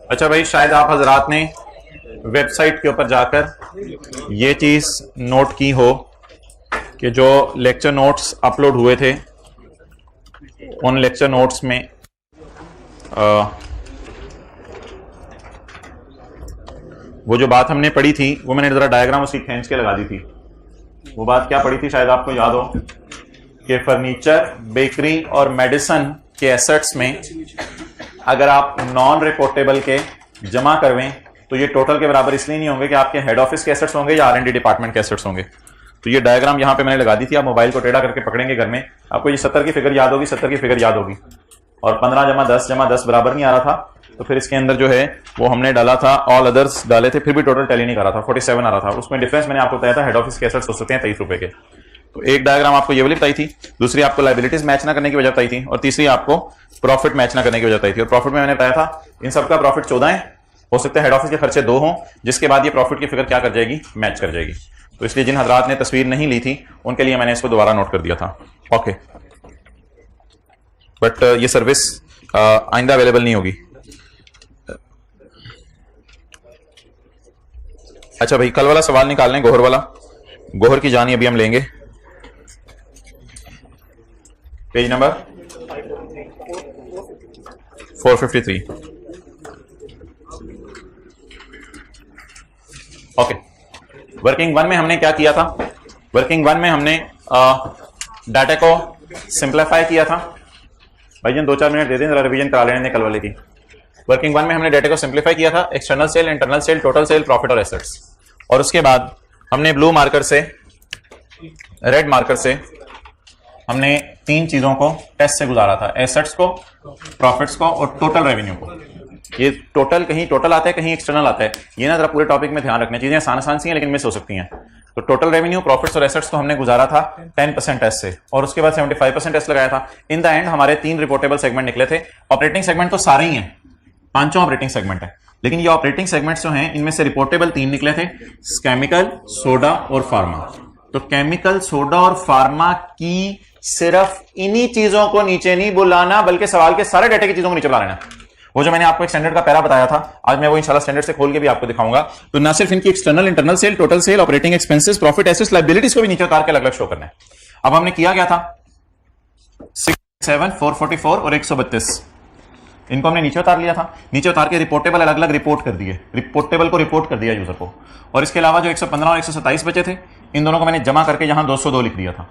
अच्छा भाई, शायद आप हजरात ने वेबसाइट के ऊपर जाकर ये चीज नोट की हो कि जो लेक्चर नोट्स अपलोड हुए थे उन लेक्चर नोट्स में वो जो बात हमने पढ़ी थी वो मैंने जरा डायग्राम उसकी खींच के लगा दी थी। वो बात क्या पढ़ी थी, शायद आपको याद हो कि फर्नीचर, बेकरी और मेडिसिन के एसेट्स में अगर आप नॉन रिपोर्टेबल के जमा करवें तो ये टोटल के बराबर इसलिए नहीं होंगे कि आपके हेड ऑफिस के एसेट्स होंगे या R&D डिपार्टमेंट के एसेट्स होंगे। तो ये डायग्राम यहां पे मैंने लगा दी थी, आप मोबाइल को टेढ़ा करके पकड़ेंगे घर में, आपको ये 70 की फिगर याद होगी, 70 की फिगर याद होगी और 15 जमा 10 बराबर नहीं आ रहा था। तो फिर इसके अंदर जो है वो हमने डाला था, ऑल अदर्स डाले थे, फिर भी टोटल टैली नहीं कर रहा था, 47 आ रहा था। उसमें डिफरेंस मैंने आपको बताया था, हेड ऑफिस के एसेट्स हो सकते हैं 23 रुपए के। तो एक डायग्राम आपको ये वाली बताई थी, दूसरी आपको लायबिलिटीज मैच ना करने की वजह बताई थी और तीसरी आपको प्रॉफिट मैच ना करने की वजह बताई थी। और प्रॉफिट में मैंने बताया था इन सबका प्रॉफिट 14 है, हो सकता है हेड ऑफिस के खर्चे 2 हों, जिसके बाद ये प्रॉफिट की फिगर क्या कर जाएगी, मैच कर जाएगी। तो इसलिए जिन हजरात ने तस्वीर नहीं ली थी उनके लिए मैंने इसको दोबारा नोट कर दिया था। ओके, बट ये सर्विस आइंदा अवेलेबल नहीं होगी। अच्छा भाई, कल वाला सवाल निकाल लें, गोहर वाला। गोहर की जानी अभी हम लेंगे, पेज नंबर 453। ओके, वर्किंग 1 में हमने क्या किया था? वर्किंग 1 में हमने डाटा को सिंप्लीफाई किया था। भाई जन 2-4 मिनट दे दें, जरा रिवीजन करा लेने कल वाले की। वर्किंग 1 में हमने डाटा को सिंप्लीफाई किया था, external sale, internal sale, total sale, profit और एसेट्स। और उसके बाद हमने ब्लू मार्कर से, रेड मार्कर से हमने 3 चीजों को टेस्ट से गुजारा था, एसेट्स को, प्रॉफिट्स को और टोटल रेवेन्यू को। ये टोटल कहीं टोटल आता है, कहीं एक्सटर्नल आता है, ये ना जरा पूरे टॉपिक में ध्यान रखना। चीजें आसान सी हैं लेकिन मिस हो सकती हैं। तो टोटल रेवेन्यू, प्रॉफिट्स और एसेट्स को हमने गुजारा था 10% टेस्ट से और उसके बाद 75% टेस्ट लगाया था। इन द एंड हमारे 3 रिपोर्टेबल सेगमेंट निकले थे। ऑपरेटिंग सेगमेंट तो सारे ही हैं, 5 ऑपरेटिंग सेगमेंट है, लेकिन ये ऑपरेटिंग सेगमेंट्स जो हैं इनमें से रिपोर्टेबल 3 निकले थे, केमिकल, सोडा और फार्मा। तो केमिकल, सोडा और फार्मा की सिर्फ इन्हीं चीजों को नीचे नहीं बुलाना, बल्कि सवाल के सारे डाटा की चीजों को नीचे बुला लेना। वो जो मैंने आपको एक स्टैंडर्ड का पैरा बताया था, आज मैं वो इंशाल्लाह स्टैंडर्ड से खोल के भी आपको दिखाऊंगा। तो ना सिर्फ इनकी external, internal sale, total sale, operating expenses, profit, assets, liabilities को भी नीचे उतार के अलग अलग शो करना है। अब हमने किया क्या था, 67, 444 और 132 इनको हमने नीचे उतार लिया था। नीचे उतार के रिपोर्टेबल अलग अलग रिपोर्ट कर दिए, रिपोर्टेबल को रिपोर्ट कर दिया यूजर को। और इसके अलावा जो 115 और 127 बचे थे, इन दोनों को मैंने जमा करके यहां 202 लिख दिया था।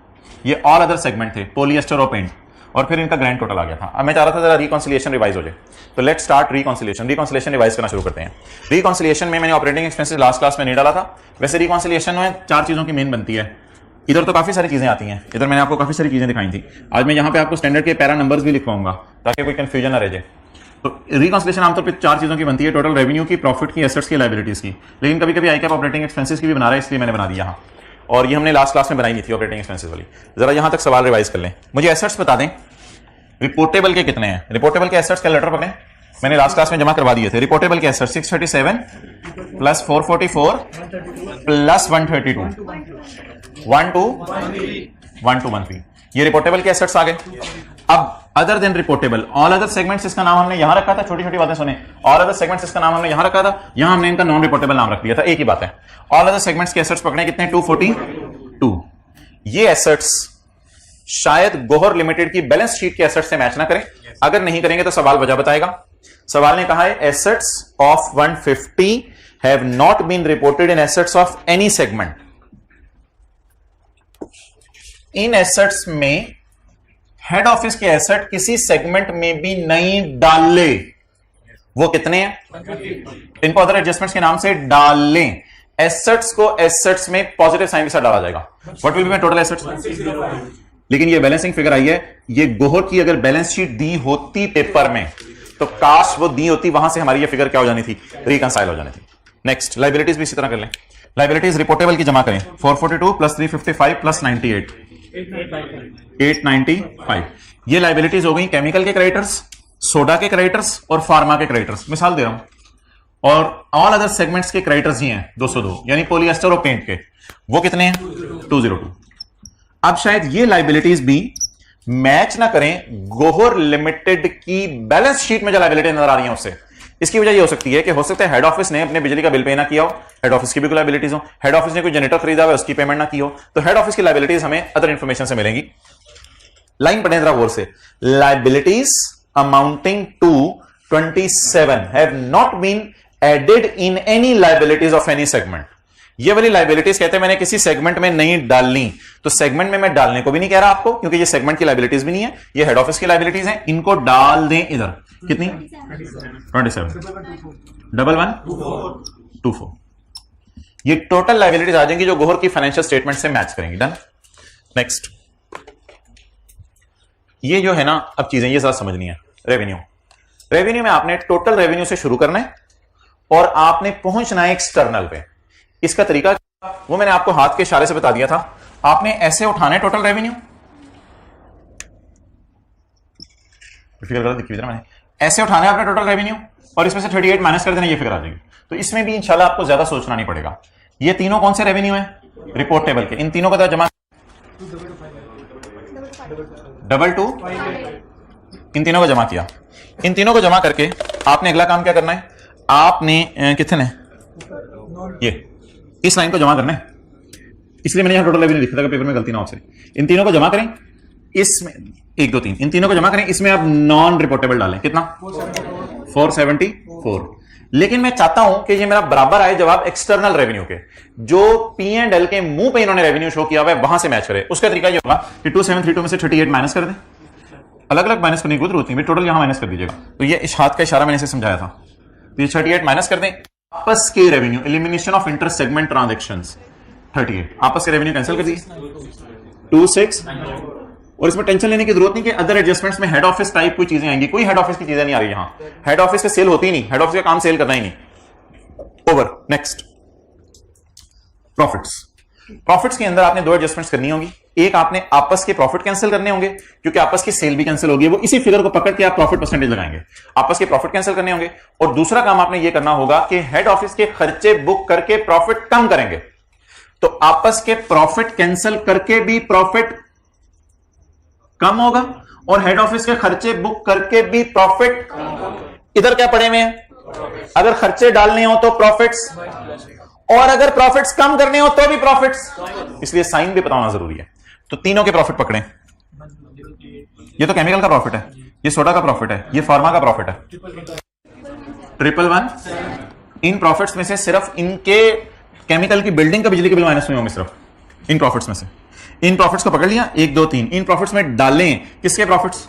ये ऑल अदर सेगमेंट थे, पॉलिएस्टर और पेंट, और फिर इनका ग्रैंड टोटल आ गया था। अब मैं चाह रहा था जरा रिकॉन्सिलिएशन रिवाइज हो जाए, तो let's start reconciliation. Reconciliation revise करना शुरू करते हैं। रिकॉन्सिलिएशन में मैंने ऑपरेटिंग एक्सपेंसेस लास्ट क्लास में नहीं डाला था। वैसे रिकॉन्सिलिएशन में 4 चीजों की मेन बनती है। इधर तो काफी सारी चीजें आती हैं, इधर मैंने आपको काफी सारी चीजें दिखाई थी। आज मैं यहां पे आपको स्टैंडर्ड के पैरा नंबर्स भी लिखवाऊंगा ताकि कोई कंफ्यूजन ना रह जाए। तो रिकॉन्सिलिएशन आमतौर पर 4 चीजों की बनती है, टोटल रेवेन्यू की, प्रॉफिट की, एसेट्स की, लायबिलिटीज की। लेकिन कभी कभी आईकैप ऑपरेटिंग एक्सपेंसेस की भी बना रहा है, इसलिए मैंने बना दिया यहाँ। और ये हमने लास्ट क्लास में बनाई नहीं थी ऑपरेटिंग एक्सपेंसेस वाली। जरा यहां तक सवाल रिवाइज कर लें। मुझे एसेट्स बता दें, रिपोर्टेबल के कितने हैं? रिपोर्टेबल के एसेट्स कैलकुलेटर पकड़ें, मैंने लास्ट क्लास में जमा करवा दिए थे। रिपोर्टेबल के एसेट्स 637 प्लस 444 प्लस 132 1213, ये रिपोर्टेबल के एसेट्स आ गए। अब other than reportable, all other segments, इसका नाम हमने यहां रखा था। छोटी छोटी बातें सुने, ऑल अदर सेगमेंट्स इसका नाम हमने यहां रखा था, यहां हमने इनका नॉन रिपोर्टेबल नाम रख दिया था। एक ही बात है। ऑल अदर सेगमेंट्स के एसेट्स पकड़े कितने, 242। ये एसेट्स शायद गोहर लिमिटेड की बैलेंस शीट के एसेट्स से मैच ना करें। अगर नहीं करेंगे तो सवाल वजह बताएगा। सवाल ने कहा है assets of 150 have not been reported in assets of any segment. इन एसेट्स में हेड ऑफिस के एसेट किसी सेगमेंट में भी नहीं डाले। वो कितने हैं? इनको अदर एडजस्टमेंट्स के नाम से डाल लें। एसेट्स को एसेट्स में पॉजिटिव साइन के साथ डाला जाएगा। What will be my total assets? लेकिन ये बैलेंसिंग फिगर आई है, ये गोहर की अगर बैलेंस शीट दी होती पेपर में तो काश वो दी होती, वहां से हमारी ये फिगर क्या हो जानी थी, रिकंसाइल हो जानी थी। नेक्स्ट, लायबिलिटीज भी इसी तरह कर लें। लायबिलिटीज रिपोर्टेबल की जमा करें, 442 प्लस 355 प्लस 98 895। ये लायबिलिटीज हो गई केमिकल के क्रेडिटर्स, सोडा के क्रेडिटर्स और फार्मा के क्रेडिटर्स, मिसाल दे रहा हूं, और ऑल अदर सेगमेंट्स के क्रेडिटर्स ही हैं 202, यानी पॉलिएस्टर और पेंट के वो कितने हैं 202। अब शायद ये लाइबिलिटीज भी मैच ना करें गोहर लिमिटेड की बैलेंस शीट में जो लाइबिलिटी नजर आ रही है उससे। इसकी वजह ये हो सकती है कि हो सकता है हेड ऑफिस ने अपने बिजली का बिल पे ना किया हो, हेड ऑफिस की भी कोई लाइबिलिटीज हो, हेड ऑफिस ने कोई जनरेटर खरीदा हुआ उसकी पेमेंट ना की हो, तो हेड ऑफिस की लाइबिलिटीज हमें अदर इंफॉर्मेशन से मिलेंगी। लाइन पढ़ें जरा गौर से, liabilities amounting to 27 have not been added in any liabilities of any segment. ये वाली लाइबिलिटीज कहते हैं मैंने किसी सेगमेंट में नहीं डालनी, तो सेगमेंट में मैं डालने को भी नहीं कह रहा आपको, क्योंकि ये सेगमेंट की लाइबिलिटीज भी नहीं है, ये हेड ऑफिस की लाइबिलिटीज हैं, इनको डाल दें इधर। कितनी 27 1124, ये टोटल लाइबिलिटीज आ जाएंगी जो गोहर की फाइनेंशियल स्टेटमेंट से मैच करेंगी। डन। नेक्स्ट, ये जो है ना अब चीजें ये जरा समझनी है। रेवेन्यू, रेवेन्यू में आपने टोटल रेवेन्यू से शुरू करना है और आपने पहुंचना है एक्सटर्नल पे। इसका तरीका वो मैंने आपको हाथ के इशारे से बता दिया था। आपने ऐसे उठाना है टोटल रेवेन्यू, मैंने ऐसे उठाना है आपने टोटल रेवेन्यू और इसमें से 38 माइनस कर देना, ये फिगर आ जाएगी। तो इसमें भी इंशाल्लाह आपको ज्यादा सोचना नहीं पड़ेगा। ये तीनों कौन से रेवेन्यू है रिपोर्ट टेबल के, इन तीनों का जमा 22, इन तीनों को जमा किया। इन तीनों को जमा करके आपने अगला काम क्या करना है, आपने कितने ये इस लाइन को जमा करना है, इसलिए मैंने यहां टोटल रेवेन्यू लिखा था पेपर में, गलती ना हो से। इन तीनों को जमा करें, इसमें 1 2 3, इन तीनों को जमा करें, इसमें आप नॉन रिपोर्टेबल डालें। कितना 474। लेकिन मैं चाहता हूं कि ये मेरा बराबर आए जवाब एक्सटर्नल रेवेन्यू के, जो P&L के मुंह पे इन्होंने रेवेन्यू शो किया हुआ है वहां से मैच करे। उसका तरीका ये होगा कि 2732 में से 38 माइनस कर दें, अलग अलग माइनस करने की जरूरत नहीं, टोटल यहां माइनस कर दीजिएगा। तो ये इस हाथ का इशारा मैंने इसे समझाया था। तो ये 38 माइनस कर दें, आपस के revenue elimination of inter segment transactions 38, आपस के रेवेन्यू कैंसिल कर दिए 26। और इसमें टेंशन लेने की जरूरत नहीं कि अदर एडजस्टमेंट्स में हेड ऑफिस टाइप कोई चीजें आएंगी, कोई हेड ऑफिस की चीजें नहीं आ रही यहां। हेड ऑफिस से सेल होती ही नहीं, हेड ऑफिस का काम सेल करना ही नहीं। ओवर। Next, profits. प्रॉफिट्स के अंदर आपने 2 एडजस्टमेंट्स करनी होगी। एक, आपने आपस के प्रॉफिट कैंसिल करने होंगे, क्योंकि आपस की सेल भी कैंसिल होगी, वो इसी फिगर को पकड़ के आप प्रॉफिट परसेंटेज लगाएंगे, आपस के प्रॉफिट कैंसिल करने होंगे। और दूसरा काम आपने ये करना होगा कि हेड ऑफिस के खर्चे बुक करके प्रॉफिट कम करेंगे। तो आपस के प्रॉफिट कैंसिल करके भी प्रॉफिट कम होगा और हेड ऑफिस के खर्चे बुक करके भी प्रॉफिट। इधर क्या पड़े हुए हैं, अगर खर्चे डालने हो तो प्रॉफिट्स, और अगर प्रॉफिट्स कम करने हो तो भी प्रॉफिट्स, इसलिए साइन भी बताना जरूरी है। तो तीनों के प्रॉफिट पकड़ें। ये तो केमिकल का प्रॉफिट है, ये सोडा का प्रॉफिट है, ये फार्मा का प्रॉफिट है। 111 इन प्रॉफिट्स में से सिर्फ इनके केमिकल की बिल्डिंग का बिजली के बिल माइनस में होंगे, सिर्फ इन प्रॉफिट्स में से। इन प्रॉफिट्स को पकड़ लिया 1 2 3, इन प्रॉफिट्स में डालें किसके प्रॉफिट्स,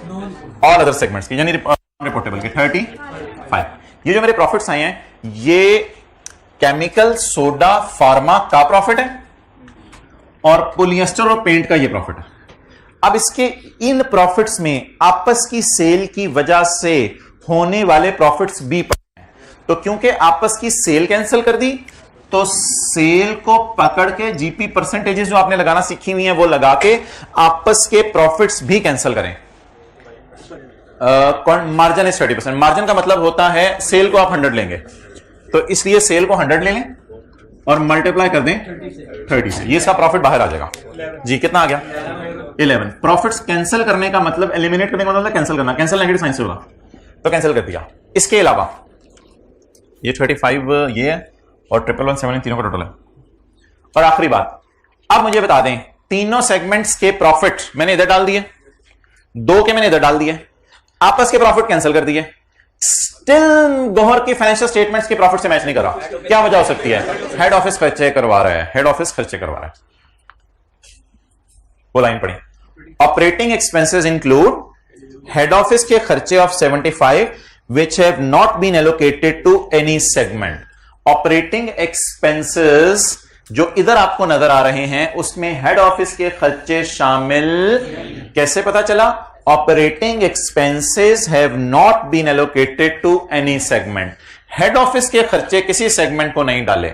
ऑल अदर सेगमेंट्स के, यानी रिपोर्टेबल के 35। ये जो मेरे प्रॉफिट्स आए हैं ये केमिकल, सोडा, फार्मा का प्रॉफिट है और पॉलिएस्टर और पेंट का ये प्रॉफिट है। अब इसके इन प्रॉफिट्स में आपस की सेल की वजह से होने वाले प्रॉफिट्स भी पड़े हैं। तो क्योंकि आपस की सेल कैंसिल कर दी, तो सेल को पकड़ के जीपी परसेंटेजेस जो आपने लगाना सीखी हुई हैं वो लगा के आपस के प्रॉफिट्स भी कैंसिल करें। Margin is 30%। मार्जिन का मतलब होता है सेल को आप 100 लेंगे, तो इसलिए सेल को 100 ले लें और मल्टीप्लाई कर दें 30 से, ये इसका प्रॉफिट बाहर आ जाएगा जी। कितना आ गया 11। प्रॉफिट्स कैंसिल करने का मतलब, एलिमिनेट करने का मतलब कैंसिल करना, कैंसिल नेगेटिव साइन से होगा, तो कैंसिल कर दिया। इसके अलावा ये 35 ये है और 111 तीनों का टोटल है। और आखिरी बात, अब मुझे बता दें तीनों सेगमेंट्स के प्रॉफिट मैंने इधर डाल दिए, 2 के मैंने इधर डाल दिए, आपस के प्रॉफिट कैंसिल कर दिए, स्टिल गोहर की फाइनेंशियल स्टेटमेंट्स के प्रॉफिट से मैच नहीं कर रहा। क्या वजह हो सकती है, हेड ऑफिस खर्चे करवा रहा है, हेड ऑफिस खर्चे करवा रहा है। वो लाइन पढ़ी, operating expenses include head office के खर्चे of 75 which have not been allocated to any segment। Operating expenses जो इधर आपको नजर आ रहे हैं उसमें हेड ऑफिस के खर्चे शामिल, कैसे पता चला, operating expenses have not been allocated to any segment. Head office के खर्चे किसी सेगमेंट को नहीं डाले।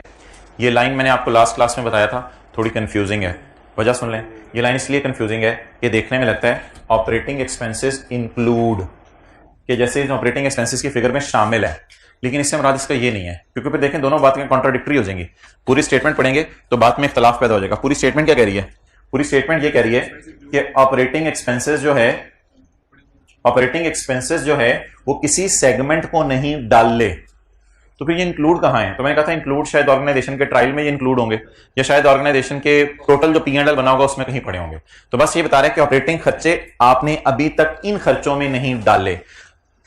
ये लाइन मैंने आपको लास्ट क्लास में बताया था, थोड़ी कंफ्यूजिंग है, वजह सुन लें। ये लाइन इसलिए कंफ्यूजिंग है, ये देखने में लगता है ऑपरेटिंग एक्सपेंसेस इंक्लूड, कि जैसे इन ऑपरेटिंग एक्सपेंसेस की फिगर में शामिल है, लेकिन इससे मुराद इसका ये नहीं है, क्योंकि फिर देखें दोनों बातें कॉन्ट्राडिक्टरी हो जाएंगी। पूरी स्टेटमेंट पढ़ेंगे तो बात में इख्तलाफ पैदा हो जाएगा। पूरी स्टेटमेंट क्या कह रही है? पूरी स्टेटमेंट ये कह रही है कि ऑपरेटिंग एक्सपेंसेस जो है वो किसी सेगमेंट को नहीं डाल ले। तो फिर ये इंक्लूड कहां है? तो मैंने कहा था इंक्लूड शायद ऑर्गेनाइजेशन के ट्रायल में ये इंक्लूड होंगे, या शायद ऑर्गेनाइजेशन के टोटल जो P&L बना होगा उसमें कहीं पड़े होंगे। तो बस ये बता रहे हैं कि ऑपरेटिंग खर्चे आपने अभी तक इन खर्चों में नहीं डाले।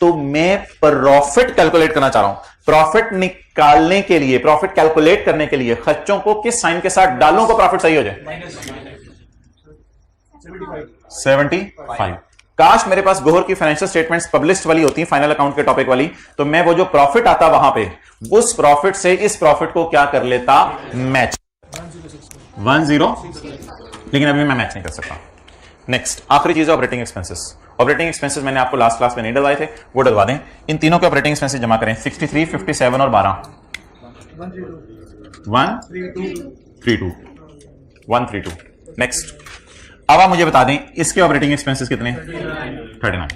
तो मैं प्रॉफिट कैलकुलेट करना चाह रहा हूं। प्रॉफिट निकालने के लिए, प्रॉफिट कैलकुलेट करने के लिए खर्चों को किस साइन के साथ डालूं को प्रॉफिट सही हो जाए? 75। काश मेरे पास गोहर की फाइनेंशियल स्टेटमेंट्स पब्लिश्ड वाली होती, फाइनल अकाउंट के टॉपिक वाली, तो मैं वो जो प्रॉफिट आता वहां पे उस प्रॉफिट से इस प्रॉफिट को क्या कर लेता? मैच 10, लेकिन अभी मैं मैच नहीं कर सकता। नेक्स्ट आखिरी चीज है ऑपरेटिंग एक्सपेंसेस। ऑपरेटिंग एक्सपेंसेस मैंने आपको लास्ट क्लास में नहीं डलवाए थे, वो डलवा दें। इन तीनों के ऑपरेटिंग एक्सपेंसेस जमा करें, 63, 57 और 12। 132। नेक्स्ट अब आप मुझे बता दें इसके ऑपरेटिंग एक्सपेंसेस कितने? 39।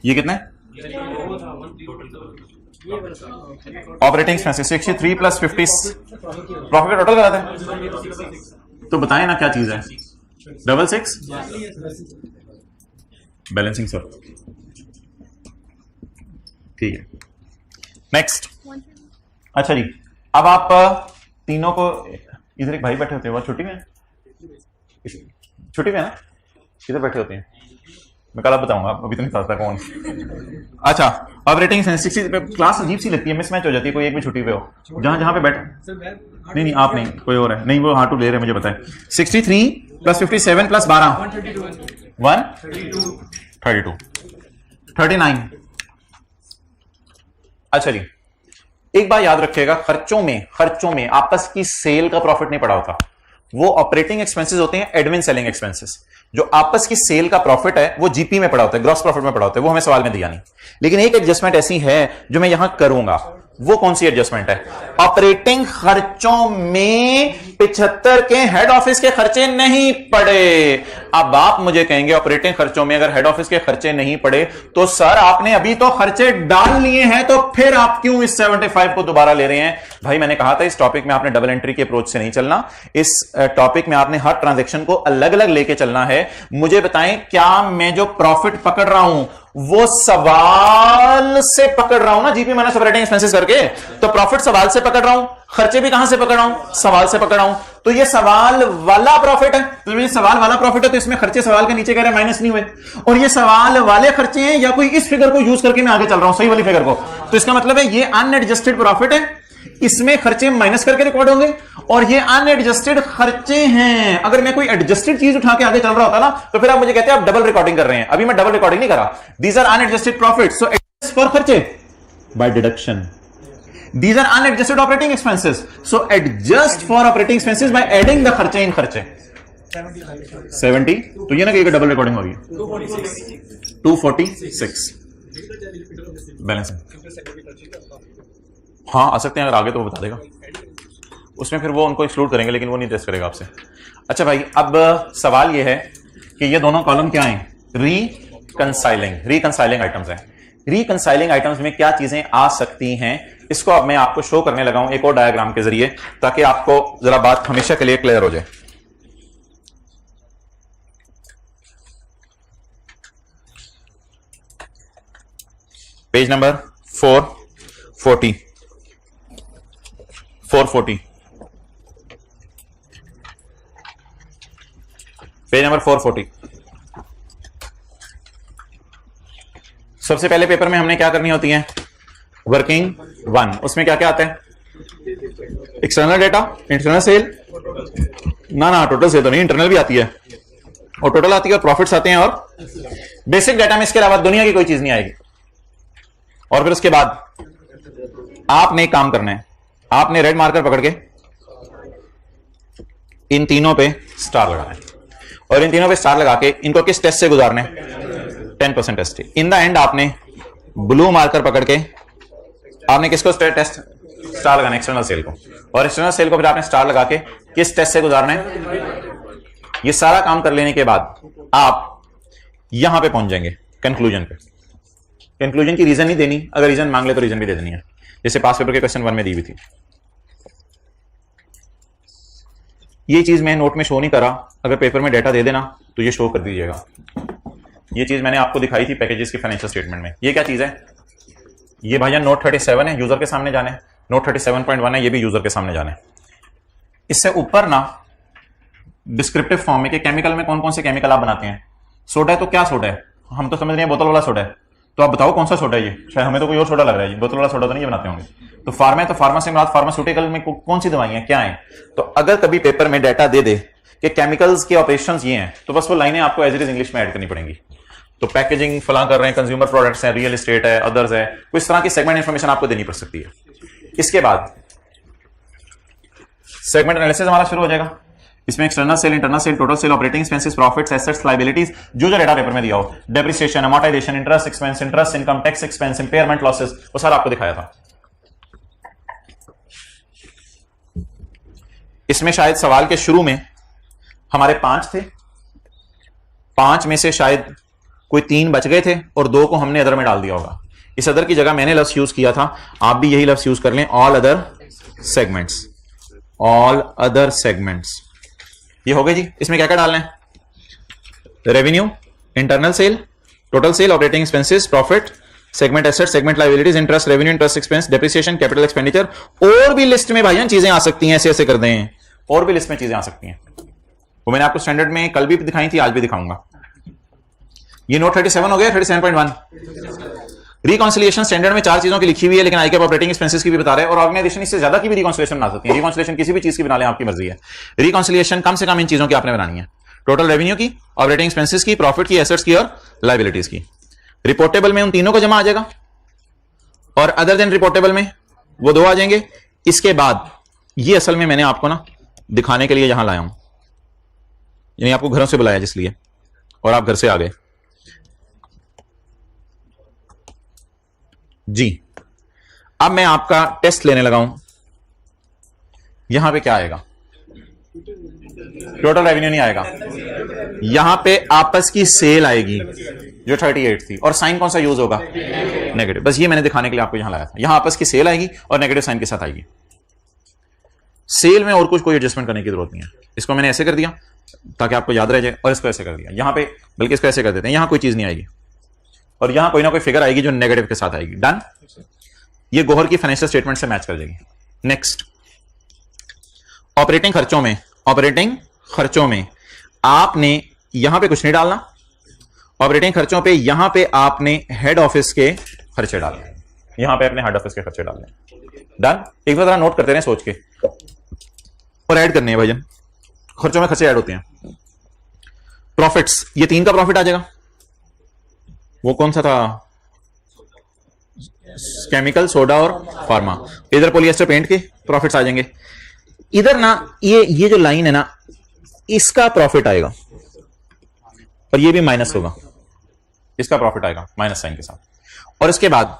ये कितने operating expenses? 63 plus 50 profit total कराते हैं। तो बताएं ना क्या चीज है? 66 बैलेंसिंग सर, ठीक है। नेक्स्ट, अच्छा जी, अब आप तीनों को, इधर एक भाई बैठे होते हैं, वो छुट्टी में है? छुट्टी में है ना? किधर बैठे होते हैं? मैं कल आप बताऊंगा, अभी तो नहीं पता कौन। अच्छा, ऑपरेटिंग एक्सपेंसेस क्लास अजीब सी लगती है, मिसमैच हो जाती है, कोई एक भी छुट्टी पे हो, जहां पे बैठे। नहीं आप नहीं, कोई और है। नहीं वो हार्टू ले रहे हैं, मुझे पता है। 63 प्लस 57 प्लस 12 132 39। अच्छा जी, एक बात याद रखिएगा, खर्चों में आपस की सेल का प्रॉफिट नहीं पड़ा होता। वो ऑपरेटिंग एक्सपेंसेस होते हैं एडमिन सेलिंग एक्सपेंसेस। जो आपस की सेल का प्रॉफिट है वो जीपी में पड़ा होता है, ग्रॉस प्रॉफिट में पड़ा होता है, वो हमें सवाल में दिया नहीं। लेकिन एक एडजस्टमेंट ऐसी है जो मैं यहां करूंगा। वो कौन सी एडजस्टमेंट है? ऑपरेटिंग खर्चों में 75 के हेड ऑफिस के खर्चे नहीं पड़े। अब आप मुझे कहेंगे ऑपरेटिंग खर्चों में अगर हेड ऑफिस के खर्चे नहीं पड़े तो सर आपने अभी तो खर्चे डाल लिए हैं, तो फिर आप क्यों इस 75 को दोबारा ले रहे हैं? भाई मैंने कहा था इस टॉपिक में आपने डबल एंट्री के अप्रोच से नहीं चलना। इस टॉपिक में आपने हर ट्रांजैक्शन को अलग अलग लेके चलना है। मुझे बताएं, क्या मैं जो प्रॉफिट पकड़ रहा हूं वो सवाल से पकड़ रहा हूं ना, जीपी माइनस ऑपरेटिंग एक्सपेंसेस करके? तो प्रॉफिट सवाल से पकड़ रहा हूं, खर्चे भी कहां से पकड़ रहा हूं? सवाल से पकड़ रहा हूं। तो ये सवाल वाला प्रॉफिट है, तो ये सवाल वाला प्रॉफिट है, तो इसमें खर्चे सवाल के नीचे कह रहे माइनस नहीं हुए, और ये सवाल वाले खर्चे हैं, या कोई इस फिगर को यूज करके मैं आगे चल रहा हूं, सही वाली फिगर को। तो इसका मतलब है ये अनएडजस्टेड प्रॉफिट है, इसमें खर्चे माइनस करके रिकॉर्ड होंगे, और ये अनएडजस्टेड खर्चे हैं। अगर मैं कोई एडजस्टेड चीज उठा के आगे चल रहा होता ना, तो फिर आप मुझे कहते हैं आप डबल रिकॉर्डिंग कर रहे हैं। अभी मैं डबल रिकॉर्डिंग नहीं कर रहा। These are unadjusted profit, so adjust for खर्चे by deduction. These are unadjusted operating expenses, so adjust for operating expenses by adding the खर्चे इन खर्चे। 70, तो ये ना कि डबल रिकॉर्डिंग होगी। 246 बैलेंस। हाँ आ सकते हैं, अगर आगे तो वो बता देगा, उसमें फिर वो उनको एक्सक्लूड करेंगे, लेकिन वो नहीं टेस्ट करेगा आपसे। अच्छा भाई, अब सवाल ये है कि ये दोनों कॉलम क्या हैं? रिकंसाइलिंग आइटम्स हैं। रिकंसाइलिंग आइटम्स में क्या चीजें आ सकती हैं, इसको अब मैं आपको शो करने लगा हूं एक और डायग्राम के जरिए, ताकि आपको जरा बात हमेशा के लिए क्लियर हो जाए। Page number 440 page number 440। सबसे पहले पेपर में हमने क्या करनी होती है? वर्किंग 1। उसमें क्या क्या आता है? एक्सटर्नल डेटा, इंटरनल सेल, ना टोटल सेल तो नहीं, इंटरनल भी आती है, और टोटल आती है, और प्रॉफिट्स आते हैं, और बेसिक डाटा में इसके अलावा दुनिया की कोई चीज नहीं आएगी। और फिर उसके बाद आपने एक काम करना है, आपने रेड मार्कर पकड़ के इन तीनों पे स्टार लगाना है, और इन तीनों पे स्टार लगा के इनको किस टेस्ट से गुजारना है? 10% टेस्ट। इन द एंड आपने ब्लू मार्कर पकड़ के आपने किसको टेस्ट स्टार लगाना है? एक्सटर्नल सेल को, और एक्सटर्नल सेल को फिर आपने स्टार लगा के किस टेस्ट से गुजारना है? ये सारा काम कर लेने के बाद आप यहां पे पहुंच जाएंगे कंक्लूजन पे। कंक्लूजन की रीजन नहीं देनी, अगर रीजन मांग ले तो रीजन भी दे देनी है, जैसे पास पेपर के क्वेश्चन 1 में दी हुई थी। ये चीज मैं नोट में शो नहीं करा, अगर पेपर में डेटा दे देना तो ये शो कर दीजिएगा। ये चीज मैंने आपको दिखाई थी पैकेजेस की फाइनेंशियल स्टेटमेंट में। ये क्या चीज है? ये भाईजान नोट 37 है, यूजर के सामने जाने। नोट 37.1 है, ये भी यूजर के सामने जाने। इससे ऊपर ना डिस्क्रिप्टिव फॉर्म में कि केमिकल में कौन कौन से केमिकल आप बनाते हैं। सोडा है तो क्या सोडा है? हम तो समझ रहे हैं बोतल वाला सोडा है, तो आप बताओ कौन सा सोडा है ये? शायद हमें तो कोई और सोडा लग रहा है, ये बोतल वाला सोडा तो नहीं बनाते होंगे। तो फार्मा है तो फार्मा से मुराद फार्मास्यूटिकल में कौन सी दवाइयां क्या है? तो अगर कभी पेपर में डाटा दे दे कि केमिकल्स के ऑपरेशंस ये हैं, तो बस वो लाइनें आपको एज इट इज इंग्लिश में ऐड करनी पड़ेंगी। तो पैकेजिंग फला कर रहे हैं, कंज्यूमर प्रोडक्ट्स है, रियल एस्टेट है, अदर्स है, कुछ तरह की सेगमेंट इंफॉर्मेशन आपको देनी पड़ सकती है। इसके बाद सेगमेंट एनालिसिस हमारा शुरू हो जाएगा। इसमें external sale, internal sale, total sale, operating expenses, profits, assets, liabilities, जो डेटा पेपर में दिया हो, depreciation, amortisation, interest expense, interest income, tax expense, impairment losses, वो सारा आपको दिखाया था। इसमें शायद सवाल के शुरू में हमारे 5 थे, 5 में से शायद कोई 3 बच गए थे और 2 को हमने अदर में डाल दिया होगा। इस अदर की जगह मैंने लफ्ज यूज किया था, आप भी यही लफ्ज यूज कर लें, all other segments. All other segments ये हो गए जी। इसमें क्या क्या डालना है? Revenue, internal sale, total sale, operating expenses, profit, segment asset, segment liabilities, interest, revenue, interest expense, depreciation, capital expenditure. और भी लिस्ट में भाईजान चीजें आ सकती हैं, ऐसे ऐसे कर दें, और भी लिस्ट में चीजें आ सकती हैं। वो मैंने आपको स्टैंडर्ड में कल भी दिखाई थी, आज भी दिखाऊंगा। ये नोट 37 हो गया। 37.1 रिकॉन्सिलिएशन स्टैंडर्ड में 4 चीजों की लिखी हुई है, लेकिन आईकैप ऑपरेटिंग एक्सपेंसेस की भी बता रहे हैं, और ऑर्गेनाइजेशन इससे ज्यादा की भी रिकॉन्सिलिएशन बना सकती है। रिकॉन्सिलिएशन किसी भी चीज की बना लें, आपकी मर्जी है। रिकॉन्सिलिएशन कम से कम इन चीजों की आपने बनानी है, टोटल रेवेन्यू की, ऑपरेटिंग एक्सपेंसेस की, प्रॉफिट की, एसेट्स की और लायबिलिटीज की। रिपोर्टेबल में उन तीनों का जमा आ जाएगा, और अदर देन रिपोर्टेबल में वो 2 आ जाएंगे। इसके बाद ये असल में मैंने आपको ना दिखाने के लिए यहां लाया हूं, यानी आपको घरों से बुलाया जिसलिए, और आप घर से आ गए जी। अब मैं आपका टेस्ट लेने लगा हूं। यहां पे क्या आएगा? टोटल रेवेन्यू नहीं आएगा, यहां पे आपस की सेल आएगी जो 38 थी, और साइन कौन सा यूज होगा? नेगेटिव। बस ये मैंने दिखाने के लिए आपको यहां लाया था। यहां आपस की सेल आएगी और नेगेटिव साइन के साथ आएगी। सेल में और कुछ कोई एडजस्टमेंट करने की जरूरत नहीं है। इसको मैंने ऐसे कर दिया ताकि आपको याद रह जाए, और इसको ऐसे कर दिया यहां पे, बल्कि इसको ऐसे कर देते हैं, यहां कोई चीज नहीं आएगी, और यहां कोई ना कोई फिगर आएगी जो नेगेटिव के साथ आएगी। डन। ये गोहर की फाइनेंशियल स्टेटमेंट से मैच कर जाएगी। नेक्स्ट, ऑपरेटिंग खर्चों में, ऑपरेटिंग खर्चों में आपने यहां पे कुछ नहीं डालना। ऑपरेटिंग खर्चों पे यहां पे आपने हेड ऑफिस के खर्चे डालने, यहां पे अपने हेड ऑफिस के खर्चे डालने। डन। एक बार नोट करते रहे सोच के, और ऐड करने हैं भाईजान, खर्चों में खर्चे ऐड होते हैं। प्रॉफिट्स, ये 3 का प्रॉफिट आ जाएगा। वो कौन सा था? केमिकल, सोडा और फार्मा। इधर पॉलिएस्टर पेंट के प्रॉफिट्स आ जाएंगे। इधर ना ये जो लाइन है ना, इसका प्रॉफिट आएगा, और ये भी माइनस होगा, इसका प्रॉफिट आएगा माइनस साइन के साथ। और इसके बाद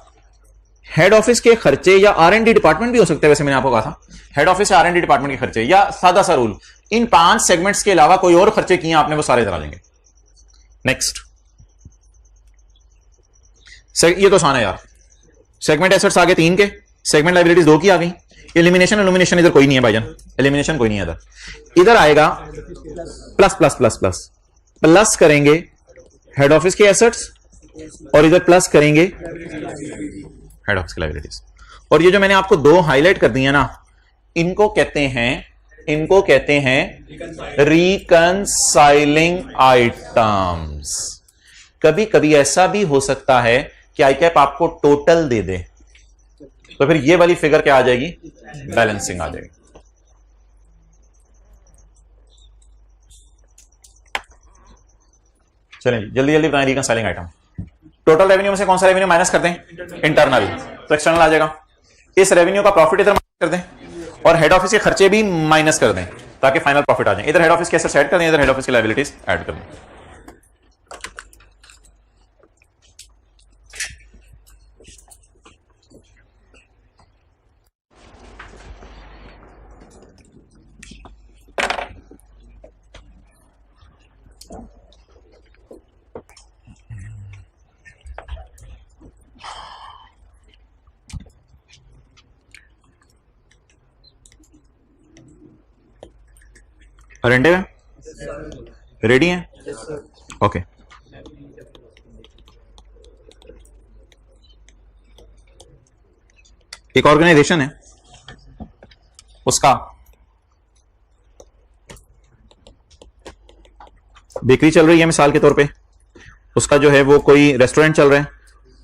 हेड ऑफिस के खर्चे, या R&D डिपार्टमेंट भी हो सकते हैं, वैसे मैंने आपको कहा था हेड ऑफिस या R&D डिपार्टमेंट के खर्चे, या सादा सा रूल, इन 5 सेगमेंट्स के अलावा कोई और खर्चे किए आपने, वो सारे इधर आ जाएंगे। नेक्स्ट, ये तो आसान है यार। सेगमेंट एसेट्स आगे 3 के, सेगमेंट लायबिलिटीज 2 की आ गई। एलिमिनेशन इधर कोई नहीं है भाईजान, एलिमिनेशन कोई नहीं है इधर। इधर आएगा plus plus plus plus plus करेंगे हेड ऑफिस के एसेट्स, और इधर प्लस करेंगे हेड ऑफिस की लायबिलिटीज। और ये जो मैंने आपको 2 हाईलाइट कर दी है ना, इनको कहते हैं रिकंसाइलिंग आइटम्स। कभी कभी ऐसा भी हो सकता है कि आईकैप आपको टोटल दे दे, तो फिर ये वाली फिगर क्या आ जाएगी? बैलेंसिंग आ जाएगी। चलिए जल्दी जल्दी बताएं रिकंसाइलिंग आइटम। टोटल रेवेन्यू में से कौन सा रेवेन्यू माइनस कर दें? इंटरनल, तो एक्सटर्नल आ जाएगा। इस रेवेन्यू का प्रॉफिट इधर माइनस कर दें, और हेड ऑफिस के खर्चे भी माइनस कर दें, ताकि फाइनल प्रॉफिट आ जाए। इधर हेड ऑफिस के एसेट्स ऐड कर दें, इधर हेड ऑफिस की लायबिलिटीज ऐड कर दें। अरेंडे में रेडी हैं? ओके एक ऑर्गेनाइजेशन है, उसका बेकरी चल रही है मिसाल के तौर पे, उसका जो है वो कोई रेस्टोरेंट चल रहा है,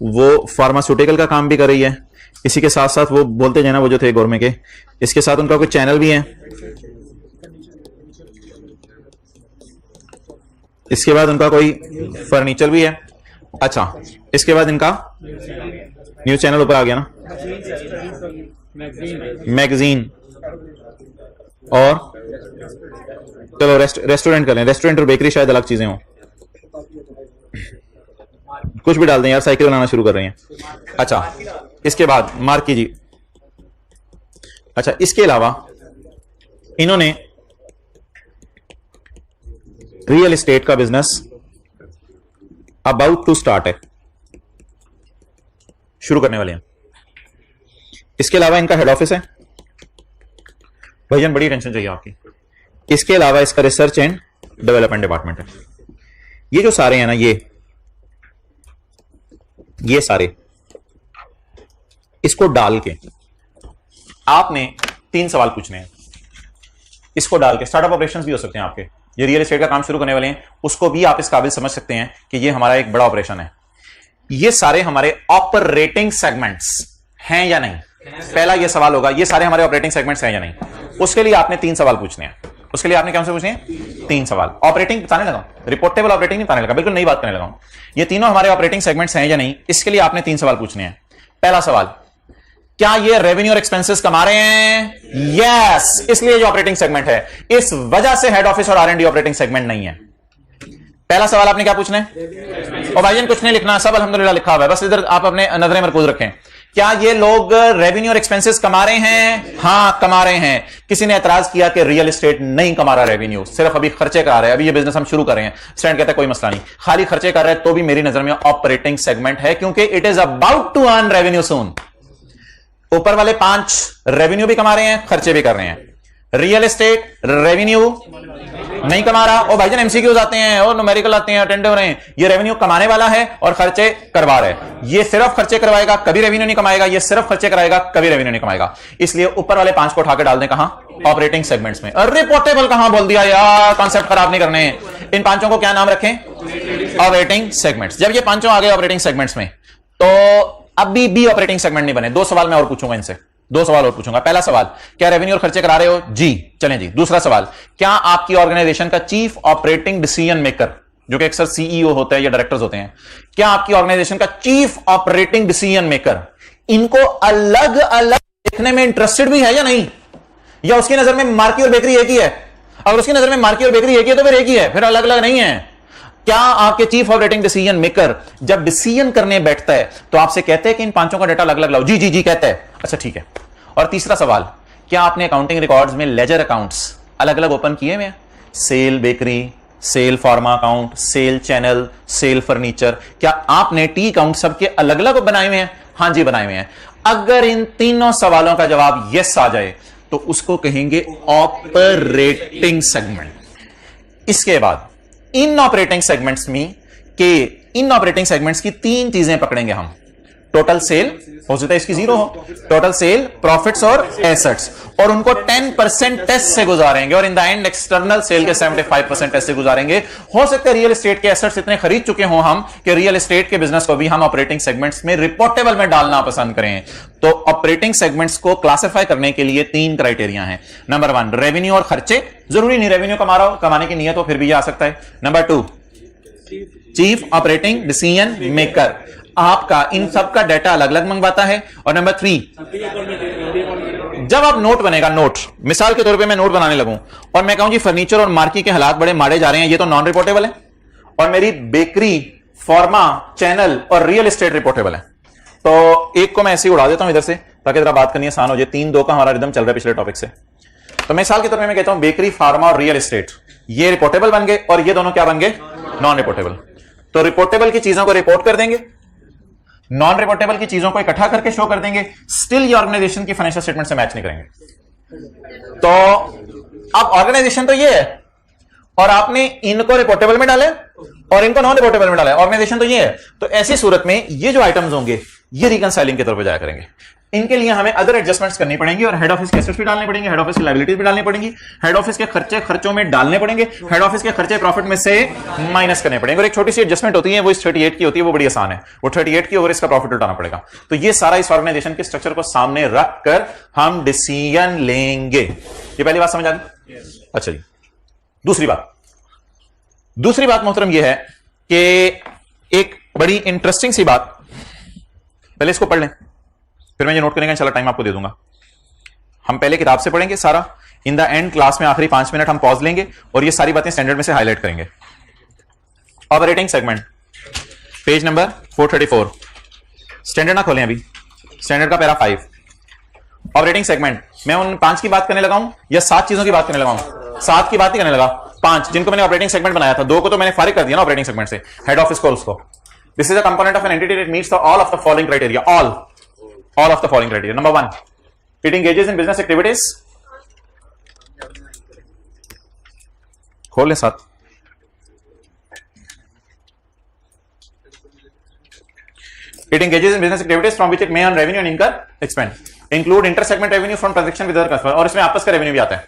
वो फार्मास्यूटिकल का काम भी कर रही है, इसी के साथ साथ वो बोलते जाना वो जो थे गौरमेंट के, इसके साथ उनका कोई चैनल भी है, इसके बाद उनका कोई फर्नीचर भी है। अच्छा, इसके बाद इनका न्यूज चैनल ऊपर आ गया ना, मैगजीन, और चलो रेस्टोरेंट कर लें, रेस्टोरेंट और बेकरी शायद अलग चीजें हों, कुछ भी डाल दें यार, साइकिल बनाना शुरू कर रहे हैं। अच्छा, इसके बाद मार्की जी, अच्छा इसके अलावा इन्होंने रियल एस्टेट का बिजनेस अबाउट टू स्टार्ट है, शुरू करने वाले हैं। इसके अलावा इनका हेड ऑफिस है, भैया बड़ी टेंशन चाहिए आपकी। इसके अलावा इसका रिसर्च एंड डेवलपमेंट डिपार्टमेंट है। ये जो सारे हैं ना, ये सारे इसको डाल के आपने 3 सवाल पूछने हैं। इसको डाल के स्टार्टअप ऑपरेशंस भी हो सकते हैं आपके, ये रियल एस्टेट का काम शुरू करने वाले हैं, उसको भी आप इस काबिल समझ सकते हैं कि ये हमारा एक बड़ा ऑपरेशन है। ये सारे हमारे ऑपरेटिंग सेगमेंट्स हैं या नहीं, पहला ये सवाल होगा, ये सारे हमारे ऑपरेटिंग सेगमेंट्स हैं या नहीं। उसके लिए आपने 3 सवाल पूछने हैं। उसके लिए आपने क्या पूछने हैं? 3 सवाल। ऑपरेटिंग बताने लगा, रिपोर्टेबल ऑपरेटिंग नहीं बताने लगा, बिल्कुल नई बात करने लगा। ये तीनों हमारे ऑपरेटिंग सेगमेंट्स हैं या नहीं, इसके लिए आपने 3 सवाल पूछने हैं। पहला सवाल, क्या ये रेवेन्यू और एक्सपेंसेस कमा रहे हैं? यस, इसलिए जो ऑपरेटिंग सेगमेंट है, इस वजह से हेड ऑफिस और R&D ऑपरेटिंग सेगमेंट नहीं है। पहला सवाल आपने क्या पूछना है? और भाईजान कुछ नहीं लिखना, सब अल्हम्दुलिल्लाह लिखा हुआ है, बस इधर आप अपने नजरें मरकूज रखें। क्या ये लोग रेवेन्यू और एक्सपेंसेस कमा रहे हैं? हां कमा रहे हैं। किसी ने एतराज किया कि रियल एस्टेट नहीं कमा रहा रेवेन्यू, सिर्फ अभी खर्चे करा रहे हैं, अभी ये बिजनेस हम शुरू कर रहे हैं। स्टूडेंट कहता है कोई मसला नहीं, खाली खर्चे कर रहे हैं तो भी मेरी नजर में ऑपरेटिंग सेगमेंट है, क्योंकि it is about to earn revenue soon. ऊपर वाले 5 रेवेन्यू भी कमा रहे हैं, खर्चे भी कर रहे हैं। रियल एस्टेट रेवेन्यू नहीं कमा रहा, और भाईजान एमसीक्यूज आते हैं और न्यूमेरिकल आते हैं, अटेंड हो रहे हैं। ये रेवेन्यू कमाने वाला है और खर्चे करवा रहा है। ये सिर्फ खर्चे करवाएगा, कभी रेवेन्यू नहीं कमाएगा, ये सिर्फ खर्चे कराएगा, कभी रेवेन्यू नहीं कमाएगा। इसलिए ऊपर वाले 5 को उठा के डाल दें कहां? ऑपरेटिंग सेगमेंट्स में। रिपोर्टेबल कहां बोल दिया यार, कॉन्सेप्ट खराब नहीं करने। इन 5 को क्या नाम रखें? Operating segments. जब ये 5 आ गए ऑपरेटिंग सेगमेंट्स में, तो अभी भी ऑपरेटिंग सेगमेंट नहीं बने। 2 सवाल मैं और पूछूंगा इनसे, 2 सवाल और पूछूंगा। पहला सवाल, क्या रेवेन्यू और खर्चे करा रहे हो? जी, चलें जी। दूसरा सवाल, क्या आपकी ऑर्गेनाइजेशन का चीफ ऑपरेटिंग डिसीजन मेकर, जो कि अक्सर सीईओ होता है या डायरेक्टर्स होते हैं, क्या आपकी ऑर्गेनाइजेशन का चीफ ऑपरेटिंग डिसीजन मेकर इनको अलग अलग देखने में इंटरेस्टेड भी है या नहीं, या उसकी नजर में मार्की और बेकरी एक ही है? अगर उसकी नजर में मार्की और बेकरी एक ही है तो फिर एक ही है, फिर अलग अलग नहीं है। क्या आपके चीफ ऑपरेटिंग डिसीजन मेकर जब डिसीजन करने बैठता है तो आपसे कहते हैं कि इन 5 का डाटा अलग अलग लाओ? जी जी जी कहता है, अच्छा ठीक है। और तीसरा सवाल, क्या आपने अकाउंटिंग रिकॉर्ड्स में लेजर अकाउंट्स अलग अलग ओपन किए हुए हैं? Sale bakery, sale pharma account, sale channel, sale furniture, क्या आपने टी अकाउंट सबके अलग अलग बनाए हुए हैं? हां जी बनाए हुए हैं। अगर इन तीनों सवालों का जवाब यस आ जाए तो उसको कहेंगे ऑपरेटिंग सेगमेंट। इसके बाद इन ऑपरेटिंग सेगमेंट्स में के इन ऑपरेटिंग सेगमेंट्स की 3 चीजें पकड़ेंगे हम। टोटल सेल, हो सकता है इसकी 0 हो, टोटल सेल, प्रॉफिट्स और एसेट्स, और उनको 10% टेस्ट से गुजारेंगे, और in the end external sale के 75% टेस्ट से गुजारेंगे। हो सकता है रियल एस्टेट के एसेट्स इतने खरीद चुके हों हम कि रियल एस्टेट के बिजनेस को भी हम ऑपरेटिंग सेगमेंट्स में रिपोर्टेबल में डालना पसंद करें। तो ऑपरेटिंग सेगमेंट्स को क्लासिफाई करने के लिए 3 क्राइटेरिया हैं। नंबर 1 रेवेन्यू और खर्चे, जरूरी नहीं रेवेन्यू कमा रहा हो, कमाने की नियत हो फिर भी आ सकता है। Number 2 chief operating decision maker, आपका इन सब का डाटा अलग अलग मंगवाता है। और नंबर 3, जब आप नोट बनेगा, नोट मिसाल के तौर पे मैं नोट बनाने लगूं और मैं कहूं जी फर्नीचर और मार्की के हालात बड़े मारे जा रहे हैं, ये तो नॉन रिपोर्टेबल है, और मेरी बेकरी, फार्मा, चैनल और रियल एस्टेट रिपोर्टेबल है, तो एक को मैं ऐसे ही उड़ा देता हूं इधर से ताकि जरा बात करनी आसान हो जाए। 3-2 का हमारा रिदम चल रहा है पिछले टॉपिक से। तो मिसाल के तौर पे मैं कहता हूं बेकरी, फार्मा और रियल एस्टेट ये रिपोर्टेबल बन गए और ये दोनों क्या बन गए? Non reportable. तो रिपोर्टेबल की चीजों को रिपोर्ट कर देंगे, नॉन रिपोर्टेबल की चीजों को इकट्ठा करके शो कर देंगे, स्टिल ये ऑर्गेनाइजेशन की फाइनेंशियल स्टेटमेंट से मैच नहीं करेंगे। तो अब ऑर्गेनाइजेशन तो ये है, और आपने इनको रिपोर्टेबल में डाले और इनको नॉन रिपोर्टेबल में डाला है। ऑर्गेनाइजेशन तो ये है। तो ऐसी सूरत में ये जो आइटम्स होंगे ये रिकंसाइलिंग के तौर पे जाया करेंगे। इनके लिए हमें अदर एडजस्टमेंट्स करनी पड़ेंगी और हेड ऑफिस के एसेट्स भी डालने पड़ेंगे, हेड ऑफिस की लायबिलिटीज भी डालनी पड़ेंगी, हेड ऑफिस के खर्चे खर्चों में डालने पड़ेंगे, हेड ऑफिस के खर्चे प्रॉफिट में से माइनस करने पड़ेंगे। और एक छोटी सी एडजस्टमेंट होती है वो इस 38 की होती है, वो बड़ी आसान है। वो 38 की ओवर इसका प्रॉफिट उठाना पड़ेगा। तो ये सारा इस ऑर्गेनाइजेशन के स्ट्रक्चर को सामने रख कर हम डिसीजन लेंगे। ये पहली बात समझ आ गई? अच्छा जी, दूसरी बात मोहतरम यह है कि एक बड़ी इंटरेस्टिंग सी बात, पहले इसको पढ़ लें फिर मैं ये नोट करने का इंशाल्लाह टाइम आपको दे दूंगा। हम पहले किताब से पढ़ेंगे सारा, इन द एंड क्लास में आखिरी 5 मिनट हम पॉज लेंगे और ये सारी बातें स्टैंडर्ड में से हाईलाइट करेंगे। Operating segment page number 434, standard ना खोलें अभी, स्टैंडर्ड का पैरा 5। ऑपरेटिंग सेगमेंट, मैं उन 5 की बात करने लगा हूं या 7 चीजों की बात करने लगा हूं? 7 की बात ही करने लगा, 5 जिनको मैंने ऑपरेटिंग सेगमेंट बनाया था, 2 को तो मैंने फारिग कर दिया ना ऑपरेटिंग सेगमेंट से, हेड ऑफिस को उसको। This is a component of an entity that meets all of the following criteria, all of the following criteria. Number 1, it engages in business activities. खोल ले साथ। It engages in business activities from which it may earn revenue and incur expense. Include inter-segment revenue from transaction with other customers. और इसमें आपस का revenue भी आता है।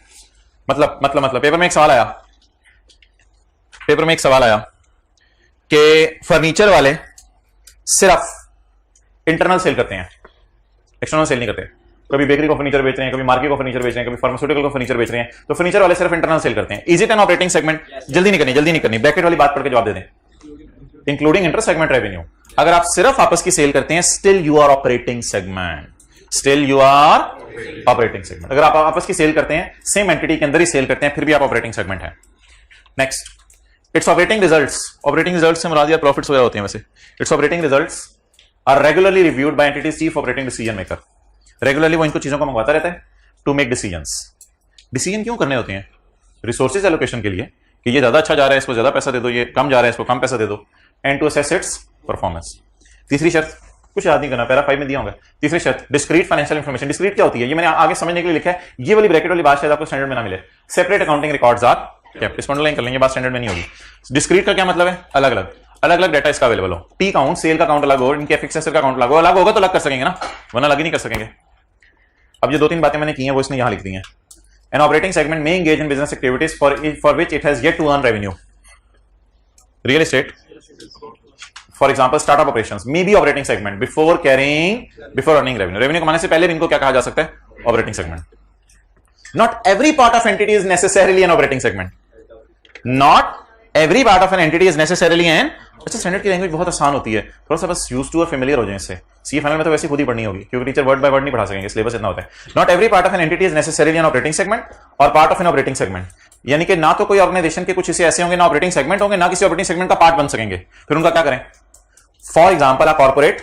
मतलब पेपर में एक सवाल आया कि फर्नीचर वाले सिर्फ इंटरनल सेल करते हैं, एक्सटर्नल सेल नहीं करते। कभी बेकरी को फर्नीचर बेच रहे हैं, कभी मार्केट को फर्नीचर बेच रहे हैं, कभी फार्मास्यूटिकल को फर्नीचर बेच रहे हैं, तो फर्नीचर वाले सिर्फ इंटरनल सेल करते हैं। Is it N operating segment? जल्दी नहीं करनी, ब्रैकेट वाली बात पढ़ के जवाब दे दें। Including inter segment revenue. अगर आप सिर्फ आपस की सेल करते हैं, still you are operating segment. अगर आप आपस की सेल करते हैं, सेम एंटिटी के अंदर ही सेल करते हैं, फिर भी आप ऑपरेटिंग सेगमेंट है। Next, its operating results. Operating results से मुराद प्रॉफिट्स वगैरह होते हैं वैसे। Its operating results are regularly reviewed by entity's chief operating decision maker. Regularly वो इनको चीजों को मंगवाता रहता है टू मेक डिसीजंस। डिसीजन क्यों करने होते हैं? रिसोर्सेज एलोकेशन के लिए, कि ये ज्यादा अच्छा जा रहा है इसको ज्यादा पैसा दे दो, ये कम जा रहा है इसको कम पैसा दे दो, and to assess its performance. तीसरी शर्त, कुछ याद नहीं करना, पैरा 5 में दिया होगा। तीसरी शर्त, डिस्क्रीट फाइनेंशियल इंफॉर्मेशन। डिस्क्रीट क्या होती है? ये मैंने आगे समझने के लिए लिखा है, ये वाली ब्रैकेट वाली बात शायद आपको स्टैंडर्ड में ना मिले। Separate accounting records are kept. इसको अंडरलाइन कर लेंगे, बात स्टैंडर्ड में नहीं होगी। डिस्क्रीट का क्या मतलब है? अलग अलग डाटा इसका अवेलेबल हो। टी काउंट, सेल का काउंट अलग हो, इनके फिक्स एसेट का काउंट अलग होगा तो अलग कर सकेंगे ना, वरना अलग ही नहीं कर सकेंगे। अब ये 2-3 बातें मैंने की हैं वो इसने यहां लिख दी हैं। एन ऑपरेटिंग सेगमेंट में engage in business activities for which it has yet to earn revenue. Real estate, for example startup operations may be operating segment before earning revenue. Revenue कमाने से पहले भी इनको क्या कहा जा सकता है? Operating segment. Not every part of entity is necessarily an operating segment. Not every part of an entity is necessarily an. अच्छा, स्टैंडर्ड की लैंग्वेज बहुत आसान होती है, थोड़ा सा बस यूज टू और फेमिलियर हो जाए इससे। सी फाइनल में तो वैसे खुद ही पढ़नी होगी क्योंकि टीचर वर्ड बाय वर्ड नहीं पढ़ा सकेंगे, सिलेबस इतना होता है। Not every part of an entity is necessarily an operating segment और part of an operating segment. यानी कि ना तो कोई ऑर्गेनाइजेशन के कुछ हिस्से ऐसे होंगे ना ऑपरेटिंग सेगमेंट होंगे, ना किसी ऑपरेटिंग सेगमेंट का पार्ट बन सकेंगे, फिर उनका क्या करें? For example a corporate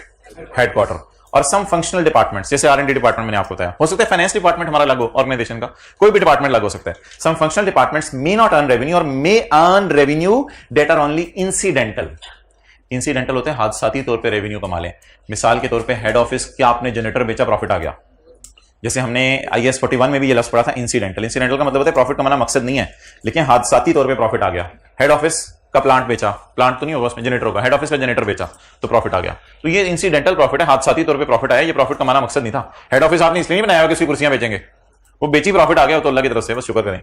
headquarter और सम फंक्शनल डिपार्टमेंट्स, जैसे R&D डिपार्टमेंट मैंने आपको बताया, हो सकता है फाइनेंस डिपार्टमेंट हमारा लागू, ऑर्गेनाइजेशन का कोई भी डिपार्टमेंट लागू हो सकता है। Some functional departments may not earn revenue और may earn revenue that are only incidental होते हैं, हादसाती तौर पे रेवेन्यू कमा लें। मिसाल के तौर पे हेड ऑफिस क्या आपने जनरेटर बेचा, प्रॉफिट आ गया। जैसे हमने IAS 41 में भी ये लफ्ज पढ़ा था, इंसिडेंटल का मतलब होता है प्रॉफिट कमाना मकसद नहीं है, लेकिन हादसाती तौर पे प्रॉफिट आ गया। हेड ऑफिस का प्लांट बेचा, प्लांट तो नहीं होगा उसमें, जनरेटर होगा, हेड ऑफिस का जनरेटर बेचा तो प्रॉफिट आ गया। तो ये इंसिडेंटल प्रॉफिट है, हादसाती तौर पे प्रॉफिट आया, ये प्रॉफिट कमाना मकसद नहीं था। हेड ऑफिस आपने इसलिए नहीं बनाया कि उसकी कुर्सियां बेचेंगे, वो बेची प्रॉफिट आ गया तो अल्लाह की तरफ से, बस शुक्र करें।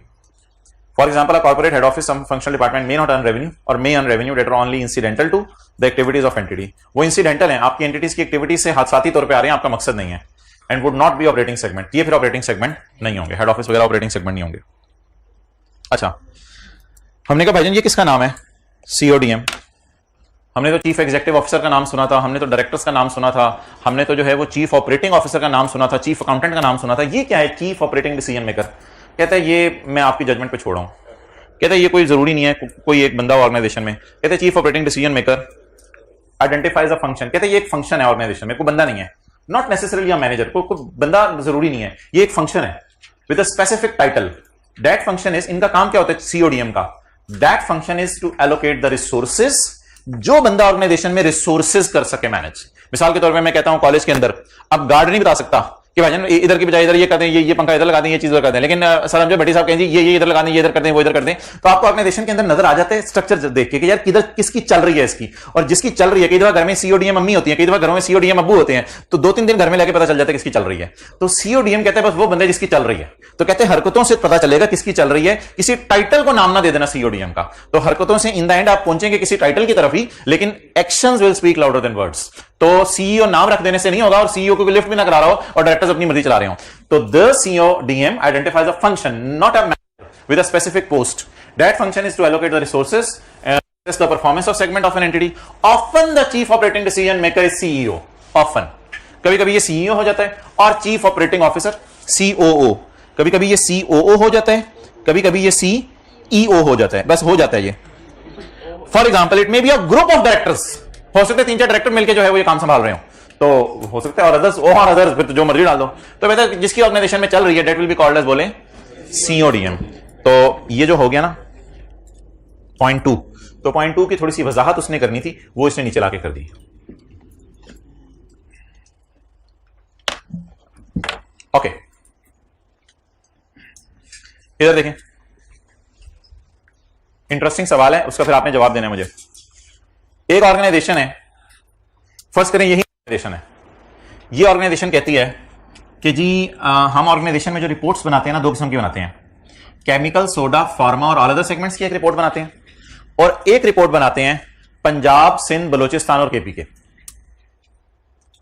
For example, corporate head office some functional department may not earn revenue और may earn revenue that are only incidental to the activities of entity. वो इंसिडेंटल है, आपकी एंटिटीज की एक्टिविटीज से हादसाती तौर पे आ रहे हैं, आपका मकसद नहीं है, and would not be operating segment. ये फिर ऑपरेटिंग सेगमेंट नहीं होंगे, हेड ऑफिस वगैरह ऑपरेटिंग सेगमेंट नहीं होंगे। अच्छा, हमने कहा भाईजान ये किसका नाम है? CODM। हमने तो चीफ एग्जीक्यूटिव ऑफिसर का नाम सुना था, हमने तो डायरेक्टर्स का नाम सुना था, हमने तो जो है वो चीफ ऑपरेटिंग ऑफिसर का नाम सुना था, चीफ अकाउंटेंट का नाम सुना था। ये क्या है? Chief operating decision maker. कहता है ये मैं आपकी जजमेंट पे छोड़ा हूं। कहते हैं ये कोई जरूरी नहीं है कोई एक बंदा ऑर्गेनाइजेशन में। कहते हैं chief operating decision maker identifies a function. कहते हैं ये एक फंक्शन है ऑर्गेनाइजेशन में, कोई बंदा नहीं है, नॉट नेसेसरीली अ मैनेजर, कोई बंदा जरूरी नहीं है, ये एक फंक्शन है with a specific title. That function is, इनका काम क्या होता है CODM का? That function is to allocate the resources, जो बंदा ऑर्गेनाइजेशन में रिसोर्सेज कर सके मैनेज। मिसाल के तौर पे मैं कहता हूं कॉलेज के अंदर, अब गार्ड नहीं बता सकता कि भाईजान इधर की बजाय इधर ये कर दें, ये पंखा इधर लगा दें, ये चीज कर दें, लेकिन सर हम जो भट्टी साहब कहें ये इधर लगा दें, ये इधर कर दें, वो इधर कर दें, तो आपको ऑर्गेनाइजेशन के अंदर नजर आ जाते हैं स्ट्रक्चर देख के कि यार किधर किसकी चल रही है इसकी, और जिसकी चल रही है, कई दफा घर में सीओडीएम मम्मी होती है, कई दफा घरों में सीओडीएम अब्बू होते हैं, तो 2-3 दिन घर में लेके पता चल जाता है किसकी चल रही है। तो सीओडीएम कहते हैं बस वो बंदे जिसकी चल रही है, तो कहते हैं हरकतों से पता चलेगा किसकी चल रही है, किसी टाइटल को नाम ना दे देना सीओडीएम का। तो हरकतों से इन द एंड आप पहुंचेंगे किसी टाइटल की तरफ ही, लेकिन actions will speak louder than words. तो सीईओ नाम रख देने से नहीं होगा, और सीईओ को लिफ्ट भी ना करा रहा हो और डायरेक्टर्स अपनी मर्जी चला रहे हो। तो the CODM identifies a function, not a man with a specific post. That function is to allocate the resources and assess the performance of segment of an entity. Often the chief operating decision maker is CEO. Often. कभी-कभी ये CEO हो जाता है, और chief operating officer COO. कभी-कभी ये COO हो जाता है, कभी-कभी ये CEO हो जाता है, बस हो जाता है ये. For example, it may be a group of directors. हो सकता है 3-4 डायरेक्टर मिलकर जो है वो ये काम संभाल रहे हो, तो हो सकता है, और अदर्स फिर जो मर्जी डाल दो. तो बेटा जिसकी ऑर्गेनाइजेशन में चल रही है, that will be called as, बोले CODM. तो ये जो हो गया ना पॉइंट 2, तो पॉइंट 2 की थोड़ी सी वजाहत उसने करनी थी, वो इसने नीचे लाके कर दी. ओके, इधर देखें, इंटरेस्टिंग सवाल है, उसका फिर आपने जवाब देना है मुझे. एक ऑर्गेनाइजेशन है, फर्स्ट करें यही ऑर्गेनाइजेशन है. ये ऑर्गेनाइजेशन कहती है कि जी हम ऑर्गेनाइजेशन में जो रिपोर्ट्स बनाते हैं ना, 2 किस्म की बनाते हैं, केमिकल, सोडा, फार्मा और ऑल अदर सेगमेंट्स की एक रिपोर्ट बनाते हैं, और एक रिपोर्ट बनाते हैं पंजाब, सिंध, बलूचिस्तान और केपी के.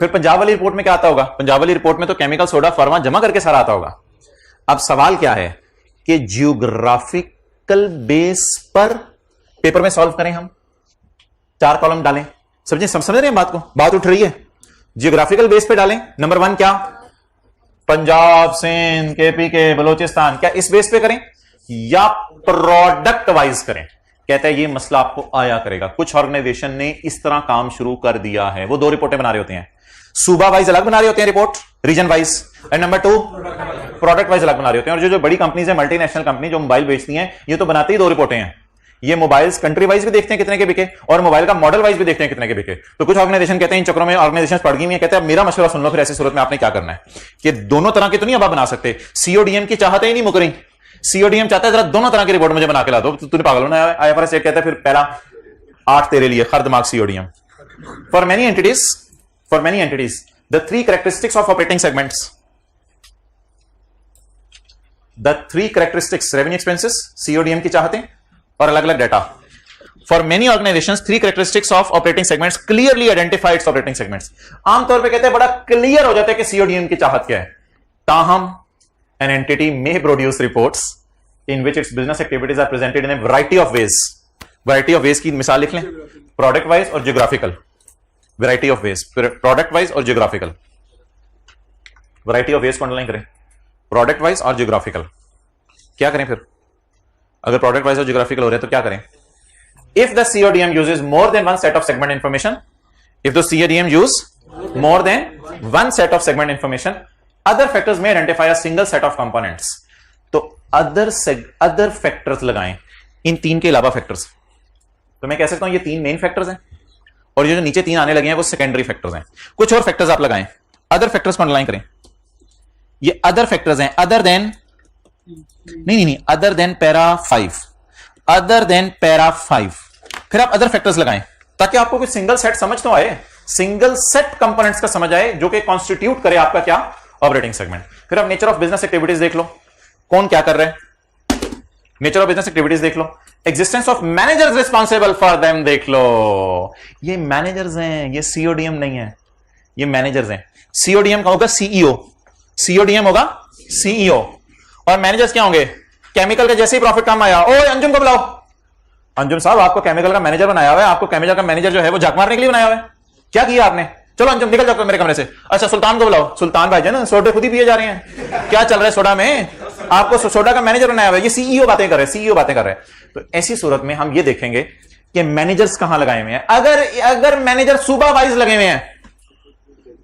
फिर पंजाब वाली रिपोर्ट में क्या आता होगा? पंजाब वाली रिपोर्ट में तो केमिकल, सोडा, फार्मा जमा करके सारा आता होगा. अब सवाल क्या है कि जियोग्राफिकल बेस पर पेपर में सॉल्व करें, हम 4 कॉलम डालें. समझ रहे हैं बात को? बात उठ रही है. जियोग्राफिकल बेस पे डालें. नंबर 1 क्या? पंजाब, सिंध, केपी के, बलूचिस्तान. क्या इस बेस पे करें या प्रोडक्ट वाइज करें? कहता है ये मसला आपको आया करेगा. कुछ ऑर्गेनाइजेशन ने इस तरह काम शुरू कर दिया है. वो 2 रिपोर्टें बना रहे होते हैं. सूबा वाइज अलग बना रहे होते हैं report, region wise, and number 2 product wise अलग बना रहे होते हैं. और जो बड़ी कंपनीज है, मल्टीनेशनल कंपनी जो मोबाइल बेचती हैं, ये तो बनाती ही 2 रिपोर्टें हैं. ये मोबाइल्स कंट्री वाइज भी देखते हैं कितने के बिके, और मोबाइल का मॉडल वाइज भी देखते हैं कितने के बिके. तो कुछ ऑर्गेनाइजेशन कहते हैं इन चक्रों में ऑर्गेनाइजेशन पड़ गई है. कहते हैं मेरा मशवरा सुन लो, फिर ऐसी सूरत में आपने क्या करना है कि दोनों तरह के तो नहीं अब आप बना सकते. सीओडीएम की चाहते ही नहीं मुकरी. सीओडीएम चाहता है जरा दोनों तरह की रिपोर्ट मुझे बना के ला दो. तूने पागल होना है. आईएफआरएस कहता है फिर पहला 8 तेरे लिए, खर दिमाग CODM. For many entities the 3 characteristics of operating segments, the 3 characteristics, revenue, expenses, CODM की चाहते हैं और अलग अलग data. For many organisations 3 characteristics of operating segments clearly identified it's operating segments. आमतौर पे कहते हैं बड़ा क्लियर हो जाता है कि सीओडीएम की चाहत क्या है. ताहम an entity may produce reports in which its business activities are presented in a variety of ways. Variety of ways की मिसाल लिख लें, प्रोडक्ट वाइज और geographical. Variety of ways, product wise और जियोग्राफिकल. वैरायटी ऑफ वेज को underline करें, product wise और geographical. क्या करें फिर अगर प्रोडक्ट वाइज और जियोग्राफिकल हो रहे हैं तो क्या करें? If the CODM uses more than one set of segment information, if the CODM use more than one set of segment information, other factors may identify a single set of components. तो other factors लगाएं, इन 3 के अलावा factors. तो मैं कह सकता हूं ये 3 मेन फैक्टर्स हैं, और ये जो नीचे 3 आने लगे हैं वो सेकेंडरी फैक्टर्स हैं. कुछ और फैक्टर्स आप लगाएं. अदर फैक्टर्स को अंडरलाइन करें. ये अदर फैक्टर्स हैं, अदर देन नहीं, other than para 5, other than para 5. फिर आप अदर फैक्टर्स लगाएं ताकि आपको कुछ सिंगल सेट समझ तो आए, सिंगल सेट कंपोनेंट्स का समझ आए जो कि कॉन्स्टिट्यूट करे आपका क्या? Operating segment. फिर आप नेचर ऑफ बिजनेस एक्टिविटीज देख लो, कौन क्या कर रहे हैं. नेचर ऑफ बिजनेस एक्टिविटीज देख लो. Existence of managers responsible for them देख लो. ये मैनेजर्स हैं, ये सीओडीएम नहीं है, ये मैनेजर्स हैं. सीओडीएम का होगा सीईओ, सीओडीएम होगा सीईओ, और मैनेजर्स क्या होंगे? केमिकल का जैसे ही प्रॉफिट कम आया, ओ अंजुम को बुलाओ. अंजुम साहब आपको केमिकल का मैनेजर बनाया हुआ है, आपको केमिकल का मैनेजर जो है वो झाक मारने के लिए बनाया हुआ है. क्या किया आपने? चलो अंजुम निकल जाओ मेरे कमरे से. अच्छा सुल्तान को बुलाओ. सुल्तान भाई ना सोडे खुद ही पिए जा रहे हैं. क्या चल रहा है सोडा में? आपको सोडा का मैनेजर बनाया हुआ है. ये सीईओ बातें कर रहे हैं, सीईओ बातें कर रहे हैं. तो ऐसी सूरत में हम ये देखेंगे कि मैनेजर्स कहां लगाए हुए हैं. अगर मैनेजर सूबा वाइज लगे हुए हैं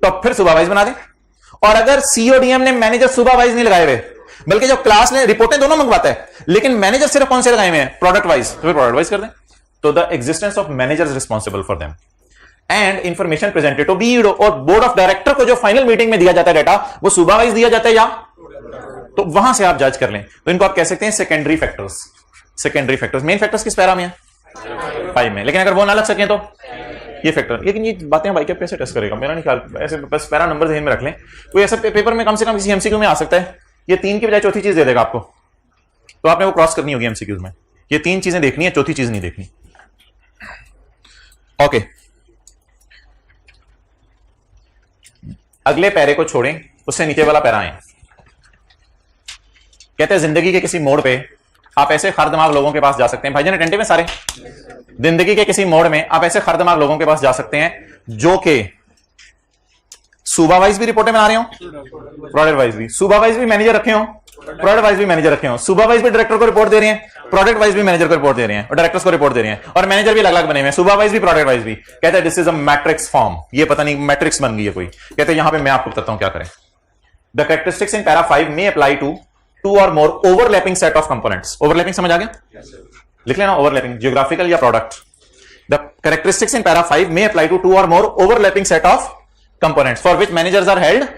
तो फिर सूबा वाइज बना दें. और अगर सीओडीएम ने मैनेजर सूबा वाइज नहीं लगाए हुए, बल्कि जो क्लास ने रिपोर्टें दोनों मंगवाता है, लेकिन मैनेजर सिर्फ कौन से लगाए हुए हैं? प्रोडक्ट वाइज, तो फिर प्रोडक्ट वाइज कर दें. तो the existence of managers responsible for them. And information presented to BDO, और बोर्ड ऑफ डायरेक्टर को जो फाइनल मीटिंग में दिया जाता है डाटा, वो सुबह वाइज दिया जाता है या, तो वहां से आप जज कर लें। तो इनको आप कह सकते हैं secondary factors. Secondary factors, main factors किस पैरा में है? 5 में। लेकिन अगर वो ना लग सके तो ये फैक्टर। लेकिन ये बातें भाई कैसे टेस्ट करेगा? मेरा नहीं ख्याल, ऐसे बस पैरा नंबर ध्यान में रख लें। कोई ऐसा पेपर में कम से कम किसी एमसीक्यू में आ सकता है, ये 3 की बजाय चौथी चीज दे देगा आपको, तो आपने वो क्रॉस करनी होगी एमसीक्यूज में। ये 3 चीजें देखनी है, चौथी चीज नहीं देखनी। ओके, अगले पैरे को छोड़ें, उससे नीचे वाला पैरा है। कहते हैं जिंदगी के किसी मोड़ पे आप ऐसे खरदमाग लोगों के पास जा सकते हैं। भाईजान अटेंटिव में सारे, जिंदगी के किसी मोड़ में आप ऐसे खरदमाग लोगों के पास जा सकते हैं जो कि सुबह वाइज भी रिपोर्टें बना रहे हो, प्रोडक्ट वाइज भी, सुबह वाइज भी मैनेजर रखे हो, प्रोडक्ट वाइज भी मैनेजर रखे हो, सुबह वाइज भी डायरेक्टर को रिपोर्ट दे रहे हैं, प्रोडक्ट वाइज भी मैनेजर को रिपोर्ट दे रहे हैं, और डायरेक्टर्स को रिपोर्ट दे रहे हैं, और मैनेजर भी अलग अलग बने हुए हैं, सुबह वाइज भी प्रोडक्ट वाइज भी। कहते हैं this is a matrix form. ये पता नहीं मैट्रिक्स बन गई है कोई। कहते हैं यहां पे मैं आपको बताता हूं क्या करें। The characteristics in para 5 may apply to 2 or more overlapping set of components। Overlapping समझ आ गया? लिख लेना ओवरलैपिंग, जियोग्राफिकल या product. The characteristics in para 5 may apply to 2 or more overlapping set of components for which managers are held।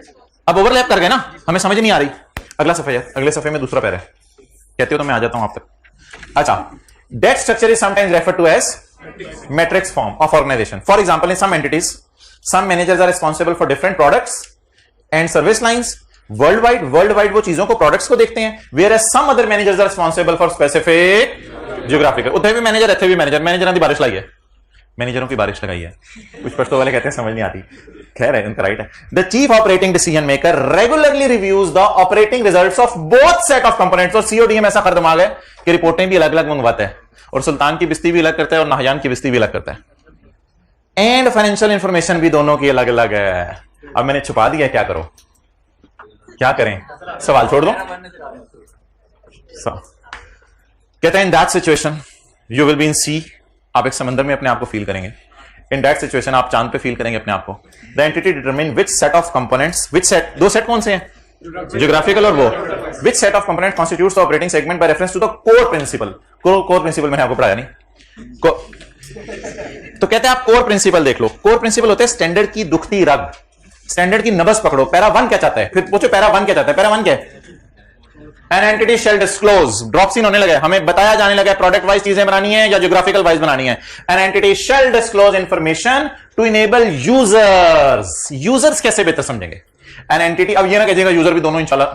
अब overlap कर गए ना, हमें समझ नहीं आ रही। अगला सफे है, अगले सफे में दूसरा पैरा है। कहते हो तो मैं आ जाता हूं आप तक। अच्छा, that structure is sometimes referred to as matrix form of organization। For example, in some entities, some managers are responsible for different products and service lines world wide वो चीजों को, प्रोडक्ट्स को देखते हैं। Where as some other managers are responsible for specific geographical. उधर भी manager, इथे भी मैनेजर। मैनेजरों की बारिश लाई है, मैनेजरों की बारिश लगाई है। कुछ पश्तो वाले कहते हैं समझ नहीं आती, खैर है, उनका राइट है। The chief operating decision maker regularly reviews the operating results of both set of components. और सीओडीएम ऐसा कर दिमाग है कि रिपोर्टें भी अलग अलग मंगवाता है, और सुल्तान की बिस्ती भी अलग करता है, और नाहयान की बिस्ती भी अलग करता है। एंड फाइनेंशियल इंफॉर्मेशन भी दोनों की अलग अलग है। अब मैंने छुपा दिया, क्या करो, क्या करें? सवाल छोड़ दो। कहते हैं in that situation you will be in sea. आप एक समंदर में अपने आप को फील करेंगे। इन दैट सिचुएशन आप चांद पे फील करेंगे अपने आप को। The entity determine which set of components, which set, 2 set कौन से हैं? जियोग्राफिकल और वो। Which set of component constitutes the operating segment by reference to the core principle. Core principle मैंने आपको पढ़ाया नहीं। तो कहते हैं आप कोर प्रिंसिपल देख लो। कोर प्रिंसिपल होते हैं स्टैंडर्ड की दुखती रग, स्टैंडर्ड की नब्ज पकड़ो। पैरा 1 क्या चाहता है? फिर पूछो पैरा 1 क्या चाहता है? पैरा 1 क्या है? An entity shall disclose, drop scene होने लगे, हमें बताया जाने लगा प्रोडक्ट वाइज चीजें बनानी है या ज्योग्राफिकल वाइज बनानी है। An entity shall disclose information to enable users. Users कैसे बेहतर समझेंगे? एन एंटिटी, अब ये ना कहिएगा यूजर भी दोनों इंशाल्लाह,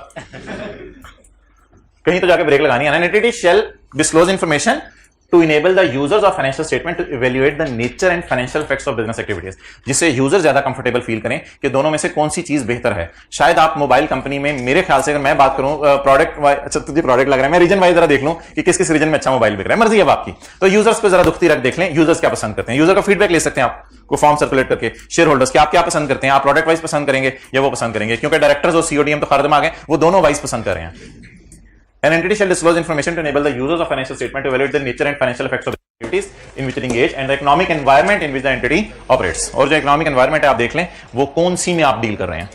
कहीं तो जाके ब्रेक लगानी है। An entity shall disclose information to enable the users of financial statement to evaluate the nature and financial effects of business activities, जिससे यूजर ज्यादा कंफर्टेबल फील करें कि दोनों में से कौन सी चीज बेहतर है। शायद आप मोबाइल कंपनी में, मेरे ख्याल से अगर मैं बात करूं प्रोडक्ट वाइज, अच्छा तुझे प्रोडक्ट लग रहा है, मैं रीजन वाइज जरा देख लूं कि किस किस रीजन में अच्छा मोबाइल बिक रहा है, मर्जी है आपकी। तो यूजर्स को जरा दुखती रख देख लें, यूजर्स क्या पसंद करते हैं। यूजर का फीडबैक ले सकते हैं आप को फॉर्म सर्कुलेट करके, शेयर होल्डर्स के आप क्या पसंद करते हैं, आप प्रोडक्ट वाइज पसंद करेंगे या वो पसंद करेंगे, क्योंकि डायरेक्टर्स और सीओडीएम तो खरदमाग हैं, वो दोनों वाइज पसंद कर रहे हैं। An entity shall disclose information to enable the users of financial statement to evaluate the nature and financial effects of the activities in which it engage and the economic environment in which the entity operates। और जो economic environment है आप देख लें वो कौन सी में आप डील कर रहे हैं।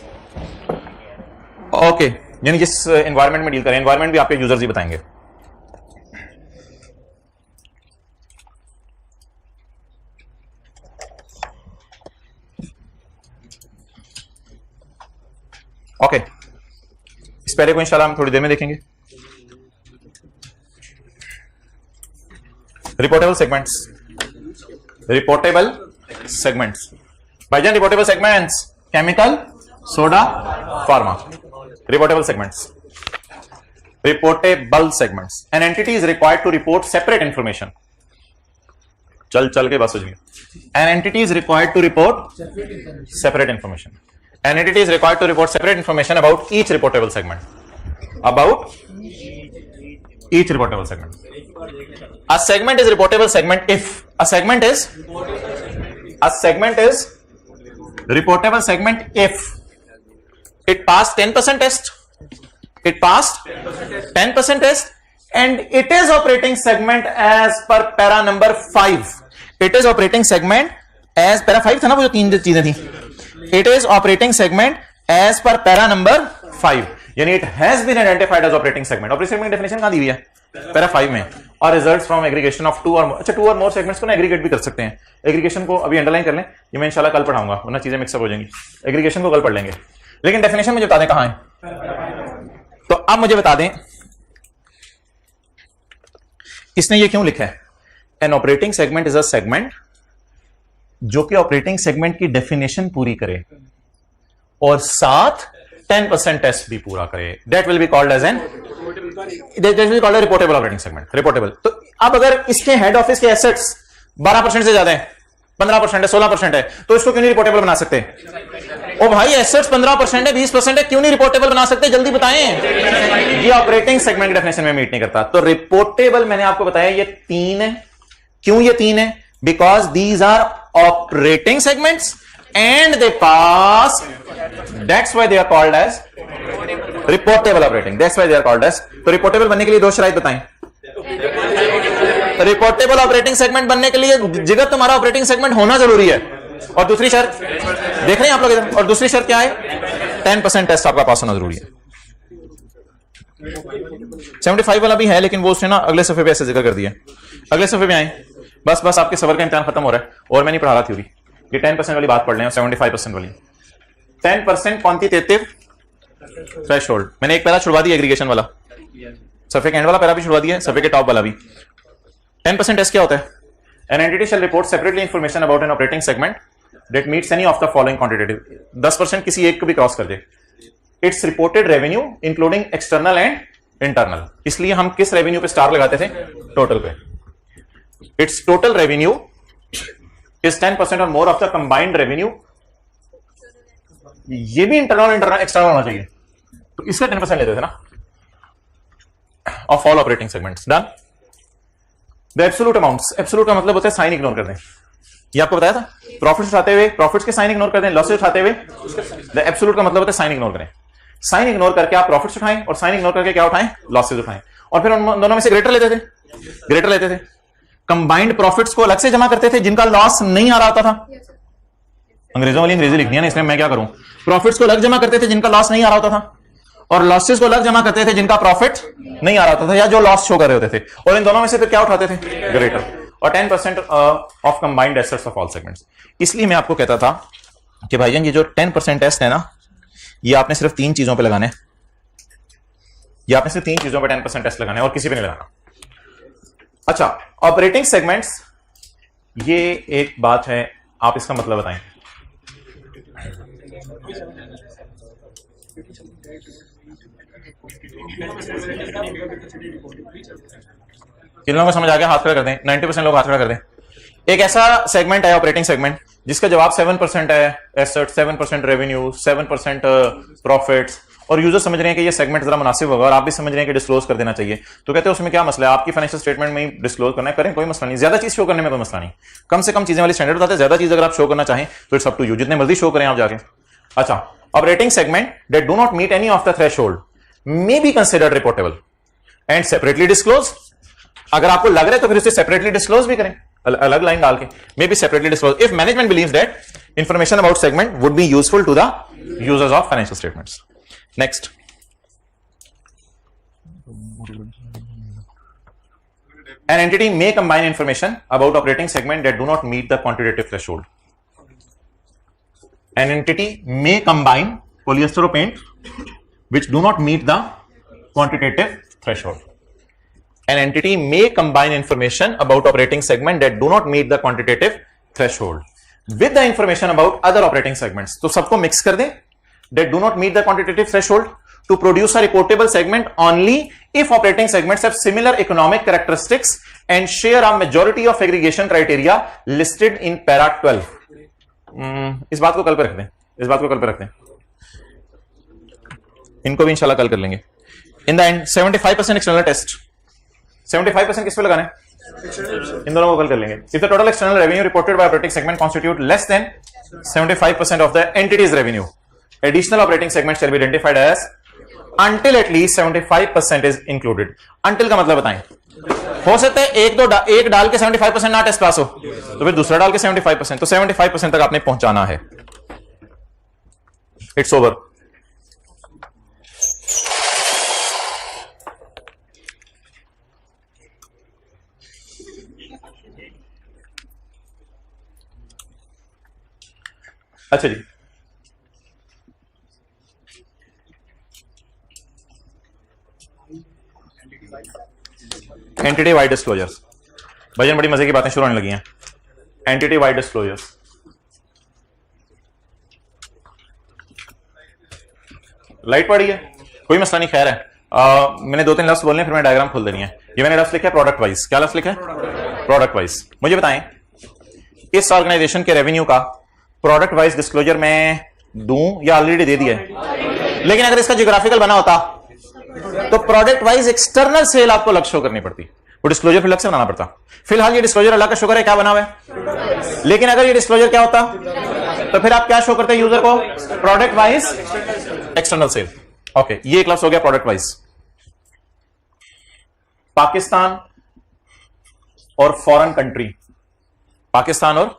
ओके, यानी जिस environment में डील कर रहे हैं, environment भी आपके यूजर्स ही बताएंगे। ओके, इस पहले को इंशाल्लाह हम थोड़ी देर में देखेंगे। रिपोर्टेबल सेगमेंट्स, रिपोर्टेबल सेगमेंट्स भाईजान, reportable segments, chemical, soda, pharma, reportable segments, reportable segments. An entity is required to report separate information. चल के बात समझिए। An entity is required to report separate information. An entity is required to report separate information about each reportable segment. About each reportable segment. A segment is reportable segment if a segment is reportable segment if it passed 10% test. It passed 10% test and it is operating segment as per para number 5. It is operating segment as para 5 था ना, वो जो 3 चीजें थी। It is operating segment as per para number 5, यानी it has been identified as operating segment। Operating segment definition कहां दी हुई है? पैरा 5 में, और रिजल्ट्स फ्रॉम एग्रीगेशन ऑफ 2 और अच्छा 2 और मोर सेगमेंट्स को ना एग्रीगेट भी कर सकते हैं। एग्रीगेशन को अभी अंडरलाइन कर लें, ये मैं इंशाल्लाह कल पढ़ाऊंगा, वरना चीजें मिक्सअप हो जाएंगी। एग्रीगेशन को कल पढ़ लेंगे, लेकिन डेफिनेशन मुझे बता दें कहां है। तो अब मुझे बता दें इसने ये क्यों लिखा है, N operating segment is a segment जो कि ऑपरेटिंग सेगमेंट की डेफिनेशन पूरी करे और साथ 10% टेस्ट भी पूरा करे, that will be called as an reportable operating segment. Reportable. तो अब अगर इसके हेड ऑफिस के एसेट्स 12% से ज्यादा है, 15% है, 16% है, तो इसको क्यों नहीं रिपोर्टेबल बना सकते? ओ भाई एसेट्स 15% है, 20% है, क्यों नहीं रिपोर्टेबल बना सकते? जल्दी बताएं। ये ऑपरेटिंग सेगमेंट डेफिनेशन में मीट नहीं करता। तो रिपोर्टेबल मैंने आपको बताया ये 3 है। क्यों ये 3 है? Because these are operating segments and they pass, that's why they are called as reportable operating, that's why they are called as. तो रिपोर्टेबल बनने के लिए 2 शराइत बताएं। रिपोर्टेबल ऑपरेटिंग सेगमेंट बनने के लिए जिगर तुम्हारा ऑपरेटिंग सेगमेंट होना जरूरी है, और दूसरी शर्त देख रहे हैं आप लोग इधर, और दूसरी शर्त क्या है? 10% टेस्ट आपका पास होना जरूरी है। 75 वाला भी है, लेकिन वो उसने ना अगले सफे पे ऐसे जिक्र कर दिया। अगले सफे पे आए, बस आपके सबर का इम्तिहान खत्म हो रहा है और मैं नहीं पढ़ा रहा थ्योरी, ये 10% वाली बात पढ़ लें और 75% वाली। 10% क्वांटिटेटिव थ्रेशोल्ड, मैंने एक पैरा छुड़वा दिया एग्रीगेशन वाला, सफे के एंड वाला पैरा भी छुड़वा दिया, सफे के टॉप वाला भी। 10% टेस्ट क्या होता है? An entity shall report separately information about an operating segment that meets any of the following quantitative। 10% किसी एक को भी क्रॉस कर दे, its reported revenue including external and internal. इसलिए हम किस रेवेन्यू पे स्टार लगाते थे? टोटल पे। इट्स टोटल रेवेन्यू इज 10% और more of the combined revenue. ये भी इंटरनल एक्सटर्नल होना चाहिए, तो इसका 10% लेते थे ना of all operating segments. Done. The absolute amounts, absolute का मतलब होता है साइन इग्नोर कर दें। ये आपको बताया था, प्रॉफिट्स उठाते हुए प्रॉफिट्स के साइन इग्नोर कर दें, लॉसेस उठाते हुए द एब्सोल्यूट का मतलब होता है साइन इग्नोर करें। साइन इग्नोर करके आप प्रॉफिट्स उठाएं और साइन इग्नोर करके क्या उठाएं? लॉसेस उठाएं। और फिर उन दोनों में से ग्रेटर लेते थे। कंबाइंड प्रॉफिट्स को अलग से जमा करते थे जिनका लॉस नहीं आ रहा होता था। अंग्रेजों वाली अंग्रेजी लिखनी है ना, इसमें मैं क्या करूं? प्रॉफिट्स को अलग जमा करते थे जिनका लॉस नहीं आ रहा होता था, और लॉसेस को अलग जमा करते थे जिनका प्रॉफिट नहीं आ रहा होता था या जो लॉस शो कर रहे होते थे, और इन दोनों में से फिर क्या उठाते थे? ग्रेटर। और 10% of combined assets of all segments. इसलिए मैं आपको कहता था कि भाईजान ये जो 10% टेस्ट है ना, ये आपने सिर्फ 3 चीजों पे लगाने, ये आपने सिर्फ 3 चीजों पे 10% टेस्ट लगाने और किसी पे नहीं लगाना। अच्छा, ऑपरेटिंग सेगमेंट्स, ये एक बात है, आप इसका मतलब बताएं। किन लोगों को समझ आ गया? हाथ खड़ा कर दें। 90% लोग हाथ खड़ा कर दें। एक ऐसा सेगमेंट है ऑपरेटिंग सेगमेंट जिसका जवाब 7% है एसेट, 7% रेवेन्यू, 7% प्रॉफिट्स, और यूजर समझ रहे हैं कि ये सेगमेंट जरा मुनासिब होगा और आप भी समझ रहे हैं कि डिस्क्लोज कर देना चाहिए। तो कहते हैं उसमें क्या मसला है? आपकी फाइनेंशियल स्टेटमेंट में ही डिस्क्लोज करना है, करें, कोई मसला नहीं। ज्यादा चीज शो करने में कोई मसला नहीं, कम से कम चीजें वाली स्टैंडर्ड बताते हैं। ज्यादा चीज अगर आप शो करना चाहें तो इट्स अप टू यू, जितने मर्जी शो करें आप जाके। अच्छा, operating segment that do not meet any of the threshold may be considered reportable and separately disclose. अगर आपको लग रहा है तो फिर उसे सेपरेटली डिस्क्लोज भी करें, अलग लाइन डाल के, may be separately disclose if management believes that information about segment would be useful to the users of financial statements. Next, an entity may combine information about operating segment that do not meet the quantitative threshold. An entity may combine polyester or paint which do not meet the quantitative threshold. An entity may combine information about operating segment that do not meet the quantitative threshold with the information about other operating segments. तो सबको mix कर दें, that do not meet the quantitative threshold, to produce a reportable segment only if operating segments have similar economic characteristics and share a majority of aggregation criteria listed in para 12. इस बात को कल पे रख दें, इस बात को कल पे रख दें, इनको भी इंशाल्लाह कल कर लेंगे। In the end 75% external test, 75% किस पे लगाना है? इन दोनों को कल कर लेंगे। If the total external revenue reported by operating segment constitute less than 75% of the entity's revenue, additional operating segment shall be identified as until at least 75% is included. Until का मतलब बताएं। हो सकता है एक डाल के 75% ना टेस्ट पास हो, तो फिर दूसरा डाल के 75%, तो 75% तक आपने पहुंचाना है। It's over. अच्छा जी, एंटिटी वाइड डिस्क्लोजर्स। भजन बड़ी मजे की बातें शुरू होने लगी हैं। एंटिटी वाइड डिस्क्लोजर्स, लाइट पड़ी है, कोई मसला नहीं, खैर है। मैंने 2-3 लफ्ज बोलने फिर मैं डायग्राम खोल देनी है। ये मैंने लफ्ज लिखा है प्रोडक्ट वाइज। क्या लफ्ज लिखा है? Product wise. मुझे बताएं इस ऑर्गेनाइजेशन के रेवेन्यू का प्रोडक्ट वाइज डिस्क्लोजर मैं दूं या ऑलरेडी दे दिया है? लेकिन अगर इसका जियोग्राफिकल बना होता तो प्रोडक्ट वाइज एक्सटर्नल सेल आपको अलग शो करनी पड़ती, वो डिस्क्लोजर फिर अलग से बनाना पड़ता। फिलहाल ये डिस्क्लोजर अल्लाह का शुक्र है क्या बना हुआ है, लेकिन अगर ये डिस्क्लोजर क्या होता तो फिर आप क्या शो करते हैं यूजर को? Product wise external sale. Okay, ये एक लफ्ज हो गया प्रोडक्ट वाइज। पाकिस्तान और फॉरेन कंट्री, पाकिस्तान और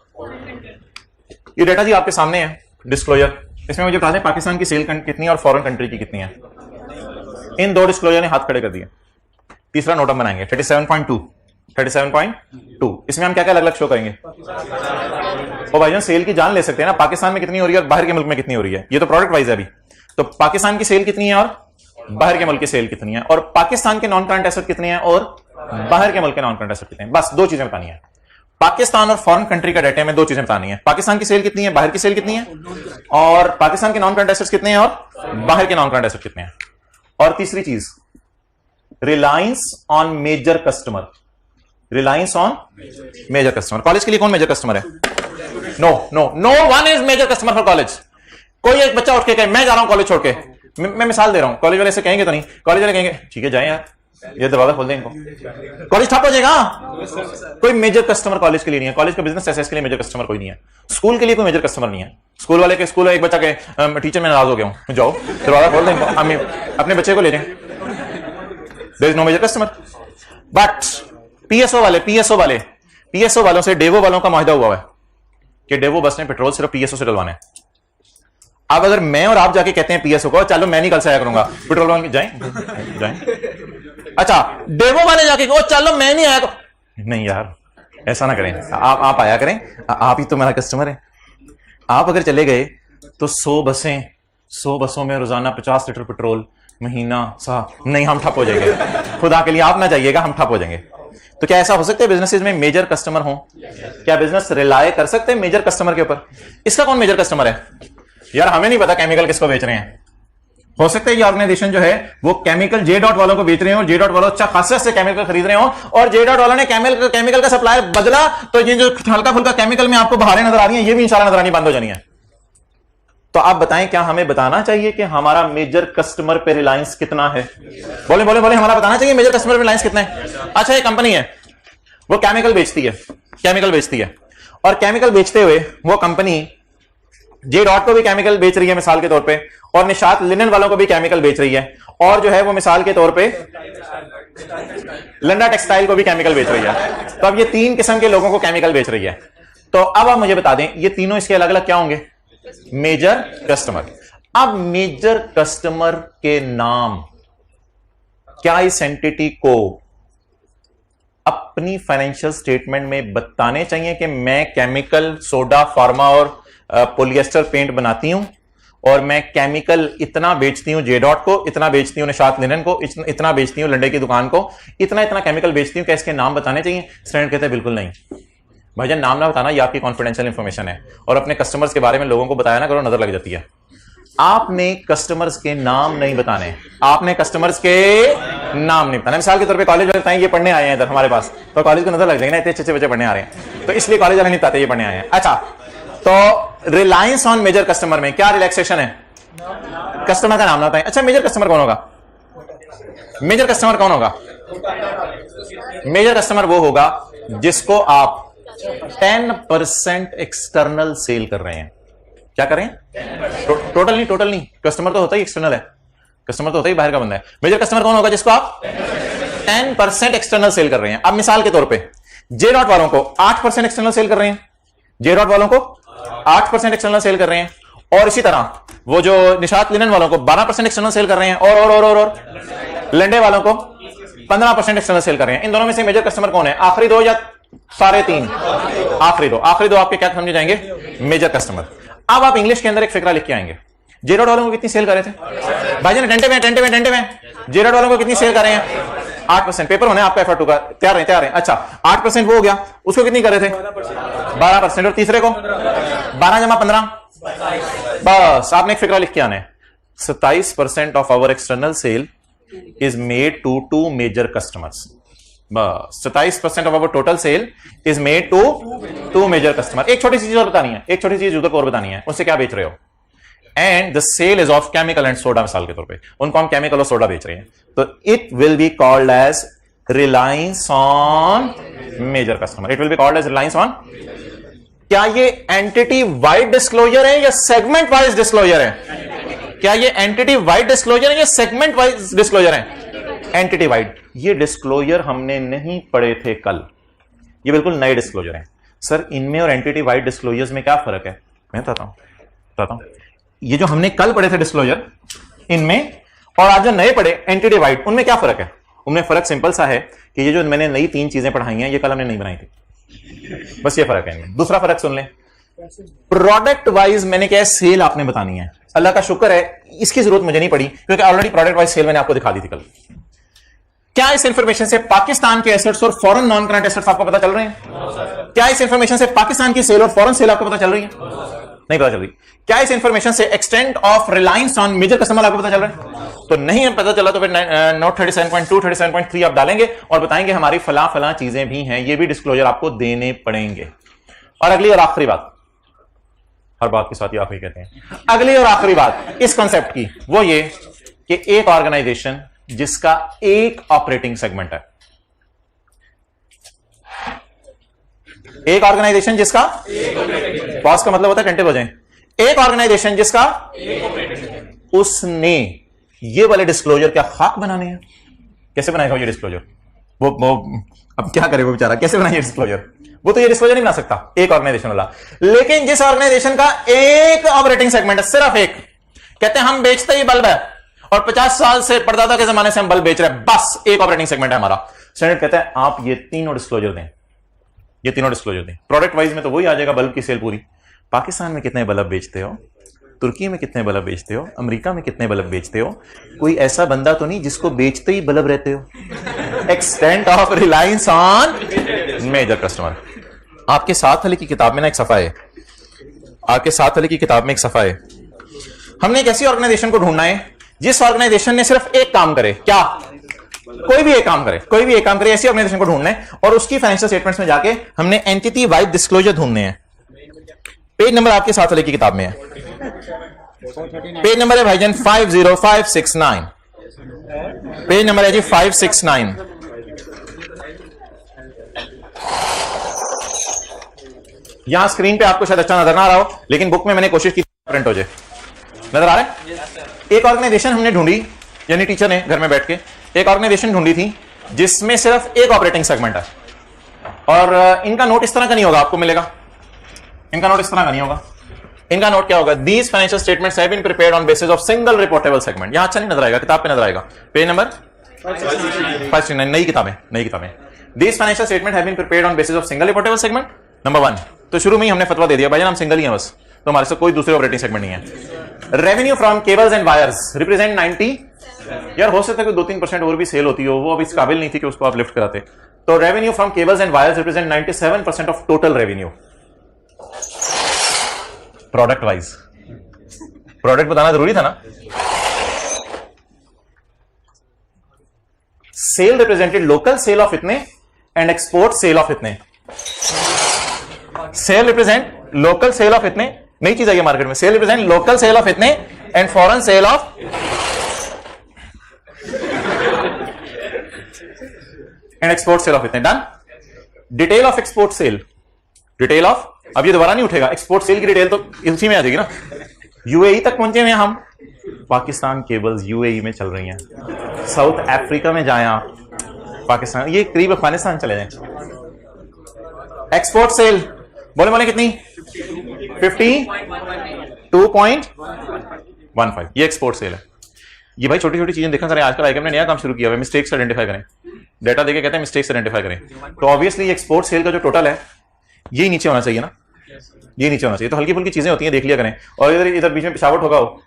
ये डेटा जी आपके सामने है डिस्क्लोजर। इसमें मुझे बता दें पाकिस्तान की सेल कितनी है और फॉरेन कंट्री की कितनी है। इन दो डिस्क्लोजर ने हाथ खड़े कर दिए। तीसरा नोट हम बनाएंगे 37.2। इसमें हम क्या क्या अलग अलग शो करेंगे? ओ भाईजान सेल की जान ले सकते हैं ना, पाकिस्तान में कितनी हो रही है और बाहर के मुल्क में कितनी हो रही है। ये तो प्रोडक्ट वाइज है अभी, तो पाकिस्तान की सेल कितनी है और बाहर के मुल्क की सेल कितनी है, और पाकिस्तान के नॉन करंट एसेट कितने हैं और बाहर के मुल्क के नॉन करंट एसेट कितने हैं। बस दो चीजें बतानी है। पाकिस्तान और फॉरेन कंट्री का डाटा में दो चीजें बतानी है, पाकिस्तान की सेल कितनी है, बाहर की सेल कितनी है, और पाकिस्तान के नॉन करंट एसेट्स कितने हैं और बाहर के नॉन करंट एसेट कितने हैं। और तीसरी चीज reliance on major customer, reliance on major customer. College के लिए कौन मेजर कस्टमर है? No one is major customer for college. कोई एक बच्चा उठ के कहे मैं जा रहा हूं कॉलेज छोड़ के, मैं मिसाल दे रहा हूं, कॉलेज वाले से कहेंगे तो नहीं, कॉलेज वाले कहेंगे ठीक है जाए यार, ये दरवाजा खोल दें इनको, कॉलेज ठप हो जाएगा। कोई मेजर कस्टमर कॉलेज के लिए नहीं है, कॉलेज का बिजनेस ऐसे के लिए मेजर कस्टमर कोई नहीं है, स्कूल के लिए कोई मेजर कस्टमर नहीं है। स्कूल वाले के स्कूल एक बच्चा के टीचर में नाराज हो गया हूं, जाओ दरवाजा खोल दें इनको, अपने बच्चे को ले जाएं, there is no major customer. But PSO वालों से डेवो वालों का माहिदा हुआ है कि डेवो बस ने पेट्रोल सिर्फ पीएसओ से डलवाना है। अब अगर मैं और आप जाके कहते हैं पीएसओ को चलो मैं नहीं कल से आया करूंगा पेट्रोल वाले जाएं, अच्छा डेवो वाले जाके कहो चलो मैं नहीं आया, नहीं यार ऐसा ना करें, आप आया करें, आप ही तो मेरा कस्टमर है। आप अगर चले गए तो 100 बसों में रोजाना 50 लीटर पेट्रोल महीना सा, नहीं हम ठप हो जाएंगे, खुदा के लिए आप ना जाइएगा, हम ठप हो जाएंगे। तो क्या ऐसा हो सकता है बिजनेसेस में मेजर कस्टमर हो? क्या बिजनेस रिलाय कर सकते हैं मेजर कस्टमर के ऊपर? इसका कौन मेजर कस्टमर है? यार हमें नहीं पता केमिकल किसको बेच रहे हैं, हो सकता है ये ऑर्गेनाइजेशन जो है वो केमिकल जे डॉट वालों को बेच रहे हो, जे डॉट वालों अच्छा खासा से केमिकल खरीद रहे हो, और जे डॉट वालों ने केमिकल का सप्लायर बदला, तो ये जो हल्का फुल्का केमिकल में आपको बहारें नजर आ रही हैं ये भी इंशाल्लाह नजर आनी बंद हो जानी है। तो आप बताएं क्या हमें बताना चाहिए कि हमारा मेजर कस्टमर पे रिलायंस कितना है? बोले हमारा बताना चाहिए मेजर कस्टमर पे रिलायंस कितना है। अच्छा ये कंपनी है वो केमिकल बेचती है, और केमिकल बेचते हुए वो कंपनी जे डॉट को भी केमिकल बेच रही है मिसाल के तौर पे, और निशात लिनन वालों को भी केमिकल बेच रही है, और जो है वो मिसाल के तौर पे लंडा टेक्सटाइल को भी केमिकल बेच रही है। तो अब ये 3 किस्म के लोगों को केमिकल बेच रही है। तो अब आप मुझे बता दें ये तीनों इसके अलग अलग क्या होंगे? Major customer. अब मेजर कस्टमर के नाम क्या इस एंटिटी को अपनी फाइनेंशियल स्टेटमेंट में बताने चाहिए कि मैं केमिकल सोडा फार्मा और पॉलिएस्टर पेंट बनाती हूं, और मैं केमिकल इतना बेचती हूं जे डॉट को, इतना बेचती हूं निशात लिनन को, इतना बेचती हूं लंडे की दुकान को, इतना केमिकल बेचती हूं, क्या इसके नाम बताने चाहिए? स्टूडेंट कहते हैं बिल्कुल नहीं भाईजान, नाम ना बताना ये आपकी कॉन्फिडेंशियल इंफॉर्मेशन है, और अपने कस्टमर्स के बारे में लोगों को बताया ना करो, नजर लग जाती है। आपने कस्टमर्स के नाम नहीं बताने, आपने कस्टमर्स के नाम नहीं बताने। मिसाल के तौर पे कॉलेज वाले बताएं ये पढ़ने आए हैं इधर हमारे पास, तो कॉलेज को नजर लग जाएगी ना इतने अच्छे बच्चे पढ़ने आ रहे हैं, तो इसलिए कॉलेज वाले नहीं बताते ये पढ़ने आए हैं। अच्छा तो रिलायंस ऑन मेजर कस्टमर में क्या रिलैक्सेशन है? कस्टमर का नाम ना बताएं। अच्छा मेजर कस्टमर कौन होगा? मेजर कस्टमर वो होगा जिसको आप 10% एक्सटर्नल सेल कर रहे हैं। क्या करें? टोटल नहीं, कस्टमर तो होता ही एक्सटर्नल है, कस्टमर तो होता ही बाहर का बंदा है। मेजर कस्टमर कौन होगा? जिसको आप 10% एक्सटर्नल सेल कर रहे हैं। अब मिसाल के तौर पे जे डॉट वालों को 8% एक्सटर्नल सेल कर रहे हैं, जे डॉट वालों को 8% एक्सटर्नल सेल कर रहे हैं, और इसी तरह वो जो निशात लिनन वालों को 12% एक्सटर्नल सेल कर रहे हैं, और लंडे वालों को 15% एक्सटर्नल सेल कर रहे हैं। इन दोनों में से मेजर कस्टमर कौन है? आखिरी दो या सारे तीन? आखिरी दो आपके क्या समझे जाएंगे? Major customer. अब आप इंग्लिश के अंदर एक फिक्रा लिख के आएंगे, जेरॉड वालों को कितनी सेल कर रहे थे भाईजान? टेंटे में जेरॉड वालों को कितनी सेल कर रहे हैं? 8%। पेपर होने आपका एफर्ट होगा, तैयार है। अच्छा 8% वो हो गया, उसको कितनी कर रहे थे? 12%। और तीसरे को 12 जमा 15, बस आपने एक फिक्रा लिख के आना है, 27% of our external sale is made to 2 major customers. बस 27% of our total sale is made to 2 major customer. एक छोटी सी चीज और बतानी है, एक छोटी सी चीज उधर को और बतानी है, उससे क्या बेच रहे हो? And the sale is of chemical and soda, मिसाल के तौर पे उनको हम केमिकल और सोडा बेच रहे हैं, तो it will be called as reliance on major customer. It will be called as reliance on. क्या ये एंटिटी वाइड डिस्क्लोजर है या सेगमेंट वाइज डिस्क्लोजर है? क्या ये एंटिटी वाइड डिस्क्लोजर है या सेगमेंट वाइज डिस्क्लोजर है? Entity wide. ये डिस्क्लोजर हमने नहीं पढ़े थे कल, ये बिल्कुल नए डिस्क्लोजर हैं। सर इनमें और एंटिटी वाइड डिस्क्लोजर्स में क्या फर्क है? मैं बताता हूं। ये जो हमने कल पढ़े थे डिस्क्लोजर, इनमें और आज जो नए पढ़े एंटिटी वाइड, उनमें क्या फर्क है? उनमें फर्क सिंपल सा है कि ये जो मैंने नई 3 चीजें पढ़ाई हैं, ये कल हमने नहीं बनाई थी, बस ये फर्क है इनमें। दूसरा फर्क सुन लें, प्रोडक्ट वाइज मैंने क्या है, सेल आपने बतानी है। अल्लाह का शुक्र है इसकी जरूरत मुझे नहीं पड़ी, क्योंकि ऑलरेडी प्रोडक्ट वाइज सेल मैंने आपको दिखा दी थी कल। क्या इस इंफॉर्मेशन से पाकिस्तान के एसेट्स और फॉरेन नॉन करंट एसेट्स आपको पता चल रहे हैं? क्या इस इंफॉर्मेशन से पाकिस्तान की सेल और फॉरेन सेल आपको पता चल रही है? नहीं पता चल रही। क्या इस इंफॉर्मेशन से extent of reliance on major customer आपको पता चल रहा है? तो नहीं पता चला तो फिर नोट 37.2 37.3 आप डालेंगे और बताएंगे हमारी फला फला चीजें भी हैं, ये भी डिस्क्लोजर आपको देने पड़ेंगे। और अगली और आखिरी बात, हर बात के साथ ही आखिरी कहते हैं, अगली और आखिरी बात इस कंसेप्ट की, वो ये कि एक ऑर्गेनाइजेशन जिसका एक ऑपरेटिंग सेगमेंट है, एक ऑर्गेनाइजेशन जिसका पॉज का मतलब होता है घंटे बजे, एक ऑर्गेनाइजेशन जिसका उसने ये वाले डिस्क्लोजर क्या खाक बनाने हैं? कैसे बनाएगा ये डिस्क्लोजर? वो अब क्या करे वो बेचारा, कैसे बनाए डिस्क्लोजर? वो तो ये डिस्क्लोजर नहीं बना सकता एक ऑर्गेनाइजेशन वाला। लेकिन जिस ऑर्गेनाइजेशन का एक ऑपरेटिंग सेगमेंट है, सिर्फ एक, कहते हैं हम बेचते ही बल्ब है और 50 साल से परदादा के जमाने से हम बल्ब बेच रहे हैं, बस एक ऑपरेटिंग सेगमेंट है हमारा। स्टैंडर्ड कहते हैं आप ये तीनों डिस्क्लोजर दें, ये तीनों डिस्क्लोजर दें। प्रोडक्ट वाइज में तो वही आ जाएगा बल्ब की सेल पूरी। पाकिस्तान में कितने बल्ब बेचते हो, तुर्की में कितने बल्ब बेचते हो, अमेरिका में कितने बल्ब बेचते हो? कोई ऐसा बंदा तो नहीं जिसको बेचते ही बल्ब रहते हो। Extent of reliance on major customer. आपके साथ वाले की किताब में ना एक सफा है, आपके साथ वाले की किताब में एक सफा है। हमने एक ऐसी ऑर्गेनाइजेशन को ढूंढना है जिस ऑर्गेनाइजेशन ने सिर्फ एक काम करे, क्या? कोई भी एक काम करे, कोई भी एक काम करे, ऐसी ऑर्गेनाइजेशन को ढूंढना है और उसकी फाइनेंशियल स्टेटमेंट्स में जाके हमने एंटिटी वाइड डिस्क्लोजर ढूंढने हैं। पेज नंबर आपके साथ वाले की किताब में है, पेज नंबर है भाईजान 50569, पेज नंबर है जी 569। यहां स्क्रीन पे आपको शायद अच्छा नजर ना आ रहा हो, लेकिन बुक में मैंने कोशिश की प्रिंट हो जाए। नजर आ रहा है? एक ऑर्गेनाइजेशन हमने ढूंढी, यानी टीचर ने घर में बैठ के एक ऑर्गेनाइजेशन ढूंढी थी जिसमें सिर्फ एक ऑपरेटिंग सेगमेंट है। और इनका नोट इस तरह का नहीं होगा, आपको मिलेगा, इनका नोट इस तरह का नहीं होगा। इनका नोट क्या होगा? These financial statements have been prepared on basis of single reportable segment. यहां अच्छा नहीं नजर आएगा, किताब पे नजर आएगा, पेज नंबर 569, नई किताबें, नई किताबें। These financial statement have been prepared on basis of single reportable segment. Number 1, तो शुरू में ही हमने फतवा दे दिया भाई हम सिंगल ही हैं बस, तो हमारे साथ कोई दूसरे ऑपरेटिंग सेगमेंट नहीं है। Revenue from cables and wires represent 90, यार हो सकता है कि 2-3% और भी सेल होती हो, वो अब इस काबिल नहीं थी कि उसको आप लिफ्ट कराते। तो revenue from cables and wires represent 97% of total revenue. Product wise, product बताना जरूरी था ना। Sale represented local sale of इतने एंड एक्सपोर्ट सेल ऑफ इतने। Sale represent local sale of इतने, नई चीज आई है मार्केट में, sale represent local sale of इतने and foreign sale of and export sale of इतने। Done. Detail of export sale, detail of, अब ये दोबारा नहीं उठेगा, एक्सपोर्ट सेल की डिटेल तो इसी में आ जाएगी ना। यूएई तक पहुंचे हैं हम, पाकिस्तान केबल्स यूएई में चल रही हैं। साउथ अफ्रीका में जाए आप, पाकिस्तान, ये करीब अफगानिस्तान चले जाए। एक्सपोर्ट सेल बोले बोले कितनी? 52.15, ये एक्सपोर्ट सेल है। ये भाई छोटी छोटी चीजें देखा करें, आजकल आईकॉम ने नया काम शुरू किया है, मिस्टेक्स आइडेंटिफाई करें, डेटा देके कहते हैं मिस्टेक्स आइडेंटिफाई करें। तो ऑब्वियसली एक्सपोर्ट सेल का जो टोटल है यही नीचे होना चाहिए ना, ये नीचे होना चाहिए। तो हल्की फुल्की चीजें होती हैं, देख लिया करें। और इधर इधर बीच में पिशावट होगा तो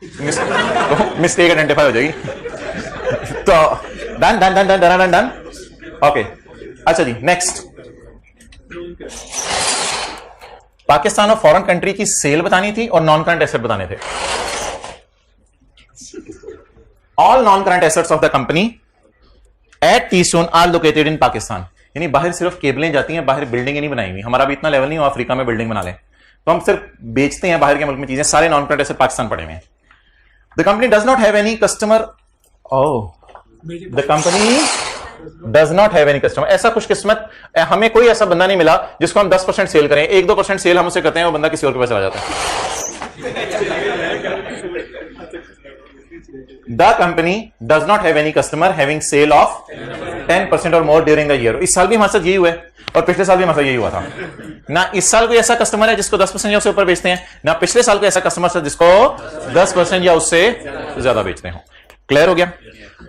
मिस्टेक आइडेंटिफाई हो जाएगी। तो done done done done done done done. Okay, अच्छा जी, नेक्स्ट। पाकिस्तान और फॉरेन कंट्री की सेल बतानी थी और नॉन करंट एसेट बताने थे। All non current assets of the company at Keystone are located in Pakistan. यानी बाहर सिर्फ केबलें जाती हैं, बाहर बिल्डिंग नहीं बनाई हुई। हमारा भी इतना लेवल नहीं हो अफ्रीका में बिल्डिंग बना लें, तो हम सिर्फ बेचते हैं बाहर के मुल्क में चीजें। सारे नॉन करंट एसेट पाकिस्तान पड़े हुए हैं। The company does not have any customer. The company does not have any customer. ऐसा खुशकिस्मत, हमें कोई ऐसा बंदा नहीं मिला जिसको हम 10% सेल करें, 1-2% सेल हम उसे करते हैं, वो बंदा किसी और के पास चला जाता है। The company does not have any customer having sale of 10% or more during the year। इस साल भी हमारे साथ यही हुआ है और पिछले साल भी हमारे साथ यही हुआ था ना। इस साल कोई ऐसा कस्टमर है जिसको 10% या उससे ऊपर बेचते हैं ना, पिछले साल कोई ऐसा कस्टमर था जिसको 10% या उससे ज्यादा बेचते हो। क्लियर हो गया?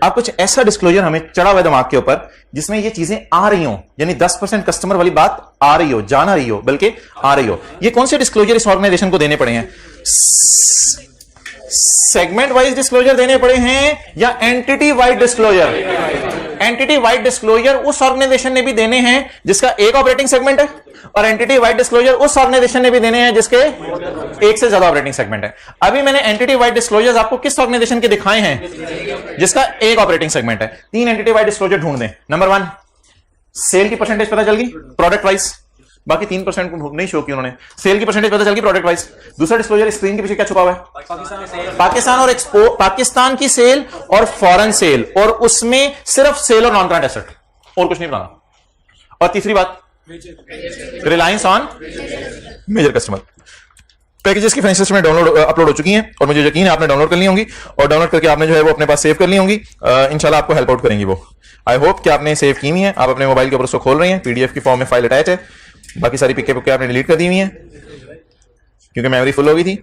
अब कुछ ऐसा डिस्क्लोजर हमें चढ़ा हुआ दिमाग के ऊपर जिसमें ये चीजें आ रही हो, यानी 10% कस्टमर वाली बात आ रही हो, जान आ रही हो, बल्कि आ रही हो। ये कौन से डिस्क्लोजर इस ऑर्गेनाइजेशन को देने पड़े हैं? सेगमेंट वाइज डिस्क्लोजर देने पड़े हैं या entity wide disclosure? Entity wide disclosure उस ऑर्गेनाइजेशन ने भी देने हैं जिसका एक ऑपरेटिंग सेगमेंट है, और एंटिटी वाइड डिस्क्लोजर उस ऑर्गेनाइजेशन ने भी देने हैं जिसके एक से ज्यादा ऑपरेटिंग सेगमेंट है। अभी मैंने एंटिटी वाइड डिस्क्लोजर्स आपको किस ऑर्गेनाइजेशन के दिखाए हैं? जिसका एक ऑपरेटिंग सेगमेंट है। 3 एंटिटी वाइड डिस्क्लोजर ढूंढ दें। नंबर 1, सेल की परसेंटेज पता चल गई प्रोडक्ट वाइज, बाकी 3% को नहीं शो की उन्होंने। सेल की परसेंटेज पता चल गई प्रोडक्ट वाइज। दूसरा डिस्क्लोजर स्क्रीन के पीछे क्या छुपा हुआ है? पाकिस्तान और पाकिस्तान की सेल और फॉरेन सेल, और उसमें सिर्फ सेल और नॉन करंट एसेट, और कुछ नहीं बताना। और तीसरी बात, reliance on major customer. Packages की फाइनेंशियल स्टेटमेंट डाउनलोड अपलोड हो चुकी हैं और मुझे यकीन है आपने डाउनलोड कर ली होंगी, और डाउनलोड करके आपने जो है वो अपने पास सेव कर ली होंगी। इंशाल्लाह आपको हेल्प आउट करेंगी वो। आई होप कि आपने सेव की हुई है, आप अपने मोबाइल के ऊपर उसको खोल रहे हैं, पीडीएफ की फॉर्म में फाइल अटैच है। बाकी सारी पिके पुके आपने डिलीट कर दी हुई हैं क्योंकि मेमोरी फुल हो गई थी।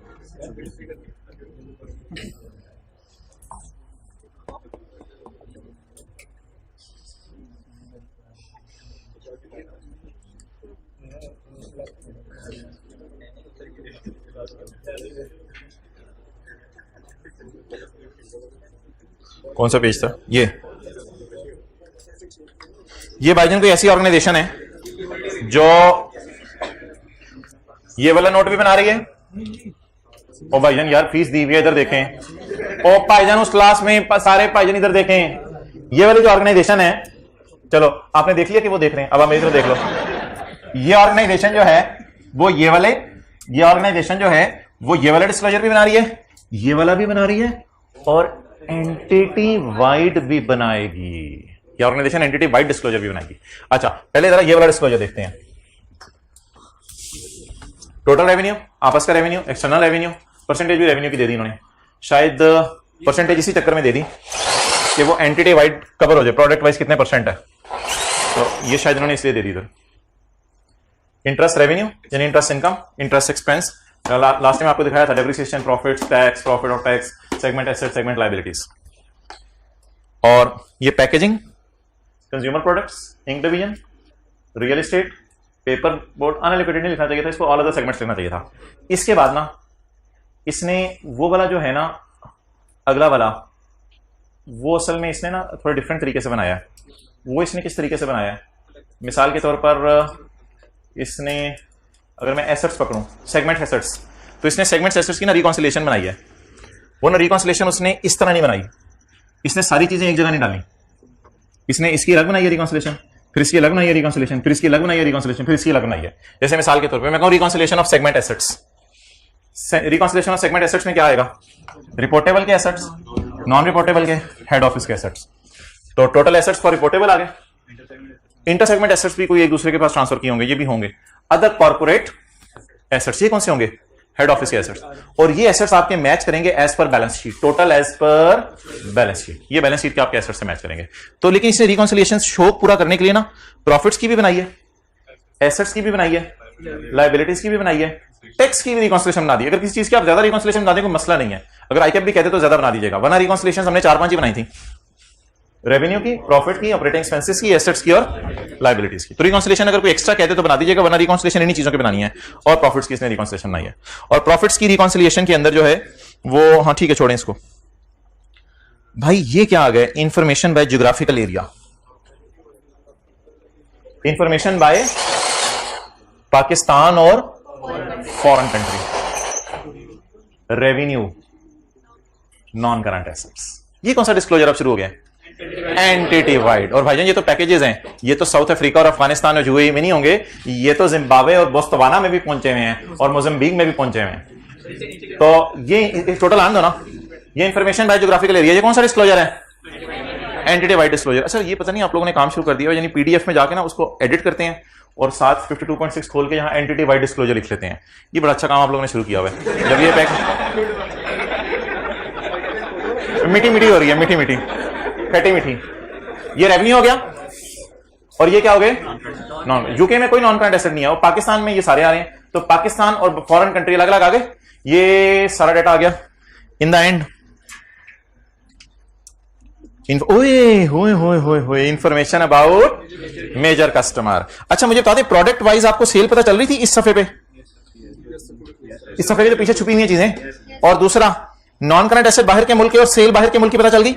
कौन सा पेज था? ये भाईजान कोई ऐसी ऑर्गेनाइजेशन है जो ये वाला नोट भी बना रही है। ओ भाईजान यार फीस दी हुई है, इधर देखें। ओ भाईजान उस क्लास में सारे भाईजान इधर देखें। ये वाली जो ऑर्गेनाइजेशन है, चलो आपने देख लिया कि वो देख रहे हैं, अब आप मेरी तरफ देख लो। ये ऑर्गेनाइजेशन जो है वो ये ऑर्गेनाइजेशन जो है वो ये वाला डिस्क्लोजर भी बना रही है, ये वाला भी बना रही है, और एंटिटी वाइड भी बनाएगी। ये ऑर्गेनाइजेशन एंटिटी वाइड डिस्क्लोजर भी बनाएगी। अच्छा, पहले जरा ये वाला डिस्क्लोजर देखते हैं। टोटल रेवेन्यू, आपस का रेवेन्यू, एक्सटर्नल रेवेन्यू, परसेंटेज भी रेवेन्यू की दे दी इन्होंने। शायद परसेंटेज इसी चक्कर में दे दी कि वो एंटिटी वाइड कवर हो जाए, प्रोडक्ट वाइज कितने परसेंट है, तो ये शायद इन्होंने इसलिए दे दी इधर। इंटरेस्ट रेवेन्यू यानी interest income, interest expense, last time आपको दिखाया था depreciation, profit, tax, profit of tax, segment asset, segment liabilities. और ये packaging, consumer products, ink division, real estate, paper board, unallocated नहीं लिखना चाहिए था, इसको ऑल अदर सेगमेंट्स लिखना चाहिए था। इसके बाद ना इसने वो वाला जो है ना, अगला वाला, वो असल में इसने ना थोड़ा डिफरेंट तरीके से बनाया है। वो इसने किस तरीके से बनाया है? मिसाल के तौर पर इसने, अगर मैं एसेट्स पकड़ूं, सेगमेंट एसेट्स, तो इसने सेगमेंट एसेट्स की ना रिकॉन्सिलेशन बनाई है। वो ना रिकॉन्सिलेशन उसने इस तरह नहीं बनाई, इसने सारी चीजें एक जगह नहीं डाली। इसने इसकी अलग बनाई है रिकॉन्सिलेशन, फिर इसकी अलग बनाई है रिकॉन्सिलेशन, फिर इसकी अलग बनाई है रिकॉन्सिलेशन, फिर इसकी अलग बनाई है। जैसे मिसाल के तौर पे मैं कहूं reconciliation of segment assets, reconciliation of segment assets में क्या आएगा? रिपोर्टेबल के एसेट्स, नॉन रिपोर्टेबल के, हेड ऑफिस के एसेट्स। तो टोटल एसेट्स फॉर रिपोर्टेबल आ गए, इंटर सेगमेंट एसेट्स भी कोई एक दूसरे के पास ट्रांसफर किए होंगे, ये भी होंगे। अदर कॉर्पोरेट एसेट्स, ये कौन से होंगे? हेड ऑफिस के एसेट्स। और ये एसेट्स आपके मैच करेंगे as per balance sheet, total as per balance sheet. ये बैलेंस शीट के आपके एसेट्स से मैच करेंगे। तो लेकिन इसने रिकॉन्सिलिएशन शो पूरा करने के लिए ना प्रॉफिट्स की भी बनाई है, एसेट्स की भी बनाई है, लायबिलिटीज की भी बनाई है, टैक्स की भी रिकॉन्सिलिएशन बना दी। अगर किसी चीज की आप ज्यादा रिकॉन्सिलिएशन बना दें कोई मसला नहीं है, अगर आईकैप भी कहते तो ज्यादा बना दीजिएगा, वरना रिकॉन्सिलिएशन हमने 4-5 ही बनाई थी। रेवेन्यू की, प्रॉफिट की, ऑपरेटिंग एक्सपेंसेस की, एसेट्स की और लायबिलिटीज की। तो रिकॉन्सिलेशन अगर कोई एक्स्ट्रा कहते तो बना दीजिएगा, वरना रिकॉन्सिलेशन इन्हीं चीजों की बनानी है। और प्रॉफिट्स की इसने रिकॉन्सिलेशन बनाई है। और प्रॉफिट्स की रिकॉन्सिलेशन के अंदर जो है वो, हाँ ठीक है छोड़ें इसको भाई। ये क्या आ गया, information by geographical area, information by Pakistan और foreign country, revenue, non current assets. ये कौन सा डिस्क्लोजर अब शुरू हो गया, एंटिटी वाइड। और भाईजान ये तो पैकेजेस हैं, ये तो साउथ अफ्रीका और अफगानिस्तान और यूएई में नहीं होंगे, ये तो जिम्बाब्वे और बोत्सवाना में भी पहुंचे हुए हैं और मोजम्बिक में भी पहुंचे हुए हैं। तो ये टोटल आन दो ना, ये इंफॉर्मेशन बाय ज्योग्राफिकल एरिया, ये कौन सा डिस्क्लोजर है, एंटिटी वाइड डिस्क्लोजर। अच्छा ये पता नहीं आप लोगों ने काम शुरू कर दिया, यानी पीडीएफ में जाके ना उसको एडिट करते हैं और साथ 52.6 खोल के यहां एंटिटी वाइड डिस्क्लोजर लिख लेते हैं। ये बड़ा अच्छा काम आप लोगों ने शुरू किया हुआ है। जब ये पैक मीठी मीठी हो रही है, मीठी मीठी खट्टी मीठी, ये रेवेन्यू हो गया और ये क्या हो गए, नॉन। यूके में कोई नॉन करंट एसेट नहीं है और पाकिस्तान में ये सारे आ रहे हैं, तो पाकिस्तान और फॉरेन कंट्री अलग अलग आ गए, ये सारा डाटा आ गया। In the end information about major customer. अच्छा मुझे बता दें, प्रोडक्ट वाइज आपको सेल पता चल रही थी इस सफे पे, इस सफे के तो पीछे छुपी हुई है चीजें। और दूसरा नॉन करंट एसेट बाहर के मुल्क और सेल बाहर के मुल्क की पता चल गई।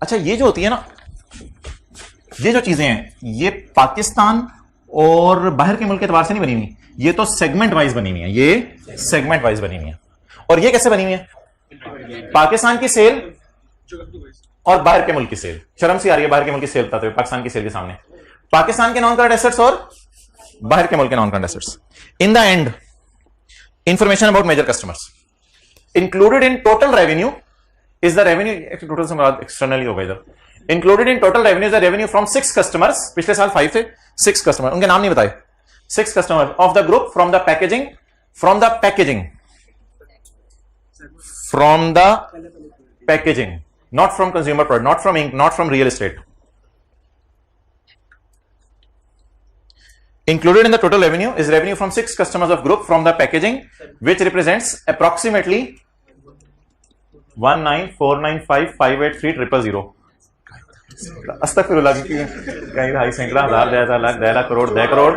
अच्छा ये जो होती है ना, ये जो चीजें हैं ये पाकिस्तान और बाहर के मुल्क के एतबार से नहीं बनी हुई, ये तो सेगमेंट वाइज बनी हुई है, ये सेगमेंट वाइज बनी हुई है। और ये कैसे बनी हुई है, पाकिस्तान की सेल और बाहर के मुल्क की सेल। शर्म सी आ रही है बाहर के मुल्क की सेल बताते हुए पाकिस्तान की सेल के सामने, पाकिस्तान के नॉन करंट एसेट्स और बाहर के मुल्क के non current assets. In the end information about major customers included in total revenue is the revenue, total से मुराद एक्सटर्नली होगा इधर। Included in total revenue is the revenue from 6 customers, पिछले साल 5 थे, 6 कस्टमर, उनके नाम नहीं बताए, 6 customer of the group from the packaging, from the packaging, from the packaging, not from consumer product, not from ink, not from real estate. Included in the total revenue is revenue from 6 customers of group from the packaging, which represents approximately 19495583000. अस्तगफिरुल्लाह, कहीं ढाई सैकड़ा हजार 10,000 लाख 10 लाख करोड़ 10 करोड़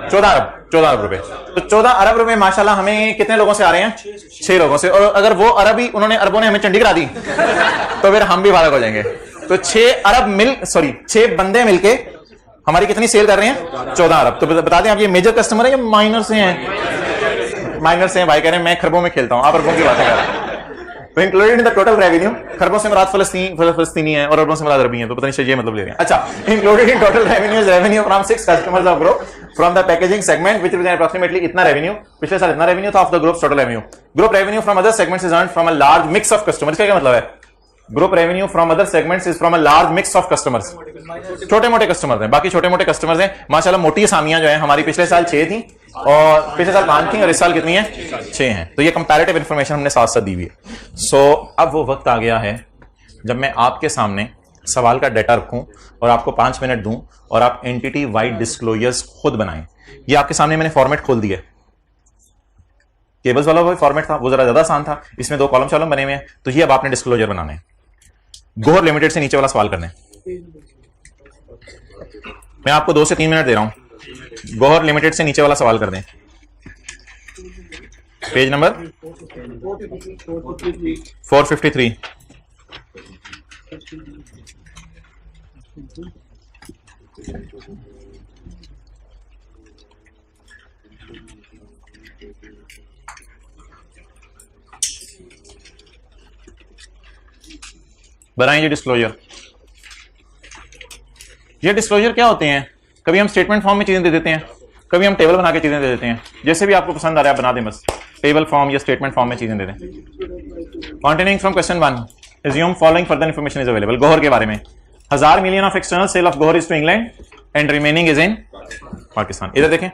14 अरब रुपए। तो 14 अरब रुपए माशाल्लाह हमें कितने लोगों से आ रहे हैं, 6 लोगों से। और अगर वो अरब ही उन्होंने अरबों ने हमें चंडी करा दी तो फिर हम भी फारग हो जाएंगे। तो 6 बंदे मिलके हमारी कितनी सेल कर रहे हैं, 14 अरब। तो बता दें आप ये मेजर कस्टमर है या माइनर से हैं, माइनर से हैं। भाई कह रहे हैं मैं खरबों में खेलता हूं, आप अरबों की बातें कर रहे हैं। तो included in the total revenue, खरबों से मुराद फलस्तीनी है और अरबों से मुराद अरबी है, तो पता नहीं ये मतलब ले रहे हैं। अच्छा, included in total revenue revenue from 6 customers of group from the packaging segment which represent approximately इतना रेवेन्यू, पिछले साल इतना रेवेन्यू था of the group total revenue. Group revenue from other segments is earned from a large mix of customers. क्या मतलब है, group revenue from other segments is from a large mix of customers. छोटे मोटे customers हैं, बाकी छोटे मोटे customers हैं माशाल्लाह। मोटी असामियां जो है हमारी पिछले साल 6 थी और पिछले साल 5 थी और इस साल कितनी है, 6 हैं। तो ये कंपैरेटिव इंफॉर्मेशन हमने साथ साथ दी हुई है। सो अब वो वक्त आ गया है जब मैं आपके सामने सवाल का डेटा रखूं और आपको 5 मिनट दूं और आप एंटिटी वाइड डिस्क्लोजर्स खुद बनाएं। ये आपके सामने मैंने फॉर्मेट खोल दिया। केबल्स वाला वो फॉर्मेट था, वो जरा ज्यादा आसान था, इसमें 2 कॉलम बने हुए हैं। तो ये अब आपने डिस्क्लोजर बनाने हैं। गोहर लिमिटेड से नीचे वाला सवाल करने, मैं आपको 2 से 3 मिनट दे रहा हूं। गोहर लिमिटेड से नीचे वाला सवाल कर दें, पेज नंबर 453। बनाएंगे डिस्क्लोजर। ये डिस्क्लोजर क्या होते हैं, कभी हम स्टेटमेंट फॉर्म में चीजें दे देते हैं, कभी हम टेबल बना के चीजें दे देते हैं। जैसे भी आपको पसंद आ रहा है बना दें, बस टेबल फॉर्म या स्टेटमेंट फॉर्म में चीजें दे दें। Continuing from question 1, assume following further information is available। Gohar के बारे में 1000 million of external sale of Gohar is to England and remaining is in Pakistan. इधर देखें,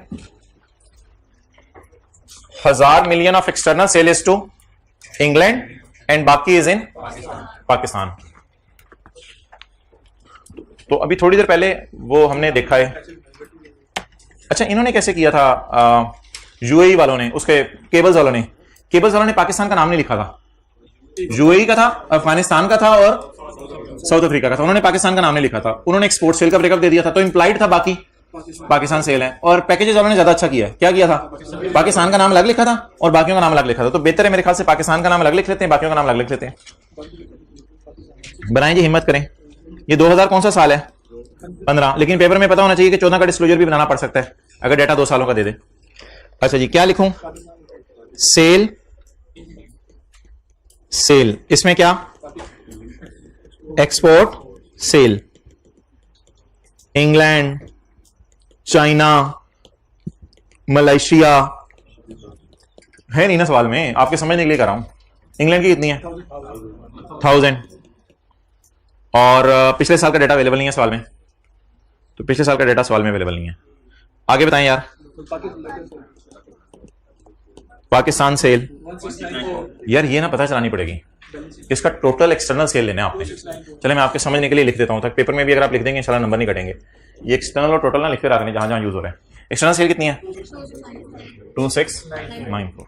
1000 million of external sale is to England and बाकी इज इन पाकिस्तान। तो अभी थोड़ी देर पहले वो हमने देखा है। अच्छा, इन्होंने कैसे किया था, यूएई वालों ने, उसके केबल्स वालों ने पाकिस्तान का नाम नहीं लिखा था। यूएई का था, अफगानिस्तान का था और साउथ अफ्रीका का था, उन्होंने पाकिस्तान का नाम नहीं लिखा था, उन्होंने एक्सपोर्ट सेल का ब्रेकअप दे दिया था, तो इंप्लाइड था बाकी पाकिस्तान सेल है। और पैकेजेस वालों ने ज्यादा अच्छा किया है, क्या किया था, पाकिस्तान का नाम अलग लिखा था और बाकियों का नाम अलग लिखा था। तो बेहतर है मेरे ख्याल से पाकिस्तान का नाम अलग लिख लेते हैं, बाकियों का नाम अलग लिख लेते हैं। बनाएं जी, हिम्मत करें। ये 2000 कौन सा साल है, 15, लेकिन पेपर में पता होना चाहिए कि 14 का डिस्क्लोजर भी बनाना पड़ सकता है अगर डेटा 2 सालों का दे दे। अच्छा जी, क्या लिखूं, सेल, सेल, इसमें क्या, export cell, England, China, Malaysia, है नहीं ना सवाल में, आपके समझने के लिए कर रहा हूं। इंग्लैंड की कितनी है, 1000, और पिछले साल का डेटा अवेलेबल नहीं है सवाल में, तो पिछले साल का डेटा सवाल में अवेलेबल नहीं है। आगे बताएं यार, पाकिस्तान सेल, यार ये ना पता चलानी पड़ेगी, इसका टोटल एक्सटर्नल सेल लेना है आपने। चले मैं आपके समझने के लिए लिख देता हूं, तक पेपर में भी अगर आप लिख देंगे इंशाल्लाह नंबर नहीं कटेंगे। ये एक्सटर्नल और टोटल ना लिखते रखने जहां जहां यूज हो रहे हैं। एक्सटर्नल सेल कितनी है, 2694,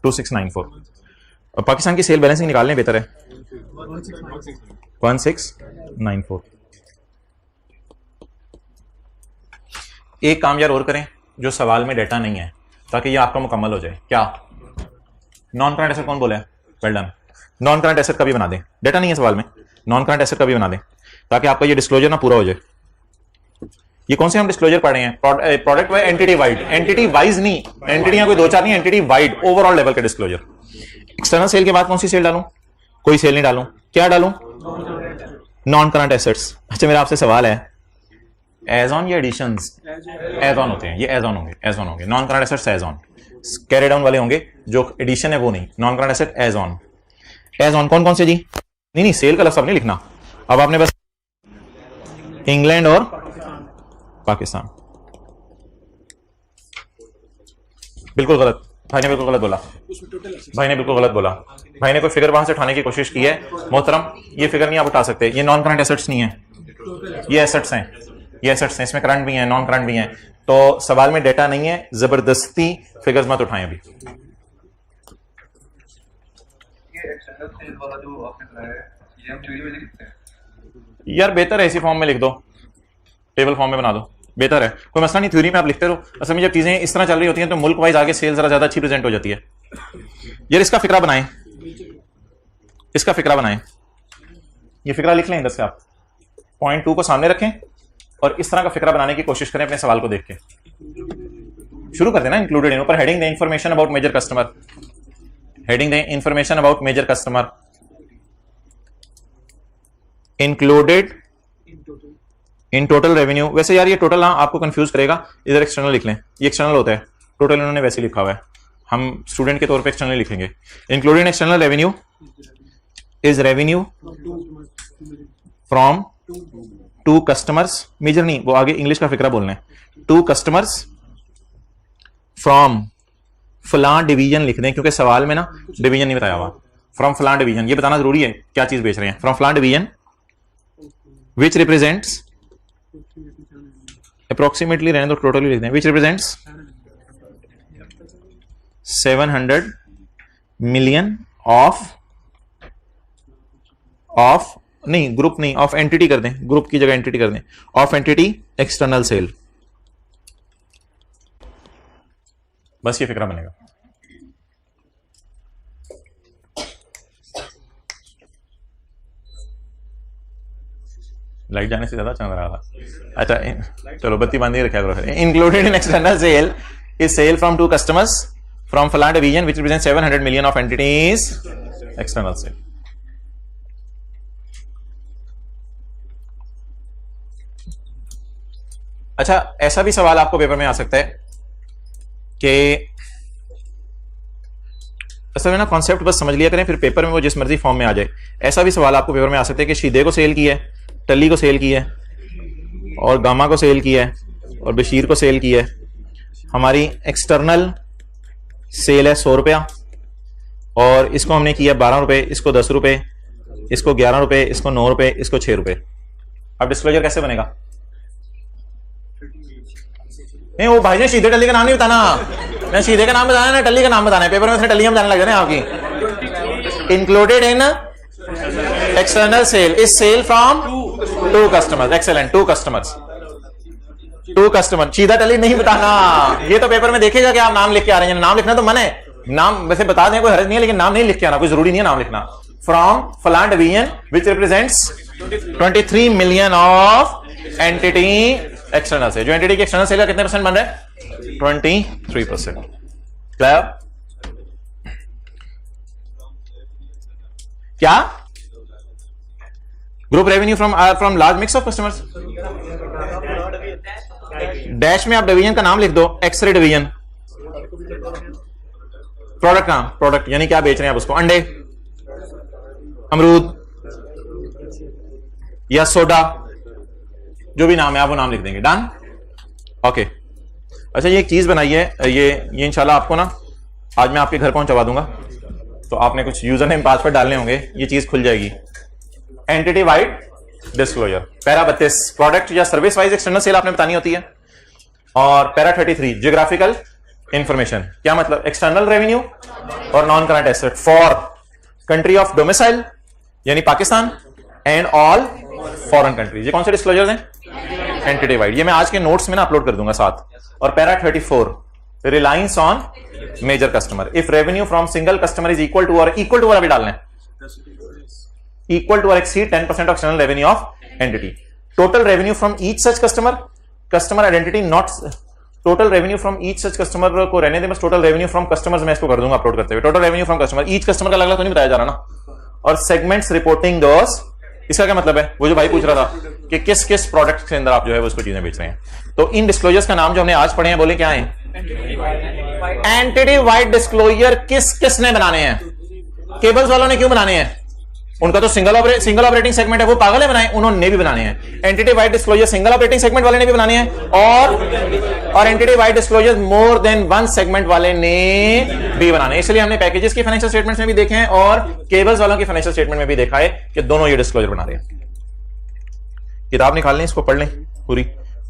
2694। और पाकिस्तान की सेल बैलेंसिंग निकालने बेहतर है, 1694। एक काम यार और करें, जो सवाल में डेटा नहीं है, ताकि ये आपका मुकम्मल हो जाए। क्या, नॉन करंट एसेट कौन बोला है, well done, non current asset का भी बना दें, डेटा नहीं है सवाल में, नॉन करंट एसेट का भी बना दें, ताकि आपका ये डिस्क्लोजर ना पूरा हो जाए। ये कौन से हम डिस्क्लोजर पढ़ रहे हैं, product wise, entity wide, entity wise नहीं, एंटिटियां कोई 2-4 नहीं, एंटिटी वाइड ओवरऑल लेवल का डिस्क्लोजर। एक्सटर्नल सेल के बाद कौन सी सेल डालूं, कोई सेल नहीं डालूं, क्या डालूं, नॉन करंट एसेट्स। अच्छा मेरा आपसे सवाल है, एज ऑन या एडिशंस, एज ऑन होते हैं, ये एज ऑन होंगे, एज ऑन होंगे, non current assets add on, carry down वाले होंगे, जो एडिशन है वो नहीं, non current asset add on. Add on कौन कौन से जी, नहीं सेल का लफ्ज़ नहीं लिखना, अब आपने बस इंग्लैंड और पाकिस्तान। बिल्कुल गलत, भाई ने बिल्कुल गलत बोला, भाई ने बिल्कुल गलत बोला, भाई ने कोई फिगर वहां से उठाने की कोशिश की है। मोहतरम ये फिगर नहीं आप उठा सकते, ये नॉन करंट एसेट्स नहीं है, ये एसेट्स हैं, ये एसेट्स हैं, इसमें करंट भी हैं, नॉन करंट भी हैं, तो सवाल में डेटा नहीं है, जबरदस्ती फिगर्स मत उठाएं अभी। यार बेहतर है इसी फॉर्म में लिख दो, टेबल फॉर्म में बना दो, बेहतर है, कोई मसला नहीं, थ्योरी में आप लिखते रहो। असल में जब चीजें इस तरह चल रही होती हैं तो मुल्क वाइज आगे सेल जरा ज्यादा अच्छी प्रेजेंट हो जाती है। यार इसका फिक्रा बनाएं, इसका फिक्रा बनाएं, ये फिक्रा लिख लें इधर से आप, पॉइंट 2 को सामने रखें और इस तरह का फिक्रा बनाने की कोशिश करें अपने सवाल को देख के। शुरू कर देना, इंक्लूडेड इन, ऊपर हेडिंग दें information about major customer, heading दें information about major customer, included in total revenue. वैसे यार ये टोटल ना आपको कंफ्यूज करेगा, इधर एक्सटर्नल लिख लें, ये एक्सटर्नल होता है, टोटल इन्होंने वैसे लिखा हुआ है, हम स्टूडेंट के तौर पे एक्सटर्नल लिखेंगे। Included external revenue is revenue from to customers, major नहीं, वो आगे इंग्लिश का फिक्रा बोलना है, टू कस्टमर्स फ्रॉम फलां डिवीजन लिख दें, क्योंकि सवाल में ना डिवीजन नहीं बताया हुआ, फ्रॉम फलां डिवीजन, ये बताना जरूरी है क्या चीज बेच रहे हैं, फ्रॉम फलां डिवीजन विच रिप्रेजेंट्स, अप्रोक्सीमेटली रहने दो, टोटली लिख दें, विच रिप्रेजेंट्स 700 मिलियन ऑफ नहीं, ग्रुप नहीं, ऑफ एंटिटी कर दें, ग्रुप की जगह एंटिटी कर दें, ऑफ एंटिटी एक्सटर्नल सेल, बस ये फिक्रा बनेगा। लाइट जाने से ज्यादा चल रहा था। अच्छा चलो बत्ती बांध के रखा करो फिर। Included in external sale is sale from to customers from फलां division which represent 700 million of entities external sale. अच्छा ऐसा भी सवाल आपको पेपर में आ सकता है कि असल में ना कॉन्सेप्ट बस समझ लिया करें, फिर पेपर में वो जिस मर्जी फॉर्म में आ जाए। ऐसा भी सवाल आपको पेपर में आ सकता है कि शीदे को सेल की है, टली को सेल की है, और गामा को सेल की है, और बशीर को सेल की है। हमारी एक्सटर्नल सेल है 100 रुपया, और इसको हमने किया 12 रुपए, इसको 10 रुपए, इसको 11 रुपए, इसको 9 रुपए, इसको 6 रुपए। अब डिस्क्लोजर कैसे बनेगा? नहीं वो भाई ने सीधे टल्ली का नाम नहीं बताना, मैं सीधे का नाम बताना ना टल्ली का नाम बताना है, पेपर में उसने टल्ली हम बताने लग जाए आपकी। Included in external sale is sale from to customers, excellent, to customers, to customer, सीधा टल्ली नहीं बताना, ये तो पेपर में देखेगा कि आप नाम लिख के आ रहे हैं, नाम लिखना तो मन है, नाम वैसे बता दें कोई हर्ज नहीं है, लेकिन नाम नहीं लिख के आना, कोई जरूरी नहीं है नाम लिखना। फ्रॉम फलान division which represents 23 million of entity external sale, जो एंटिटी की एक्सटर्नल सेल का कितने परसेंट बन रहा है 23%। क्लियर? क्या group revenue from large mix of customers, dash में आप डिवीजन का नाम लिख दो, एक्सरे डिवीजन, प्रोडक्ट नाम, प्रोडक्ट यानी क्या बेच रहे हैं आप उसको, अंडे, अमरूद या सोडा, जो भी नाम है आप वो नाम लिख देंगे। डन? ओके। अच्छा ये एक चीज बनाई है, ये इंशाल्लाह आपको ना आज मैं आपके घर पहुंचवा दूंगा, तो आपने कुछ यूजर नेम पासवर्ड डालने होंगे, ये चीज खुल जाएगी। Entity wide disclosure, para 32 product या सर्विस वाइज एक्सटर्नल सेल आपने बतानी होती है, और पैरा 33 जियोग्राफिकल इंफॉर्मेशन, क्या मतलब एक्सटर्नल रेवेन्यू और non current asset for country of domicile यानी Pakistan and all foreign countries. ये कौन से डिस्क्लोजर्स हैं? एंटिटी वाइड, ये मैं आज के नोट्स में ना अपलोड कर दूंगा साथ। और para 34 reliance on major customer, if revenue from single customer is equal to और अभी डालना है equal to or exceed 10% of external revenue of entity. Total revenue from each such customer identity not total revenue from each such customer को रहने दे, बस total revenue from customers मैं इसको कर दूंगा अपलोड करते हुए। total revenue from customer, each customer का अलग-अलग तो नहीं बताया जा रहा ना। और segments reporting those, इसका क्या मतलब है? वो जो भाई पूछ रहा था कि किस किस प्रोडक्ट के अंदर आप जो है वो उसको चीजें बेच रहे हैं। तो इन डिस्क्लोजर्स का नाम जो हमने आज पढ़े हैं, बोले क्या है? एंटिटी वाइड डिस्क्लोजर किस किसने बनाने हैं? केबल्स वालों ने क्यों बनाने हैं? उनका तो सिंगल ऑपरेटिंग सेगमेंट है, वो पागल है बनाए, उन्होंने भी बनाने हैं। Entity wide disclosure single operating segment वाले ने भी बनाने हैं, और entity wide disclosure more than one segment वाले ने भी बनाने हैं। इसलिए हमने पैकेजेस की फाइनेंशियल स्टेटमेंट्स में भी देखे हैं और केबल्स वालों की फाइनेंशियल स्टेटमेंट में भी देखा है कि दोनों ये डिस्क्लोजर बना रहे हैं। किताब निकाल लें, इसको पढ़ लें पूरी,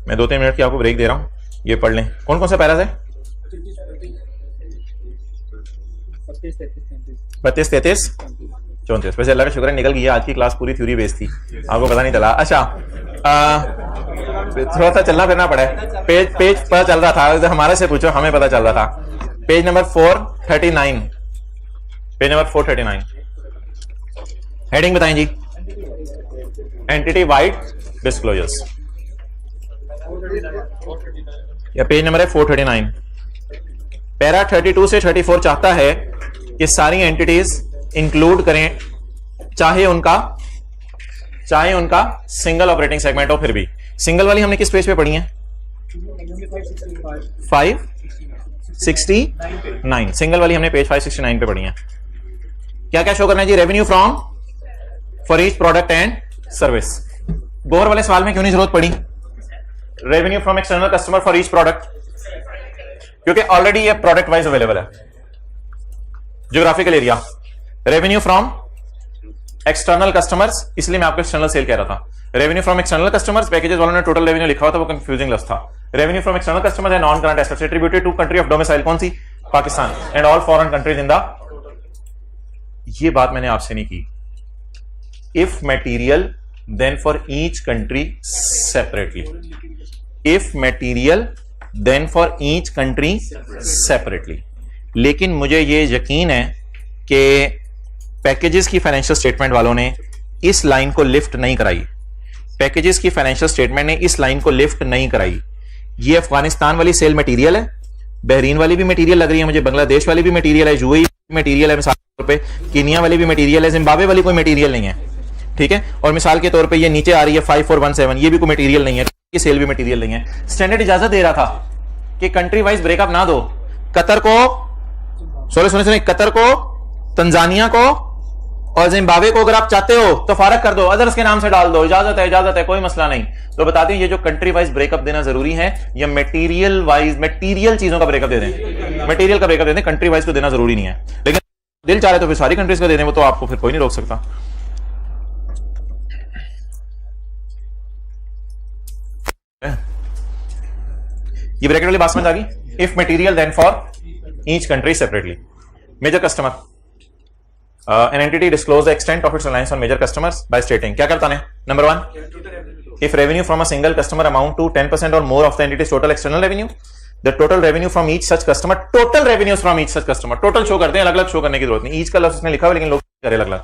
मैं 2-3 मिनट की आपको ब्रेक दे रहा हूं, ये पढ़ लें। कौन कौन से पैराज है? 32, 33, 34। वैसे अल्लाह का शुक्र है निकल गई, आज की क्लास पूरी थ्योरी बेस्ड थी, आपको पता नहीं चला। अच्छा थोड़ा सा चलना फिरना पड़ा है, पेज पता चल रहा था, हमारे से पूछो, हमें पता चल रहा था। Page number 439, page number 439, heading बताएं जी, एंटिटी वाइड डिस्क्लोजर्स, या पेज नंबर है 439। पैरा 32 से 34 चाहता है कि सारी एंटिटीज इंक्लूड करें, चाहे उनका सिंगल ऑपरेटिंग सेगमेंट हो। फिर भी सिंगल वाली हमने किस पेज पे पढ़ी है? 569, सिंगल वाली हमने पेज 569 पे पढ़ी है। क्या क्या शो करना है जी? Revenue from for each product and service. गोर वाले सवाल में क्यों नहीं जरूरत पड़ी? Revenue from external customer for each product, क्योंकि ऑलरेडी ये प्रोडक्ट वाइज अवेलेबल है। Geographical area, revenue from external customers, इसलिए मैं आपको एक्सटर्नल सेल कह रहा था। Revenue from external customers, packages वालों ने टोटल रेवेन्यू लिखा हुआ था, वो कंफ्यूजिंग लफ्ज था। रेवेन्यू फ्रॉम एक्सटर्नल कस्टमर्स है non current assets attributed to country of domicile, कौन सी? Pakistan, and all foreign countries in the. ये बात मैंने आपसे नहीं की। If material then for each country separately, if material then for each country separately. लेकिन मुझे ये यकीन है कि पैकेजेस की फाइनेंशियल स्टेटमेंट वालों ने इस लाइन को लिफ्ट नहीं कराई, पैकेजेस की फाइनेंशियल स्टेटमेंट ने इस लाइन को लिफ्ट नहीं कराई। ये अफगानिस्तान वाली सेल मटेरियल है, बहरीन वाली भी मटेरियल लग रही है मुझे, बांग्लादेश वाली भी मटेरियल है, यूएई मटेरियल है मिसाल के तौर पे, कीनिया वाली भी मटेरियल है, जिम्बाब्वे वाली कोई मटेरियल नहीं है, ठीक है। और मिसाल के तौर पे ये नीचे आ रही है 5417, ये भी कोई मटेरियल नहीं है, ये सेल भी मटेरियल नहीं है। स्टैंडर्ड इजाजत दे रहा था कि कंट्री वाइज ब्रेकअप ना दो, कतर को सुने कतर को, तंजानिया को और जिम्बाब्वे को अगर आप चाहते हो तो फारक कर दो, अदर्स के नाम से डाल दो, इजाजत है, कोई मसला नहीं। तो बताते हैं ये जो कंट्री वाइज ब्रेकअप देना जरूरी है, या मटेरियल वाइज मटेरियल चीजों का ब्रेकअप दे दें, मटेरियल का ब्रेकअप दे दें, कंट्री वाइज तो देना जरूरी नहीं है। लेकिन दिल चाह रहे तो फिर सारी कंट्रीज का दे दें, वो तो आपको फिर कोई नहीं रोक सकता। ये ब्रैकेट वाली बात समझ आ गई। If material then for each country separately. Major customer, an entity disclose the extent of its reliance on major customers by stating, क्या करता है? Number 1, if revenue from a single customer amount to 10% और more of the entity's total external revenue, the total revenue from each such customer, total revenues from each such customer, total show करते हैं, अलग अलग show करने की जरूरत नहीं। Each का लफ्ज उसने लिखा हुआ लेकिन लोग करे अलग अलग,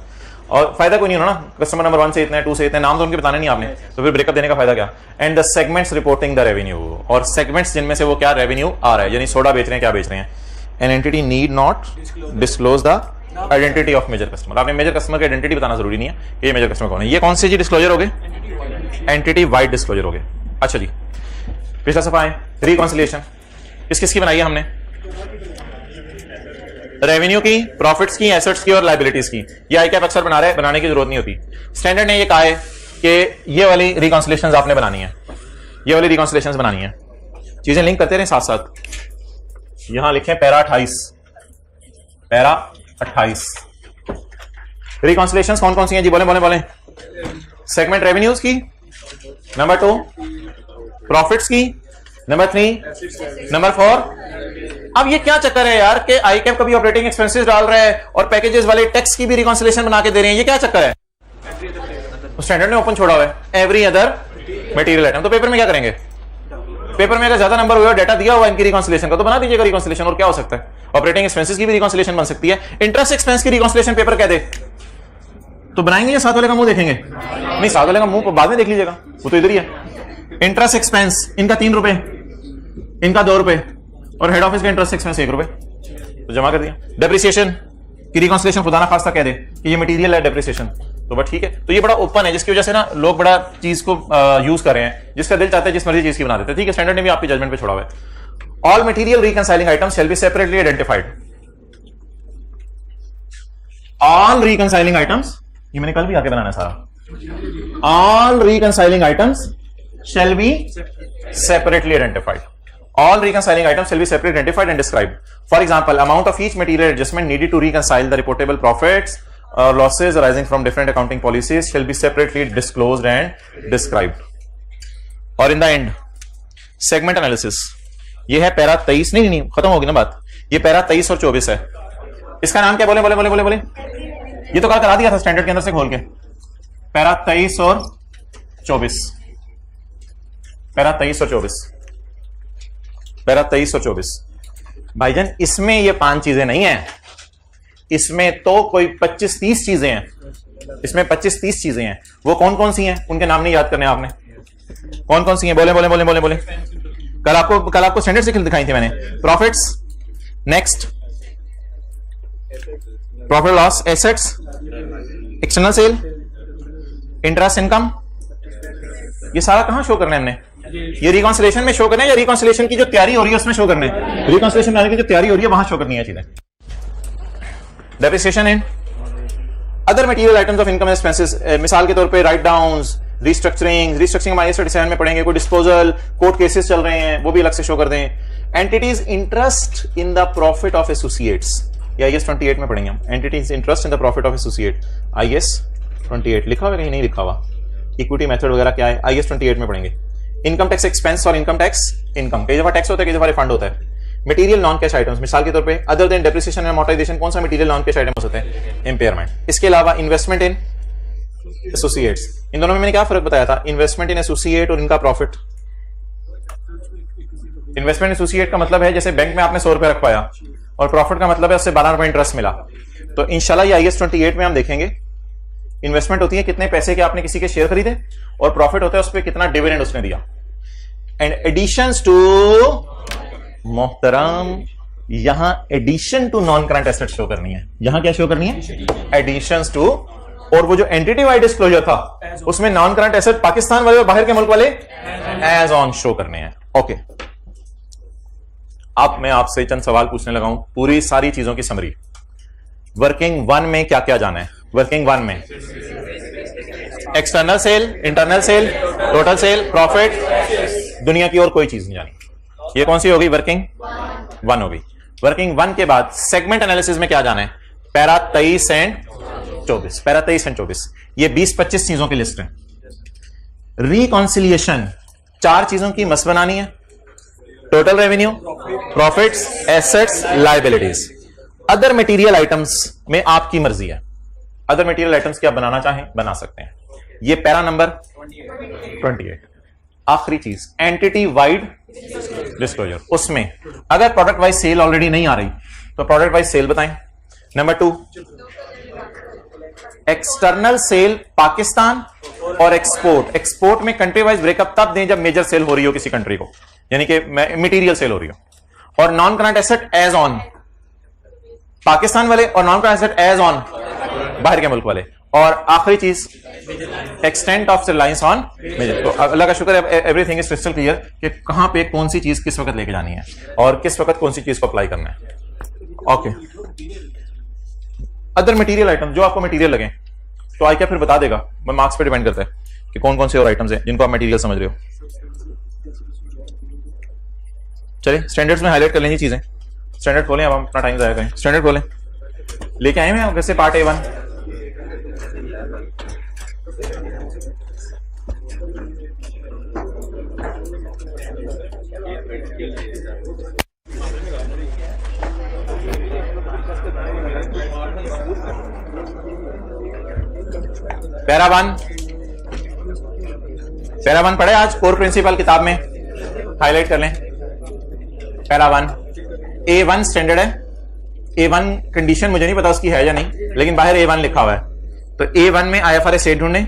और फायदा कोई नहीं होना ना, कस्टमर नंबर 1 से इतने, 2 से इतने, नाम तो उनके बताने नहीं आपने, तो फिर ब्रेकअप देने का फायदा क्या? And the segments reporting the revenue, और सेगमेंट्स जिनमें से वो क्या रेवेन्यू आ रहा है, यानी सोडा बेच रहे हैं, क्या बेच रहे हैं। An entity need not disclose the identity of major customer, आपने मेजर कस्टमर की आइडेंटिटी बताना जरूरी नहीं है कि ये मेजर कस्टमर कौन है। ये कौन से जी डिस्क्लोजर हो गए? एंटिटी वाइड डिस्क्लोजर हो गए। अच्छा जी, पिछला सफा है रिकॉन्सिलिएशन, किस किसकी बनाई है हमने? रेवेन्यू की, प्रॉफिट्स की, एसेट्स की और लायबिलिटीज की। ये आईकैप अक्सर बना रहे हैं, बनाने की जरूरत नहीं होती। स्टैंडर्ड ने ये कहा है कि ये वाली रिकॉन्सिलिएशंस आपने बनानी है, ये वाली रिकॉन्सिलिएशंस बनानी है। चीजें लिंक करते रहे साथ साथ। यहां लिखे पैरा 28, पैरा 28। रिकॉन्सिलिएशंस कौन कौन सी हैं जी? बोले बोले बोले। सेगमेंट रेवेन्यूज की, नंबर 2 प्रॉफिट्स की, नंबर 3, नंबर 4। अब ये क्या चक्कर है यार कि आईकैप कभी ऑपरेटिंग एक्सपेंसेस डाल रहा है और पैकेजेस वाले टैक्स की भी रिकॉन्सिलिएशन बना के दे रहे हैं, ये क्या चक्कर है? स्टैंडर्ड ने ओपन छोड़ा हुआ है एवरी अदर मटेरियल आइटम। तो पेपर में क्या करेंगे? पेपर में अगर ज्यादा नंबर हुआ, डाटा दिया हुआ इनकी रिकॉन्सिलिएशन का, तो बना दीजिएगा रिकॉन्सिलिएशन, और क्या हो सकता है? ऑपरेटिंग एक्सपेंसेस की भी रिकॉन्सिलिएशन बन सकती है, इंटरेस्ट एक्सपेंस की रिकॉन्सिलिएशन पेपर कह दे तो बनाएंगे, या साथ वाले का मुंह देखेंगे? नहीं, साथ वाले का मुंह बाद में देख लीजिएगा, वो तो इधर ही है। इंटरेस्ट एक्सपेंस इनका 3 रुपए, इनका 2 रुपए, और हेड ऑफिस का इंटरेस्ट एक्सपेंस 1 रुपए, तो जमा कर दिया। डेप्रिसिएशन की रिकॉन्सिलिएशन खुदा ना खास्ता कह दे कि ये मटेरियल है डेप्रिसिएशन, तो बट ठीक है। तो ये बड़ा ओपन है, जिसकी वजह से ना लोग बड़ा चीज को यूज कर रहे हैं, जिसका दिल चाहता है जिस मर्जी चीज की बना देते हैं। ठीक है, स्टैंडर्ड ने भी आपकी जजमेंट पे छोड़ा हुआ है। All material reconciling items shall be separately identified. All reconciling items, ये मैंने कल भी आके बनाना सारा। All reconciling items shall be separately identified. All reconciling items shall be separately identified and described. For example, amount of each material adjustment needed to reconcile the reportable profits or losses arising from different accounting policies shall be separately disclosed and described. और in the end, segment analysis. ये है para 23, नहीं खत्म होगी ना बात। ये para 23 और 24 है। इसका नाम क्या? बोले बोले बोले बोले बोले। ये तो कल करा दिया था स्टैंडर्ड के अंदर से खोल के। पैरा 23 और 24, पैरा 23 और 24, पैरा 23 और 24। भाईजान इसमें ये 5 चीजें नहीं है, इसमें तो कोई 25-30 चीजें हैं, इसमें 25-30 चीजें हैं। वो कौन कौन सी हैं? उनके नाम नहीं याद करने आपने। कौन कौन सी हैं? बोले बोले बोले बोले बोले। कल आपको स्टैंडर्ड से दिखाई थी मैंने। Profits, next profit loss, assets, external sale, interest income, ये सारा कहां शो करना है हमने? ये रिकॉन्सिलिएशन में शो करना है, या रिकॉन्सिलिएशन की जो तैयारी हो रही है उसमें शो करना है? रिकॉन्सिलिएशन बनाने की जो तैयारी हो रही है वहां शो करनी है चीजें। Depreciation and other material items of income expenses, मिसाल के तौर पे राइट डाउन्स, रिस्ट्रक्चरिंग हम IAS 37 में पढ़ेंगे। कोई डिस्पोजल, कोर्ट केसेस चल रहे हैं, वो भी अलग से शो कर दें। Entities interest in the profit of associates, ये IAS 28 में पढ़ेंगे हम। Entities interest in the profit of associate, IAS 28 लिखा हुआ कहीं नहीं लिखा हुआ। इक्विटी मेथड वगैरह क्या है, IAS 28 में पढ़ेंगे। इनकम टैक्स एक्सपेंस और इनकम टैक्स इनकम, कई दफा टैक्स होता है, कई दफा रिफंड होता है। मटेरियल नॉन कैश आइटम्स, मिसाल के तौर पे other than depreciation and amortisation, कौन सा मटेरियल नॉन कैश आइटम्स होते हैं? इम्पेयरमेंट। इसके अलावा इन्वेस्टमेंट इन एसोसिएट्स, इन दोनों में मैंने क्या फर्क बताया था? इन्वेस्टमेंट इन एसोसिएट और इनका प्रॉफिट। इन्वेस्टमेंट एसोसिएट का मतलब है जैसे बैंक में आपने 100 रुपए रखवाया, और प्रॉफिट का मतलब है उससे 12 रुपए इंटरेस्ट मिला। तो इंशाल्लाह ये IAS 28 में हम देखेंगे। इन्वेस्टमेंट होती है कितने पैसे के आपने किसी के शेयर खरीदे, और प्रॉफिट होता है उस पर कितना डिविडेंड उसने दिया। एंड एडिशंस टू मोहतरम, यहां addition to non current asset show करनी है। यहां क्या शो करनी है? Additions to. और वो जो एंटिटी वाइड डिस्क्लोजर था उसमें नॉन करंट एसेट पाकिस्तान वाले और बाहर के मुल्क वाले एज ऑन शो करने हैं। ओके, अब मैं आपसे चंद सवाल पूछने लगा हूं, पूरी सारी चीजों की समरी। वर्किंग 1 में क्या क्या जाना है? वर्किंग 1 में external sale, internal sale, total sale, profit, दुनिया की और कोई चीज नहीं जानी। ये कौन सी होगी? वर्किंग 1 होगी। वर्किंग 1 के बाद सेगमेंट एनालिसिस में क्या जाना है? पैरा 23 एंड 24, पैरा 23 एंड 24, ये 20-25 चीजों की लिस्ट है। रिकॉन्सिलिएशन, 4 चीजों की मस बनानी है। Total revenue, profits, assets, liabilities. Other material items में आपकी मर्जी है, अदर मटेरियल आइटम्स की आप बनाना चाहें बना सकते हैं। ये पैरा नंबर 28। आखिरी चीज एंटिटी वाइड डिस्क्लोजर, उसमें अगर प्रोडक्ट वाइज सेल ऑलरेडी नहीं आ रही तो प्रोडक्ट वाइज सेल बताएं। नंबर 2 एक्सटर्नल सेल पाकिस्तान और एक्सपोर्ट। एक्सपोर्ट में कंट्री वाइज ब्रेकअप तब दें जब मेजर सेल हो रही हो किसी कंट्री को, यानी कि मटेरियल सेल हो रही हो। और non current asset add on Pakistan वाले और non current asset add on बाहर के मुल्क वाले। और आखिरी चीज extent of reliance on major. तो अल्लाह का शुक्र है एवरीथिंग इज क्रिस्टल क्लियर कि कहां पे कौन सी चीज किस वक्त लेके जानी है और किस वक्त कौन सी चीज को अप्लाई करना है। ओके, अदर मटेरियल आइटम जो आपको मटेरियल लगे तो आई क्या फिर बता देगा, मार्क्स पे डिपेंड करता है कि कौन कौन से और आइटम्स हैं जिनको आप मटेरियल समझ रहे हो। चलिए स्टैंडर्ड्स में हाईलाइट कर लेंगे चीजें। स्टैंडर्ड खोलें, अब हम अपना टाइम जाया करें। स्टैंडर्ड खोलें, लेके आए हैं वैसे पार्ट A1। पैरा वन पढ़े आज कोर प्रिंसिपल किताब में, हाईलाइट कर लें। पैरा 1 A1 स्टैंडर्ड है। A1 कंडीशन मुझे नहीं पता उसकी है या नहीं, लेकिन बाहर A1 लिखा हुआ है। तो A1 में IFRS 8 ढूंढें।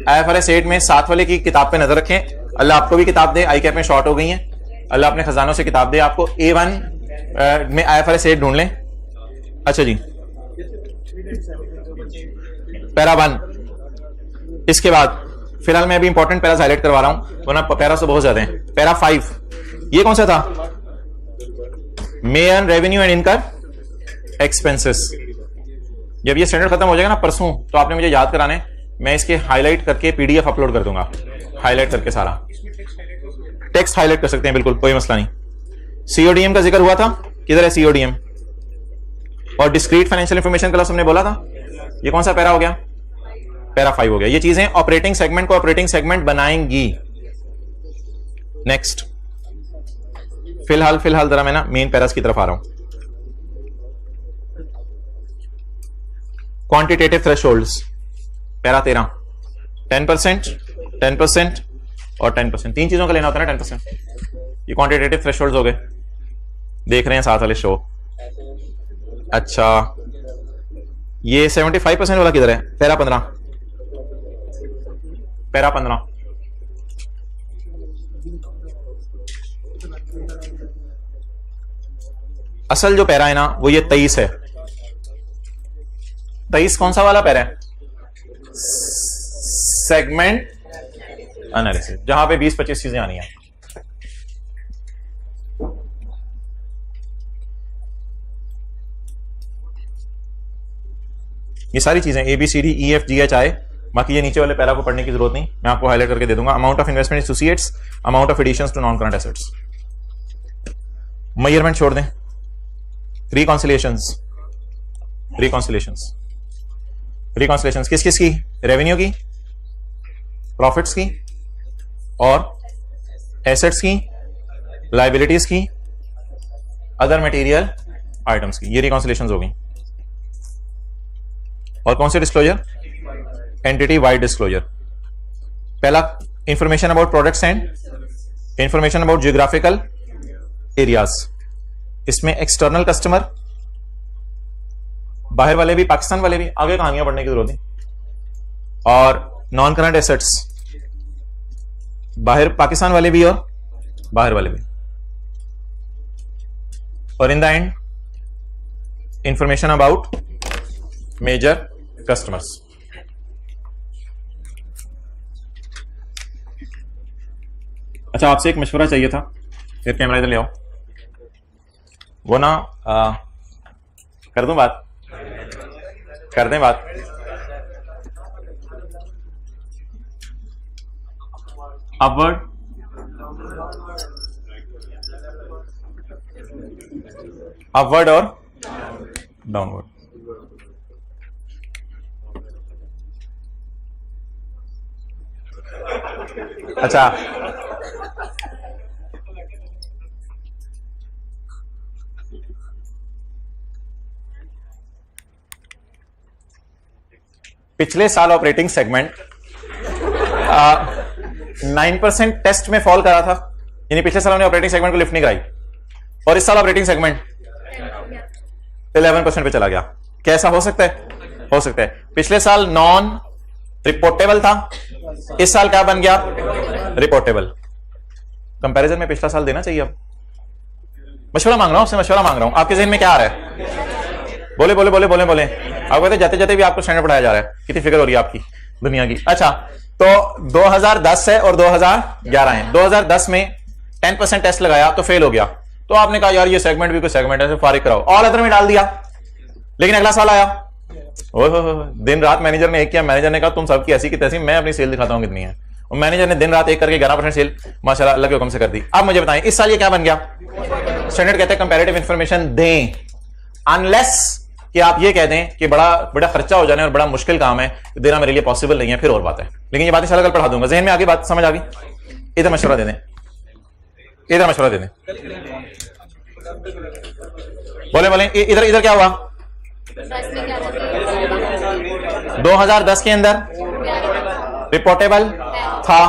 IFRS 8 में साथ वाले की किताब पे नजर रखें। अल्लाह आपको भी किताब दे, आई कैप में शॉर्ट हो गई है, अल्लाह अपने खजानों से किताब दे आपको। A1 में IFRS 8 ढूंढ लें। अच्छा जी, पैरा 1। इसके बाद फिलहाल मैं अभी इंपॉर्टेंट पैरास हाईलाइट करवा रहा हूं, वरना पैरास तो बहुत ज्यादा हैं। पैरा 5 ये कौन सा था? May earn revenue and income expenses. जब ये स्टैंडर्ड खत्म हो जाएगा ना परसों, तो आपने मुझे याद कराने, मैं इसके हाईलाइट करके PDF अपलोड कर दूंगा, हाईलाइट करके सारा टेक्स्ट हाईलाइट कर सकते हैं, बिल्कुल कोई मसला नहीं। CODM का जिक्र हुआ था, किधर है CODM? और डिस्क्रीट फाइनेंशियल इंफॉर्मेशन क्लास हमने बोला था, ये कौन सा पैरा हो गया? पैरा 5 हो गया। ये चीजें ऑपरेटिंग सेगमेंट को ऑपरेटिंग सेगमेंट बनाएंगी। नेक्स्ट, फिलहाल जरा मैं ना मेन पैरास की तरफ आ रहा हूं। क्वांटिटेटिव थ्रेशोल्ड्स, पैरा 13 10%, 10% और 10%, तीन चीजों का लेना होता है ना 10%। ये क्वांटिटेटिव थ्रेशोल्ड्स हो गए, देख रहे हैं साथ वाले शो। अच्छा, ये 75% वाला किधर है? Para 15, para 15। असल जो पैरा है ना वो ये 23 है। 23 कौन सा वाला पैरा है? सेगमेंट एनालिसिस, जहां पे 20-25 चीजें आनी है। ये सारी चीजें ABCDEFGHI, बाकी ये नीचे वाले पैरा को पढ़ने की जरूरत नहीं, मैं आपको हाईलाइट करके दे दूंगा। Amount of investment associates, amount of additions to non current assets, measurement छोड़ दें। रिकॉन्सिलेशंस किस किस की? रेवेन्यू की, प्रॉफिट्स की और एसेट्स की, लायबिलिटीज की, अदर मटेरियल आइटम्स की। ये रिकॉन्सिलेशंस हो गई। और कौन से डिस्क्लोजर? Entity wide disclosure. पहला information about products and information about geographical areas. इसमें एक्सटर्नल कस्टमर, बाहर वाले भी, पाकिस्तान वाले भी, आगे कहानियां पढ़ने की जरूरत नहीं। और नॉन करंट एसेट्स, बाहर पाकिस्तान वाले भी और बाहर वाले भी। और in the end information about major customers. अच्छा, आपसे एक मशवरा चाहिए था, फिर कैमरा इधर ले आओ। वो ना कर दूं बात, कर दें बात। अपवर्ड, अपवर्ड और डाउनवर्ड। अच्छा, पिछले साल ऑपरेटिंग सेगमेंट 9% टेस्ट में फॉल करा था, यानी पिछले साल हमने ऑपरेटिंग सेगमेंट को लिफ्ट नहीं कराई, और इस साल ऑपरेटिंग सेगमेंट 11% पे चला गया। कैसा हो सकता है? हो सकता है पिछले साल नॉन रिपोर्टेबल था, इस साल क्या बन गया? रिपोर्टेबल। कंपैरिजन में पिछला साल देना चाहिए। अब मशवरा मांग रहा हूं आपसे, मशवरा मांग रहा हूं। आपके जहन में क्या आ रहा है? बोले बोले बोले बोले बोले। आप कहते जाते जाते भी आपको स्टैंडर्ड पढ़ाया जा रहा है। कितनी फिक्र हो रही है आपकी दुनिया की। अच्छा, तो 2010 है और 2011 है। 2010 में 10% टेस्ट लगाया तो फेल हो गया, तो आपने कहा यार ये सेगमेंट भी कोई सेगमेंट है, फारिग कराओ, ऑल अदर में डाल दिया। लेकिन अगला साल आया, दिन रात मैनेजर ने एक किया, मैनेजर ने कहा तुम सबकी ऐसी की तैसी, मैं अपनी सेल दिखाता हूं कितनी है। और मैनेजर ने दिन रात एक करके 11% सेल माशाल्लाह अल्लाह के हुक्म से कर दी। अब मुझे बताएं इस साल ये क्या बन गया? स्टैंडर्ड कहते हैं कंपैरेटिव इंफॉर्मेशन दें, अनलेस कि आप ये कह दें कि बड़ा बड़ा खर्चा हो जाने और बड़ा मुश्किल काम है, देना मेरे लिए पॉसिबल नहीं है, फिर और बात है। लेकिन ये बात इंशाल्लाह कल पढ़ा दूंगा। जहन में आगे बात समझ आ गई? इधर मशवरा दे दें, इधर मशवरा दे दें। बोले बोले इधर इधर क्या हुआ? 2010 के अंदर रिपोर्टेबल था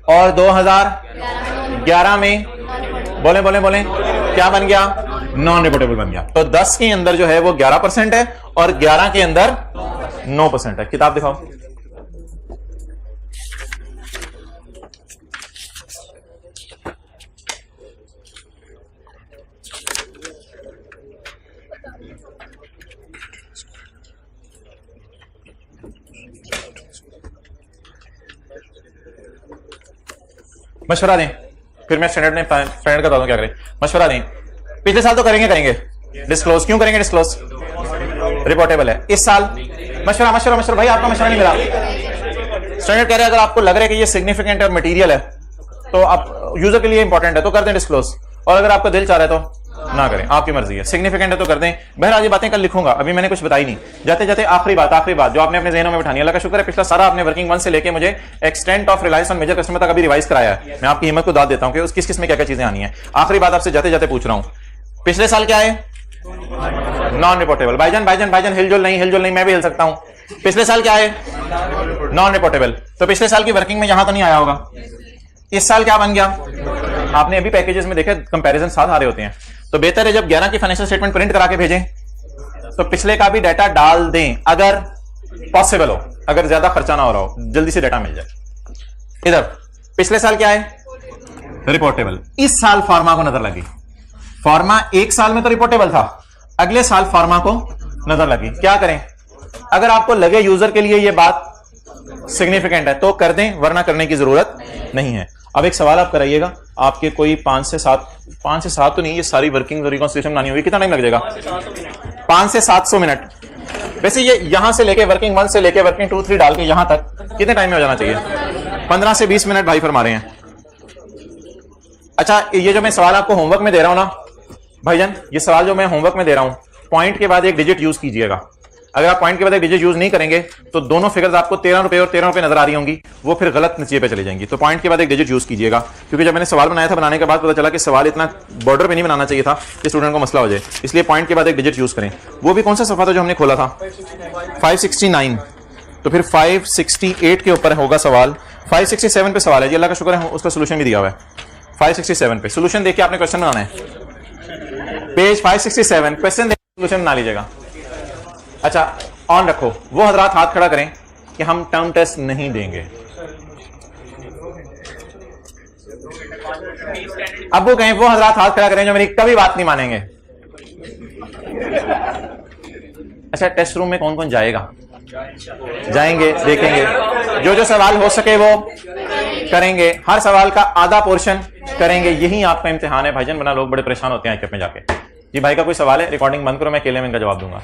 और 2011 में बोले बोले बोले क्या बन गया? नॉन रिपोर्टेबल बन गया। तो 10 के अंदर जो है वो 11% है और 11 के अंदर 9% है। किताब दिखाओ। मशवरा दें, फिर मैं स्टैंडर्ड का बता दूं क्या करें। मशवरा दें। पिछले साल तो करेंगे डिस्क्लोज। क्यों करेंगे डिस्क्लोज? रिपोर्टेबल है। इस साल मशवरा मशवरा मशवरा भाई आपका मशवरा नहीं मिला। स्टैंडर्ड कह रहे हैं अगर आपको लग रहा है कि ये सिग्निफिकेंट और मटेरियल है तो आप यूजर के लिए इंपॉर्टेंट है तो कर दें डिस्क्लोज, और अगर आपका दिल चाह रहा है तो ना करें, आपकी मर्जी है। सिग्निफिकेंट है तो कर दें। बहरहाल ये बातें कल लिखूंगा, अभी मैंने कुछ बताई नहीं। जाते जाते आखिरी बात जो आपने अपने जहनों में बिठानी है। अल्लाह का शुक्र है पिछला सारा आपने वर्किंग 1 से लेके मुझे extent of reliance on major customer तक अभी रिवाइज कराया है। मैं आपकी हिम्मत को दाद देता हूं कि उस किस किस में क्या क्या चीजें आनी है। आखिरी बात आपसे जाते जाते पूछ रहा हूं, पिछले साल क्या है? Non reportable. भाईजान हिलजुल नहीं, मैं भी हिल सकता हूं। पिछले साल क्या है? Non reportable. तो पिछले साल की वर्किंग में यहां तो नहीं आया होगा। इस साल क्या बन गया? आपने अभी पैकेजेस में देखा कंपैरिजन साथ आ रहे होते हैं, तो बेहतर है जब 11 की फाइनेंशियल स्टेटमेंट प्रिंट करा के भेजें तो पिछले का भी डाटा डाल दें, अगर पॉसिबल हो, अगर ज्यादा खर्चा ना हो रहा हो, जल्दी से डाटा मिल जाए। इधर पिछले साल क्या है? रिपोर्टेबल। इस साल फार्मा को नजर लगी। फार्मा एक साल में तो रिपोर्टेबल था, अगले साल फार्मा को नजर लगी। क्या करें? अगर आपको लगे यूजर के लिए यह बात सिग्निफिकेंट है तो कर दें, वरना करने की जरूरत नहीं है। अब एक सवाल आप कराइएगा, आपके कोई 5 से 7 तो नहीं, ये सारी वर्किंग रिकॉन्सिलिएशन बनानी होगी, कितना टाइम लग जाएगा? 5 से 700 मिनट। वैसे ये यहां से लेके वर्किंग 1 से लेके वर्किंग 2, 3 डाल के यहां तक कितने टाइम में हो जाना चाहिए? 15 से 20 मिनट भाई फरमा रहे हैं। अच्छा, ये जो मैं सवाल आपको होमवर्क में दे रहा हूं ना भाईजान, ये सवाल जो मैं होमवर्क में दे रहा हूं, पॉइंट के बाद एक डिजिट यूज कीजिएगा। अगर आप पॉइंट के बाद एक डिजिट यूज नहीं करेंगे तो दोनों फिगर्स आपको 13 रुपए और 13 रुपए नजर आ रही होंगी, वो फिर गलत नतीजे पे चली जाएंगी। तो पॉइंट के बाद एक डिजिट यूज कीजिएगा, क्योंकि जब मैंने सवाल बनाया था, बनाने के बाद पता चला कि सवाल इतना बॉर्डर पे नहीं बनाना चाहिए था कि स्टूडेंट को मसला हो जाए, इसलिए पॉइंट के बाद एक डिजिट यूज करें। वो भी कौन सा सफा था जो हमने खोला था? 569। तो फिर 568 के ऊपर होगा सवाल। 567 पे सवाल है जी, अल्लाह का शुक्र है उसका सोल्यूशन भी दिया हुआ है। 567 पे सोल्यूशन देखिए, आपने क्वेश्चन बनाना है। पेज 567 क्वेश्चन देखिए, सोल्यूशन बना लीजिएगा। अच्छा, ऑन रखो। वो हजरात हाथ खड़ा करें कि हम टर्म टेस्ट नहीं देंगे। अब वो कहें, वो हजरात हाथ खड़ा करें जो मेरी कभी बात नहीं मानेंगे। अच्छा, टेस्ट रूम में कौन कौन जाएगा? जाएंगे, देखेंगे, जो जो सवाल हो सके वो करेंगे, हर सवाल का आधा पोर्शन करेंगे। यही आपका इम्तिहान है भाईजान, वरना लोग बड़े परेशान होते हैं में जाके। जी भाई का कोई सवाल है? रिकॉर्डिंग बंद करो, मैं अकेले में इनका जवाब दूंगा।